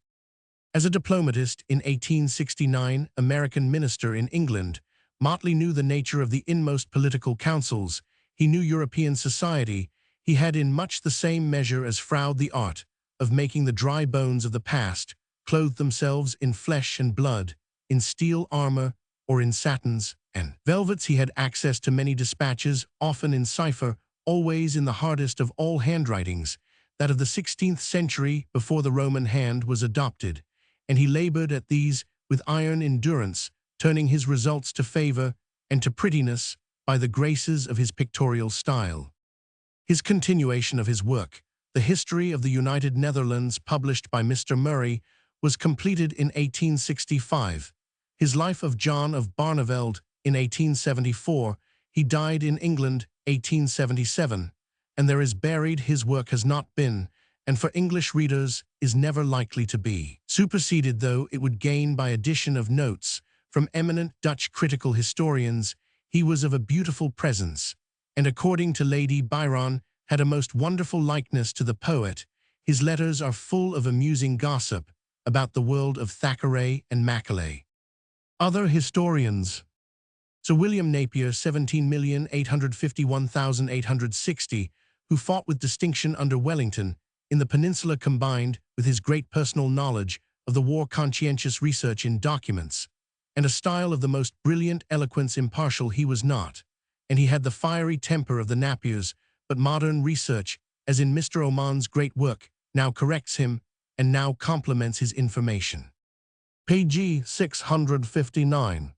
As a diplomatist in 1869, American minister in England, Motley knew the nature of the inmost political councils. He knew European society. He had in much the same measure as Froude the art of making the dry bones of the past clothe themselves in flesh and blood, in steel armor, or in satins and velvets. He had access to many dispatches, often in cipher, always in the hardest of all handwritings, that of the 16th century before the Roman hand was adopted, and he labored at these with iron endurance, turning his results to favor and to prettiness by the graces of his pictorial style. His continuation of his work, The History of the United Netherlands, published by Mr. Murray, was completed in 1865. His Life of John of Barneveld in 1874, he died in England 1877, and there is buried. His work has not been, and for English readers is never likely to be, superseded, though it would gain by addition of notes from eminent Dutch critical historians. He was of a beautiful presence, and according to Lady Byron, had a most wonderful likeness to the poet. His letters are full of amusing gossip about the world of Thackeray and Macaulay. Other historians: Sir William Napier, 17,851,860, who fought with distinction under Wellington in the Peninsula, combined with his great personal knowledge of the war, conscientious research in documents, and a style of the most brilliant eloquence. Impartial he was not, and he had the fiery temper of the Napiers, but modern research, as in Mr. Oman's great work, now corrects him and now complements his information. Pg 659.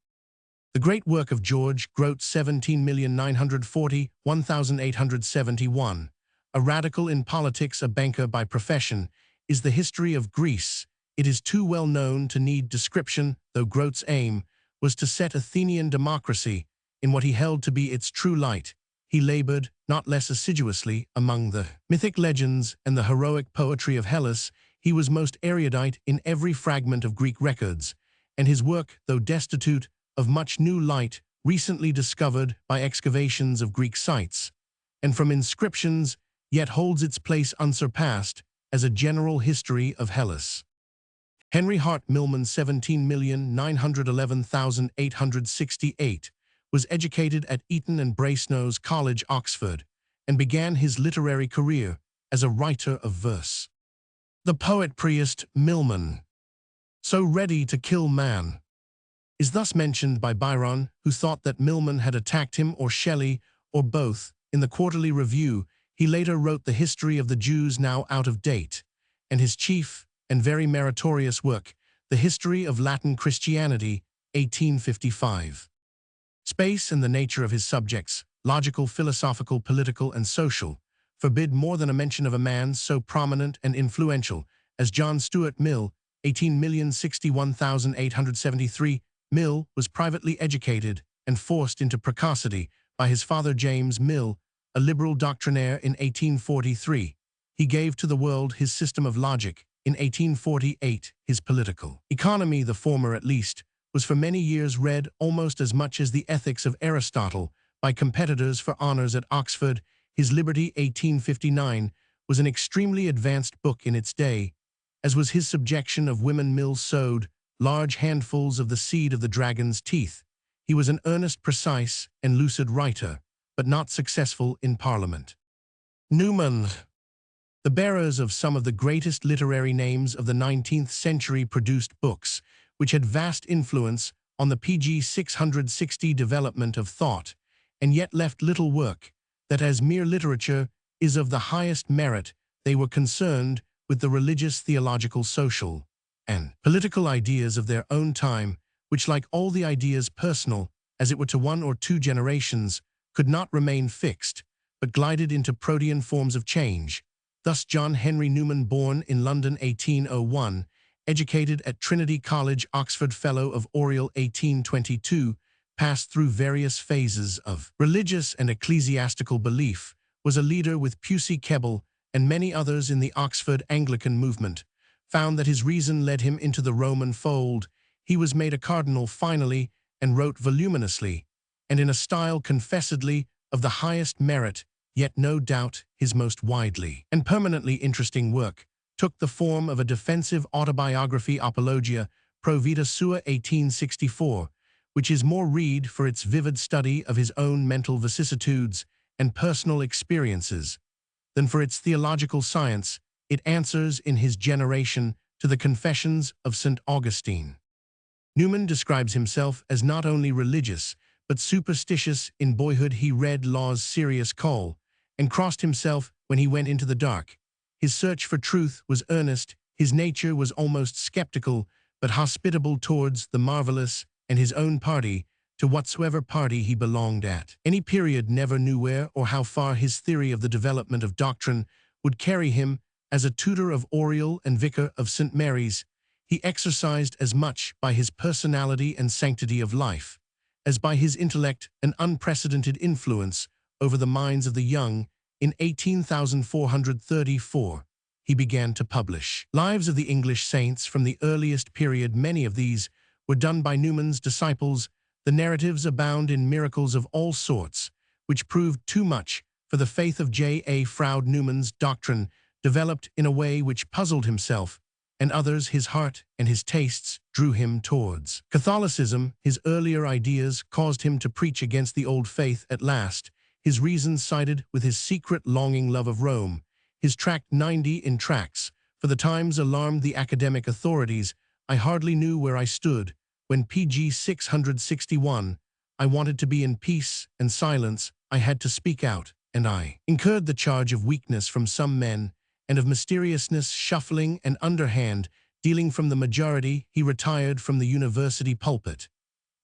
The great work of George Grote, 17,940,1871, a radical in politics, a banker by profession, is the history of Greece. It is too well known to need description, though Grote's aim was to set Athenian democracy in what he held to be its true light. He labored, not less assiduously, among the mythic legends and the heroic poetry of Hellas. He was most erudite in every fragment of Greek records, and his work, though destitute of much new light, recently discovered by excavations of Greek sites, and from inscriptions, yet holds its place unsurpassed as a general history of Hellas. Henry Hart Milman, 17,911,868, was educated at Eton and Brasenose College, Oxford, and began his literary career as a writer of verse. The poet priest Milman, so ready to kill man, is thus mentioned by Byron, who thought that Milman had attacked him, or Shelley, or both. In the Quarterly Review, he later wrote The History of the Jews, now out of date, and his chief and very meritorious work, The History of Latin Christianity, 1855. Space and the nature of his subjects, logical, philosophical, political, and social, forbid more than a mention of a man so prominent and influential as John Stuart Mill, 18,061,873. Mill was privately educated and forced into precocity by his father James Mill, a liberal doctrinaire, in 1843. He gave to the world his system of logic. In 1848, his political economy, the former at least, was for many years read almost as much as the Ethics of Aristotle by competitors for honors at Oxford. His Liberty, 1859, was an extremely advanced book in its day, as was his subjection of women. Mill sowed large handfuls of the seed of the dragon's teeth. He was an earnest, precise, and lucid writer, but not successful in Parliament. Newman. The bearers of some of the greatest literary names of the 19th century produced books which had vast influence on the PG 660 development of thought, and yet left little work that, as mere literature, is of the highest merit. They were concerned with the religious, theological, social, and political ideas of their own time, which, like all the ideas personal, as it were to one or two generations, could not remain fixed, but glided into protean forms of change. Thus John Henry Newman, born in London 1801, educated at Trinity College, Oxford, Fellow of Oriel 1822, passed through various phases of religious and ecclesiastical belief, was a leader with Pusey Keble and many others in the Oxford Anglican movement, found that his reason led him into the Roman fold. He was made a cardinal finally, and wrote voluminously, and in a style confessedly of the highest merit, yet no doubt his most widely and permanently interesting work took the form of a defensive autobiography, Apologia Pro Vita Sua, 1864, which is more read for its vivid study of his own mental vicissitudes and personal experiences than for its theological science. It answers in his generation to the Confessions of St. Augustine. Newman describes himself as not only religious, but superstitious. In boyhood he read Law's Serious Call, and crossed himself when he went into the dark. His search for truth was earnest, his nature was almost skeptical, but hospitable towards the marvelous and his own party, to whatsoever party he belonged at any period. Never knew where or how far his theory of the development of doctrine would carry him. As a tutor of Oriel and vicar of St. Mary's, he exercised as much by his personality and sanctity of life as by his intellect an unprecedented influence over the minds of the young. In 18,434, he began to publish Lives of the English Saints from the earliest period. Many of these were done by Newman's disciples. The narratives abound in miracles of all sorts, which proved too much for the faith of J.A. Froude. Newman's doctrine developed in a way which puzzled himself and others. His heart and his tastes drew him towards Catholicism. His earlier ideas caused him to preach against the old faith. At last, his reason sided with his secret longing love of Rome. His tract 90 in Tracts for the Times alarmed the academic authorities. I hardly knew where I stood when PG 661. I wanted to be in peace and silence. I had to speak out, and I incurred the charge of weakness from some men, and of mysteriousness, shuffling, and underhand dealing from the majority. He retired from the university pulpit,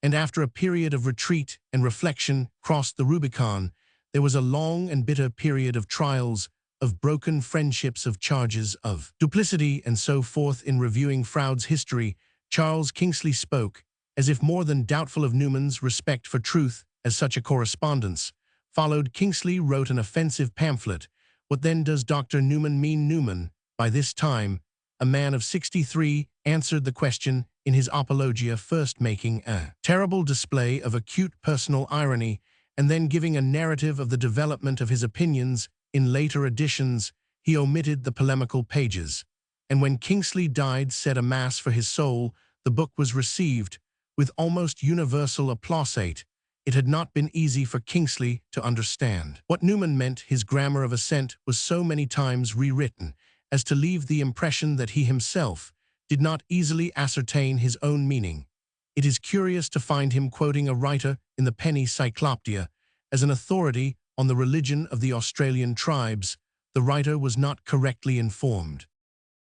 and after a period of retreat and reflection crossed the Rubicon. There was a long and bitter period of trials, of broken friendships, of charges of duplicity, and so forth. In reviewing Froude's history, Charles Kingsley spoke, as if more than doubtful, of Newman's respect for truth. As such a correspondence followed, Kingsley wrote an offensive pamphlet, What Then Does Dr. Newman Mean? Newman, by this time a man of 63, answered the question in his Apologia, first making a terrible display of acute personal irony, and then giving a narrative of the development of his opinions. In later editions, he omitted the polemical pages, and when Kingsley died said a mass for his soul. The book was received with almost universal applause. it had not been easy for Kingsley to understand. What Newman meant, his grammar of assent was so many times rewritten as to leave the impression that he himself did not easily ascertain his own meaning. It is curious to find him quoting a writer in the Penny Cyclopedia as an authority on the religion of the Australian tribes. The writer was not correctly informed.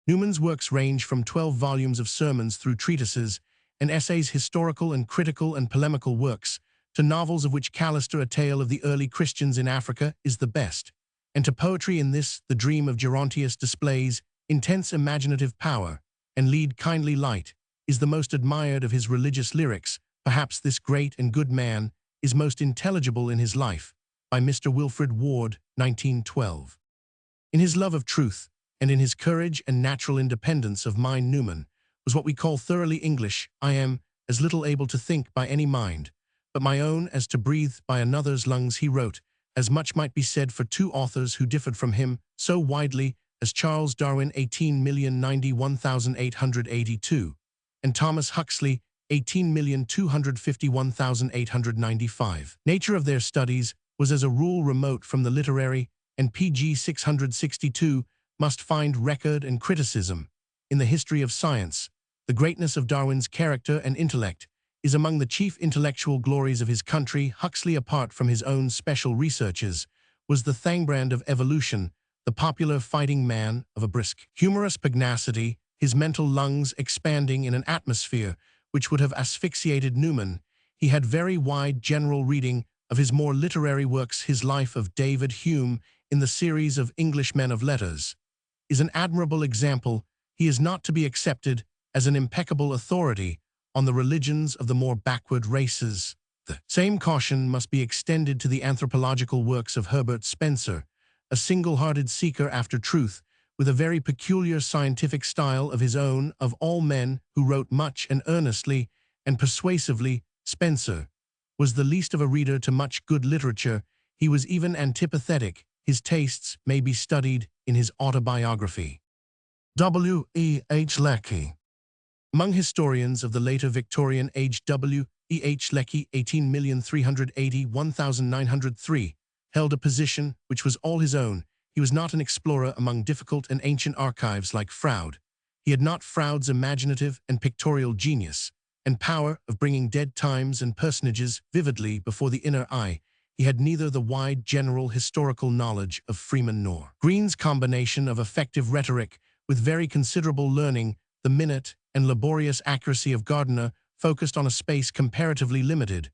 Newman's works range from 12 volumes of sermons through treatises and essays, historical and critical and polemical works, to novels of which Callister, A Tale of the Early Christians in Africa, is the best, and to poetry in this, The Dream of Gerontius, displays intense imaginative power, and Lead Kindly Light is the most admired of his religious lyrics. Perhaps this great and good man is most intelligible in his life, by Mr. Wilfred Ward, 1912. In his love of truth, and in his courage and natural independence of mind, Newman was what we call thoroughly English. I am as little able to think by any mind, but my own as to breathe by another's lungs, he wrote. As much might be said for two authors who differed from him so widely as Charles Darwin, 18,091,882, and Thomas Huxley, 18,251,895. Nature of their studies was as a rule remote from the literary, and pg 662 must find record and criticism in the history of science. The greatness of Darwin's character and intellect is among the chief intellectual glories of his country. Huxley, apart from his own special researches, was the Thangbrand of evolution, the popular fighting man of a brisk, humorous pugnacity, his mental lungs expanding in an atmosphere which would have asphyxiated Newman. He had very wide general reading of his more literary works. His Life of David Hume, in the series of English men of letters, is an admirable example. He is not to be accepted as an impeccable authority on the religions of the more backward races. The same caution must be extended to the anthropological works of Herbert Spencer, a single-hearted seeker after truth, with a very peculiar scientific style of his own. Of all men who wrote much and earnestly and persuasively, Spencer was the least of a reader to much good literature. He was even antipathetic. His tastes may be studied in his autobiography. W. E. H. Lecky. Among historians of the later Victorian age, W. E. H. Lecky, 18,380,1903, held a position which was all his own. He was not an explorer among difficult and ancient archives like Froude. He had not Froude's imaginative and pictorial genius and power of bringing dead times and personages vividly before the inner eye. He had neither the wide general historical knowledge of Freeman nor Green's combination of effective rhetoric with very considerable learning. The minute and laborious accuracy of Gardiner, focused on a space comparatively limited,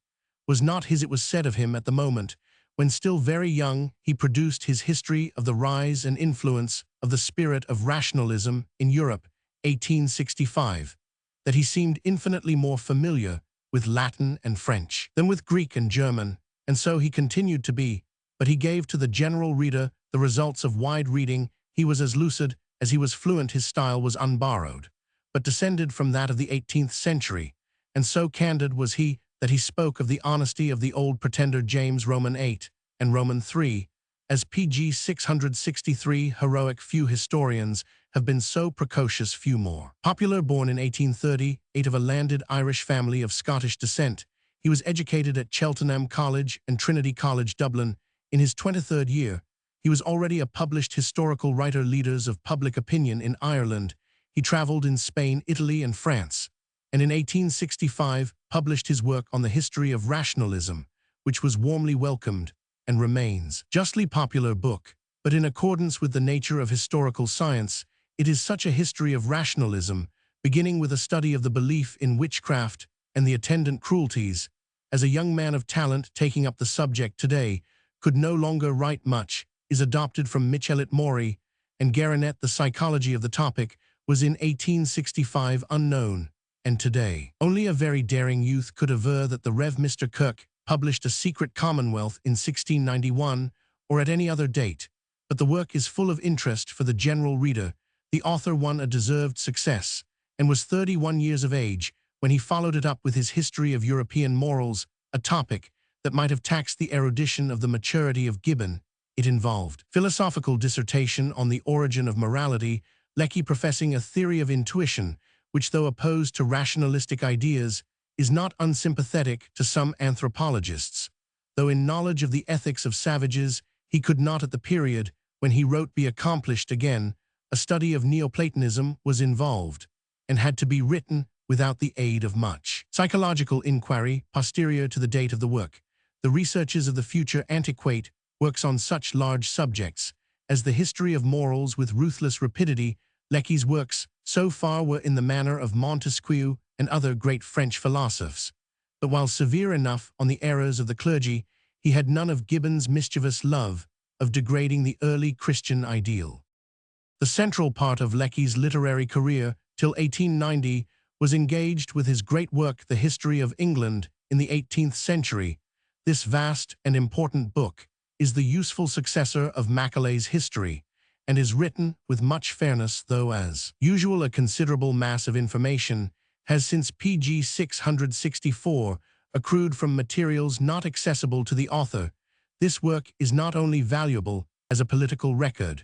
was not his. It was said of him at the moment, when still very young, he produced his History of the Rise and Influence of the Spirit of Rationalism in Europe, 1865, that he seemed infinitely more familiar with Latin and French than with Greek and German, and so he continued to be, but he gave to the general reader the results of wide reading. He was as lucid as he was fluent. His style was unborrowed, but descended from that of the 18th century, and so candid was he that he spoke of the honesty of the old pretender James Roman 8 and Roman 3 as pg 663 heroic. Few historians have been so precocious, few more popular. Born in 1838 of a landed Irish family of Scottish descent, he was educated at Cheltenham College and Trinity College, Dublin. In his 23rd year, he was already a published historical writer. Leaders of public opinion in Ireland. He traveled in Spain, Italy, and France, and in 1865 published his work on the history of rationalism, which was warmly welcomed and remains justly popular book. But in accordance with the nature of historical science, it is such a history of rationalism, beginning with a study of the belief in witchcraft and the attendant cruelties. As a young man of talent taking up the subject today could no longer write much, is adopted from Michelet Maury and Garinet. The psychology of the topic was in 1865 unknown, and today only a very daring youth could aver that the Rev. Mr. Kirk published A Secret Commonwealth in 1691 or at any other date. But the work is full of interest for the general reader. The author won a deserved success and was 31 years of age when he followed it up with his History of European Morals, a topic that might have taxed the erudition of the maturity of Gibbon. It involved philosophical dissertation on the origin of morality, Lecky professing a theory of intuition, which, though opposed to rationalistic ideas, is not unsympathetic to some anthropologists, though in knowledge of the ethics of savages, he could not at the period when he wrote be accomplished again. A study of Neoplatonism was involved, and had to be written without the aid of much psychological inquiry posterior to the date of the work. The researches of the future antiquate works on such large subjects as the history of morals with ruthless rapidity. Lecky's works so far were in the manner of Montesquieu and other great French philosophers, but while severe enough on the errors of the clergy, he had none of Gibbon's mischievous love of degrading the early Christian ideal. The central part of Lecky's literary career till 1890 was engaged with his great work The History of England in the 18th century. This vast and important book is the useful successor of Macaulay's History, and is written with much fairness, though as usual a considerable mass of information has since pg 664 accrued from materials not accessible to the author. This work is not only valuable as a political record,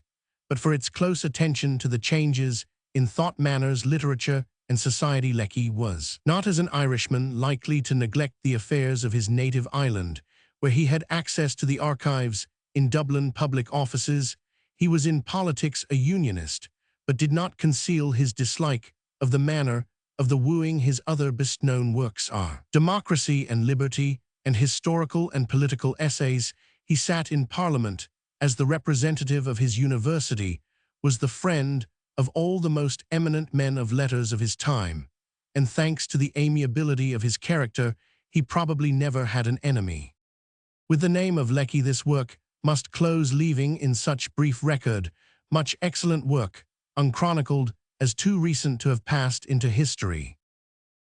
but for its close attention to the changes in thought, manners, literature, and society. Lecky was not as an Irishman likely to neglect the affairs of his native island, where he had access to the archives in Dublin public offices. He was in politics a unionist, but did not conceal his dislike of the manner of the wooing. His other best-known works are Democracy and Liberty and historical and political essays. He sat in Parliament as the representative of his university, was the friend of all the most eminent men of letters of his time, and thanks to the amiability of his character, he probably never had an enemy. With the name of Lecky, this work must close, leaving in such brief record much excellent work, unchronicled as too recent to have passed into history.